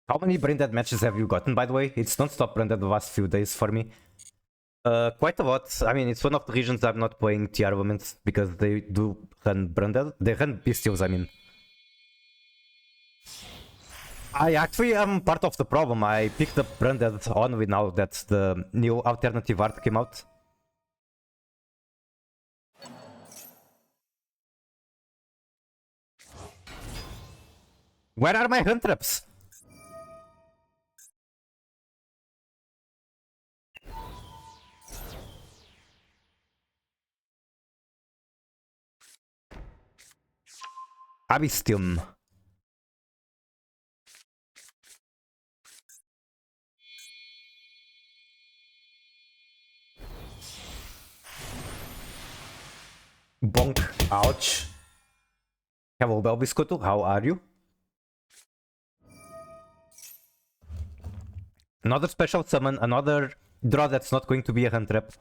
How many brain dead matches have you gotten, by the way? It's non-stop brain dead the last few days for me. Quite a lot. I mean, it's one of the reasons I'm not playing TR Women's, because they do run brain dead. They run Bestials, I mean. I actually am part of the problem. I picked up brain dead only now that the new alternative art came out. Where are my hand traps? Abystium. Bonk. Ouch. Hello, Belbiscoto. How are you? Another special summon, another draw that's not going to be a hand trap.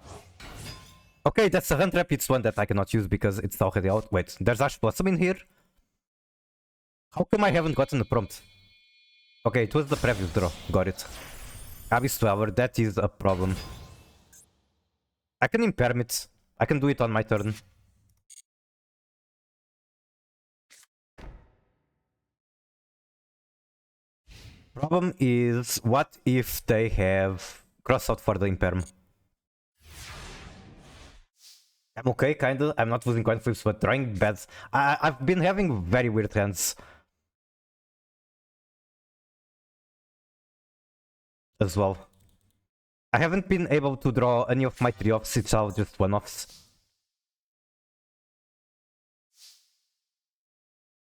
Okay, that's a hand trap. It's one that I cannot use because it's already out. Wait, there's Ash Blossom in here? How come I haven't gotten the prompt? Okay, it was the previous draw. Got it. Abyss Dweller, that is a problem. I can impair it. I can do it on my turn. Problem is, what if they have cross out for the imperm? I'm okay, kinda. I'm not losing coin flips, but drawing bad. I've been having very weird hands. As well. I haven't been able to draw any of my 3-offs, it's all just 1-offs.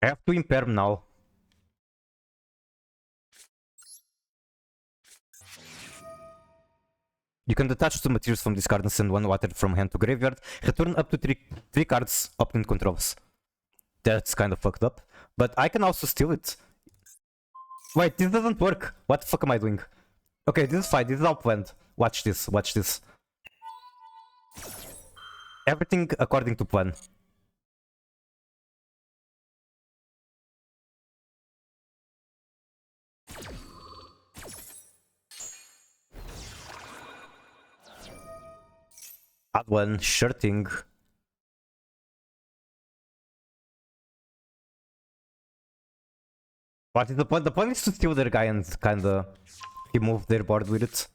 I have to imperm now. You can detach 2 materials from this card and send 1 water from hand to graveyard. Return up to 3 cards opponent controls. That's kind of fucked up. But I can also steal it. Wait, this doesn't work. What the fuck am I doing? Okay, this is fine. This is all planned. Watch this. Watch this. Everything according to plan. Add 1, sure thing. What is the point? The point is to steal their guy and kinda remove their board with it.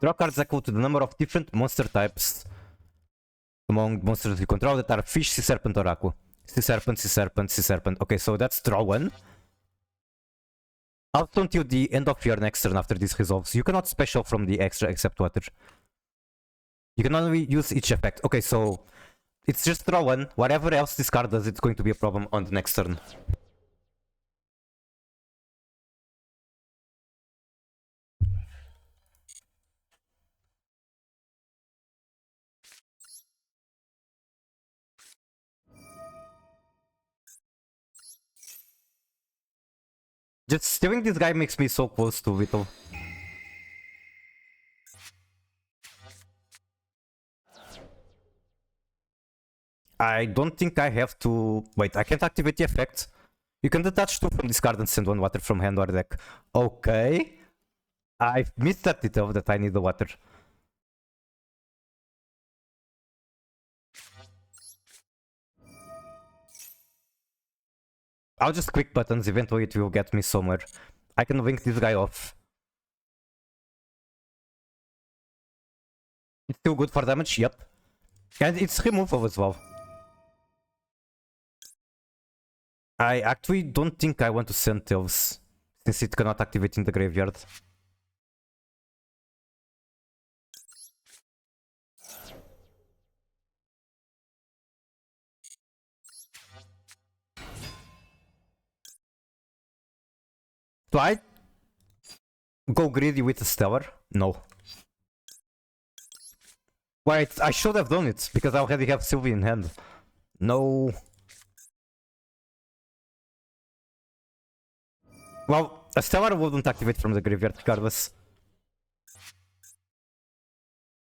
Draw cards equal to the number of different monster types among monsters you control that are fish, sea serpent, or aqua. Sea Serpent, Sea Serpent, Sea Serpent. Okay, so that's draw 1. Out until the end of your next turn after this resolves. You cannot special from the extra except water. You can only use each effect. Okay, so it's just draw 1. Whatever else this card does, it's going to be a problem on the next turn. Just stealing this guy makes me so close to Vito. I don't think I have to... Wait, I can't activate the effect. You can detach 2 from this card and send 1 water from hand or deck. Okay. I missed that detail that I need the water. I'll just click buttons, eventually it will get me somewhere. I can link this guy off. It's still good for damage, yep. And it's removable as well. I actually don't think I want to send Tails, since it cannot activate in the graveyard. Do I go greedy with the Stellar? No. Wait, I should have done it, because I already have Sylvie in hand. No. Well, a Stellar wouldn't activate from the graveyard regardless.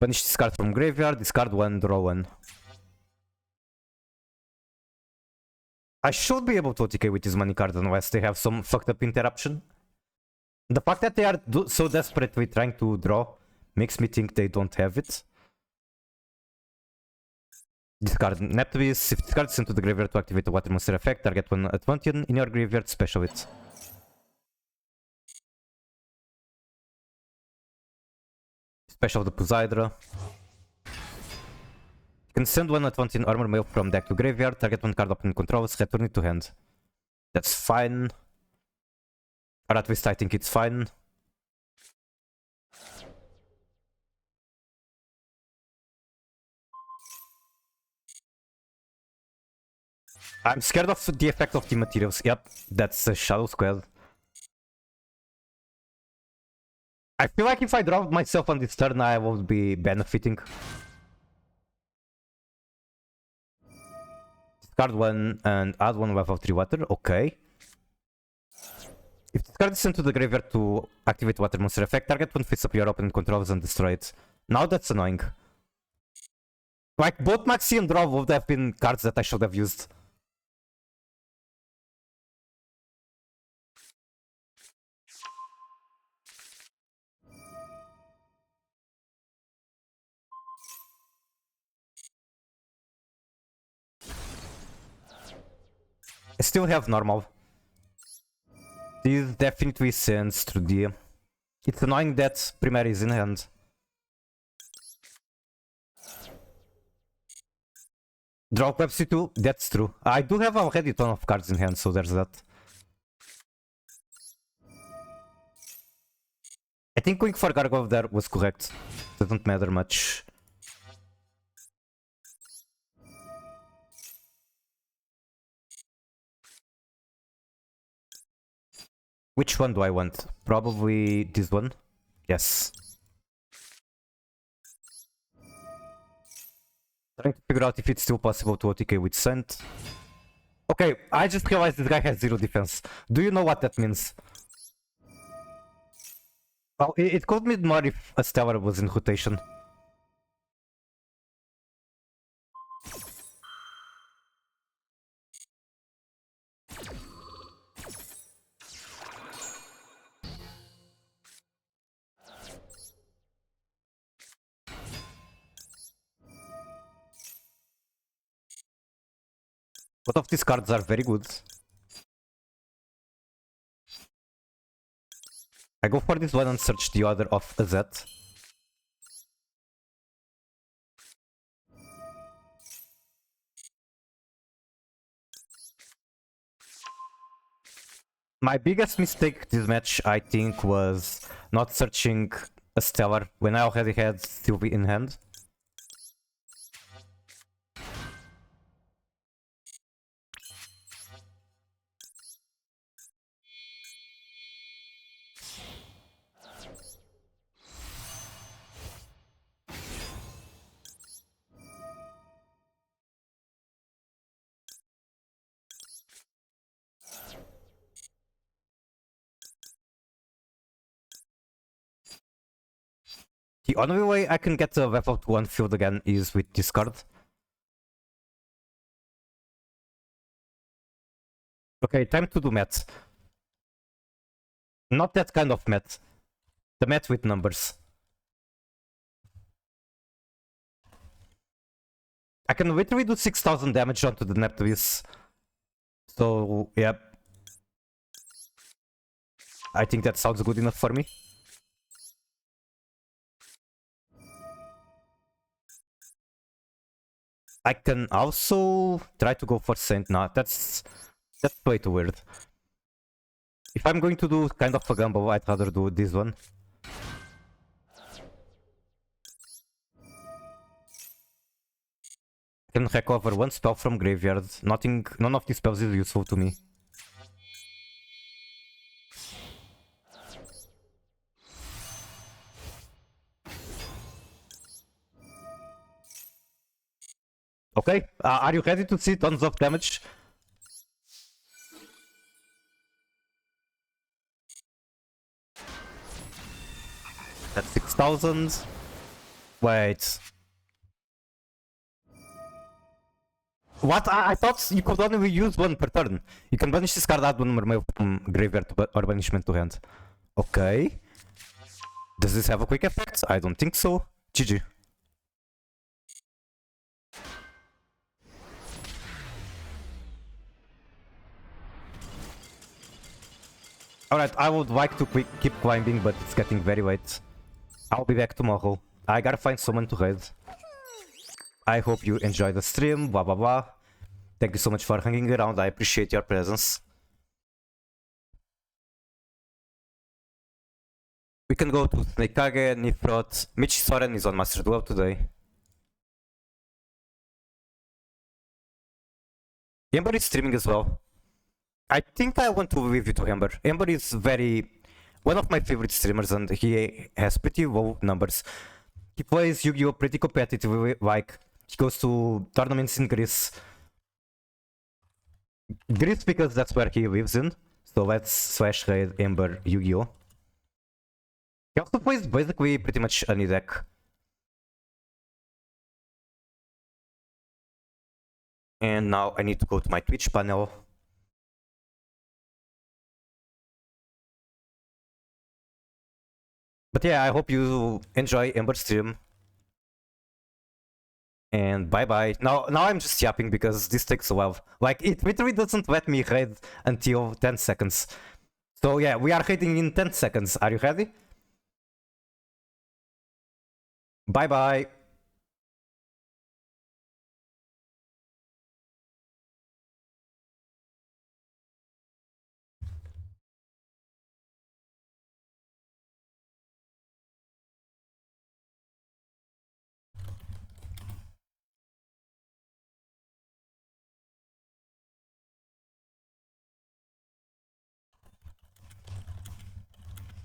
Banish this card from graveyard, discard 1, draw 1. I should be able to OTK with this money card unless they have some fucked up interruption. The fact that they are so desperately trying to draw makes me think they don't have it. Discard Neptubis. If this card is sent to the graveyard to activate the water monster effect, target one Atlantean in your graveyard, special it. Special the Poseidra. You can send 1 Atlantean armor mail from deck to graveyard, target 1 card opponent controls, return it to hand. That's fine. Or at least I think it's fine. I'm scared of the effect of the materials. Yep, that's a Shadow Squad. I feel like if I dropped myself on this turn, I would be benefiting. Discard 1 and add 1 level 3 water. Okay. If this card is sent to the graveyard to activate water monster effect, target 1 face up your opponent controls and destroy it. Now that's annoying. Like, both Maxi and Draw would have been cards that I should have used. I still have normal. This definitely sends through the... It's annoying that Primary is in hand. Draw Pepsi 2, that's true. I do have already a ton of cards in hand, so there's that. I think going for Gargoyle there was correct. Doesn't matter much. Which one do I want? Probably this one? Yes. Trying to figure out if it's still possible to OTK with Scent. Okay, I just realized this guy has 0 defense. Do you know what that means? Well, it could mean more if a Stellar was in rotation. Both of these cards are very good. I go for this one and search the other of a Z. My biggest mistake this match, I think, was not searching a Stellar when I already had Sylvie in hand. The only way I can get the Weapon to one field again is with this card. Okay, time to do math. Not that kind of math. The math with numbers. I can literally do 6,000 damage onto the Neptunes. So, yeah. I think that sounds good enough for me. I can also try to go for Saint. Nah, that's way too weird. If I'm going to do kind of a gamble, I'd rather do this one. I can recover one spell from graveyard. None of these spells is useful to me. Okay, are you ready to see tons of damage? That's 6,000. Wait. What? I thought you could only use one per turn. You can banish this card, add one more from graveyard or banishment to hand. Okay. Does this have a quick effect? I don't think so. GG. Alright, I would like to keep climbing, but it's getting very late. I'll be back tomorrow. I gotta find someone to raid. I hope you enjoyed the stream, blah blah blah. Thank you so much for hanging around, I appreciate your presence. We can go to Snakage, Nifrot. Mitch Soren is on Master Duel today. Ember is streaming as well. I think I want to leave you to Ember. Ember is one of my favorite streamers and he has pretty low numbers. He plays Yu-Gi-Oh! Pretty competitively, like he goes to tournaments in Greece. Greece because that's where he lives in. So let's / raid Ember Yu-Gi-Oh! He also plays basically pretty much any deck. And now I need to go to my Twitch panel. But yeah, I hope you enjoy Ember stream. And bye bye. Now I'm just yapping because this takes a while. Like, it literally doesn't let me raid until 10 seconds. So yeah, we are raiding in 10 seconds. Are you ready? Bye bye.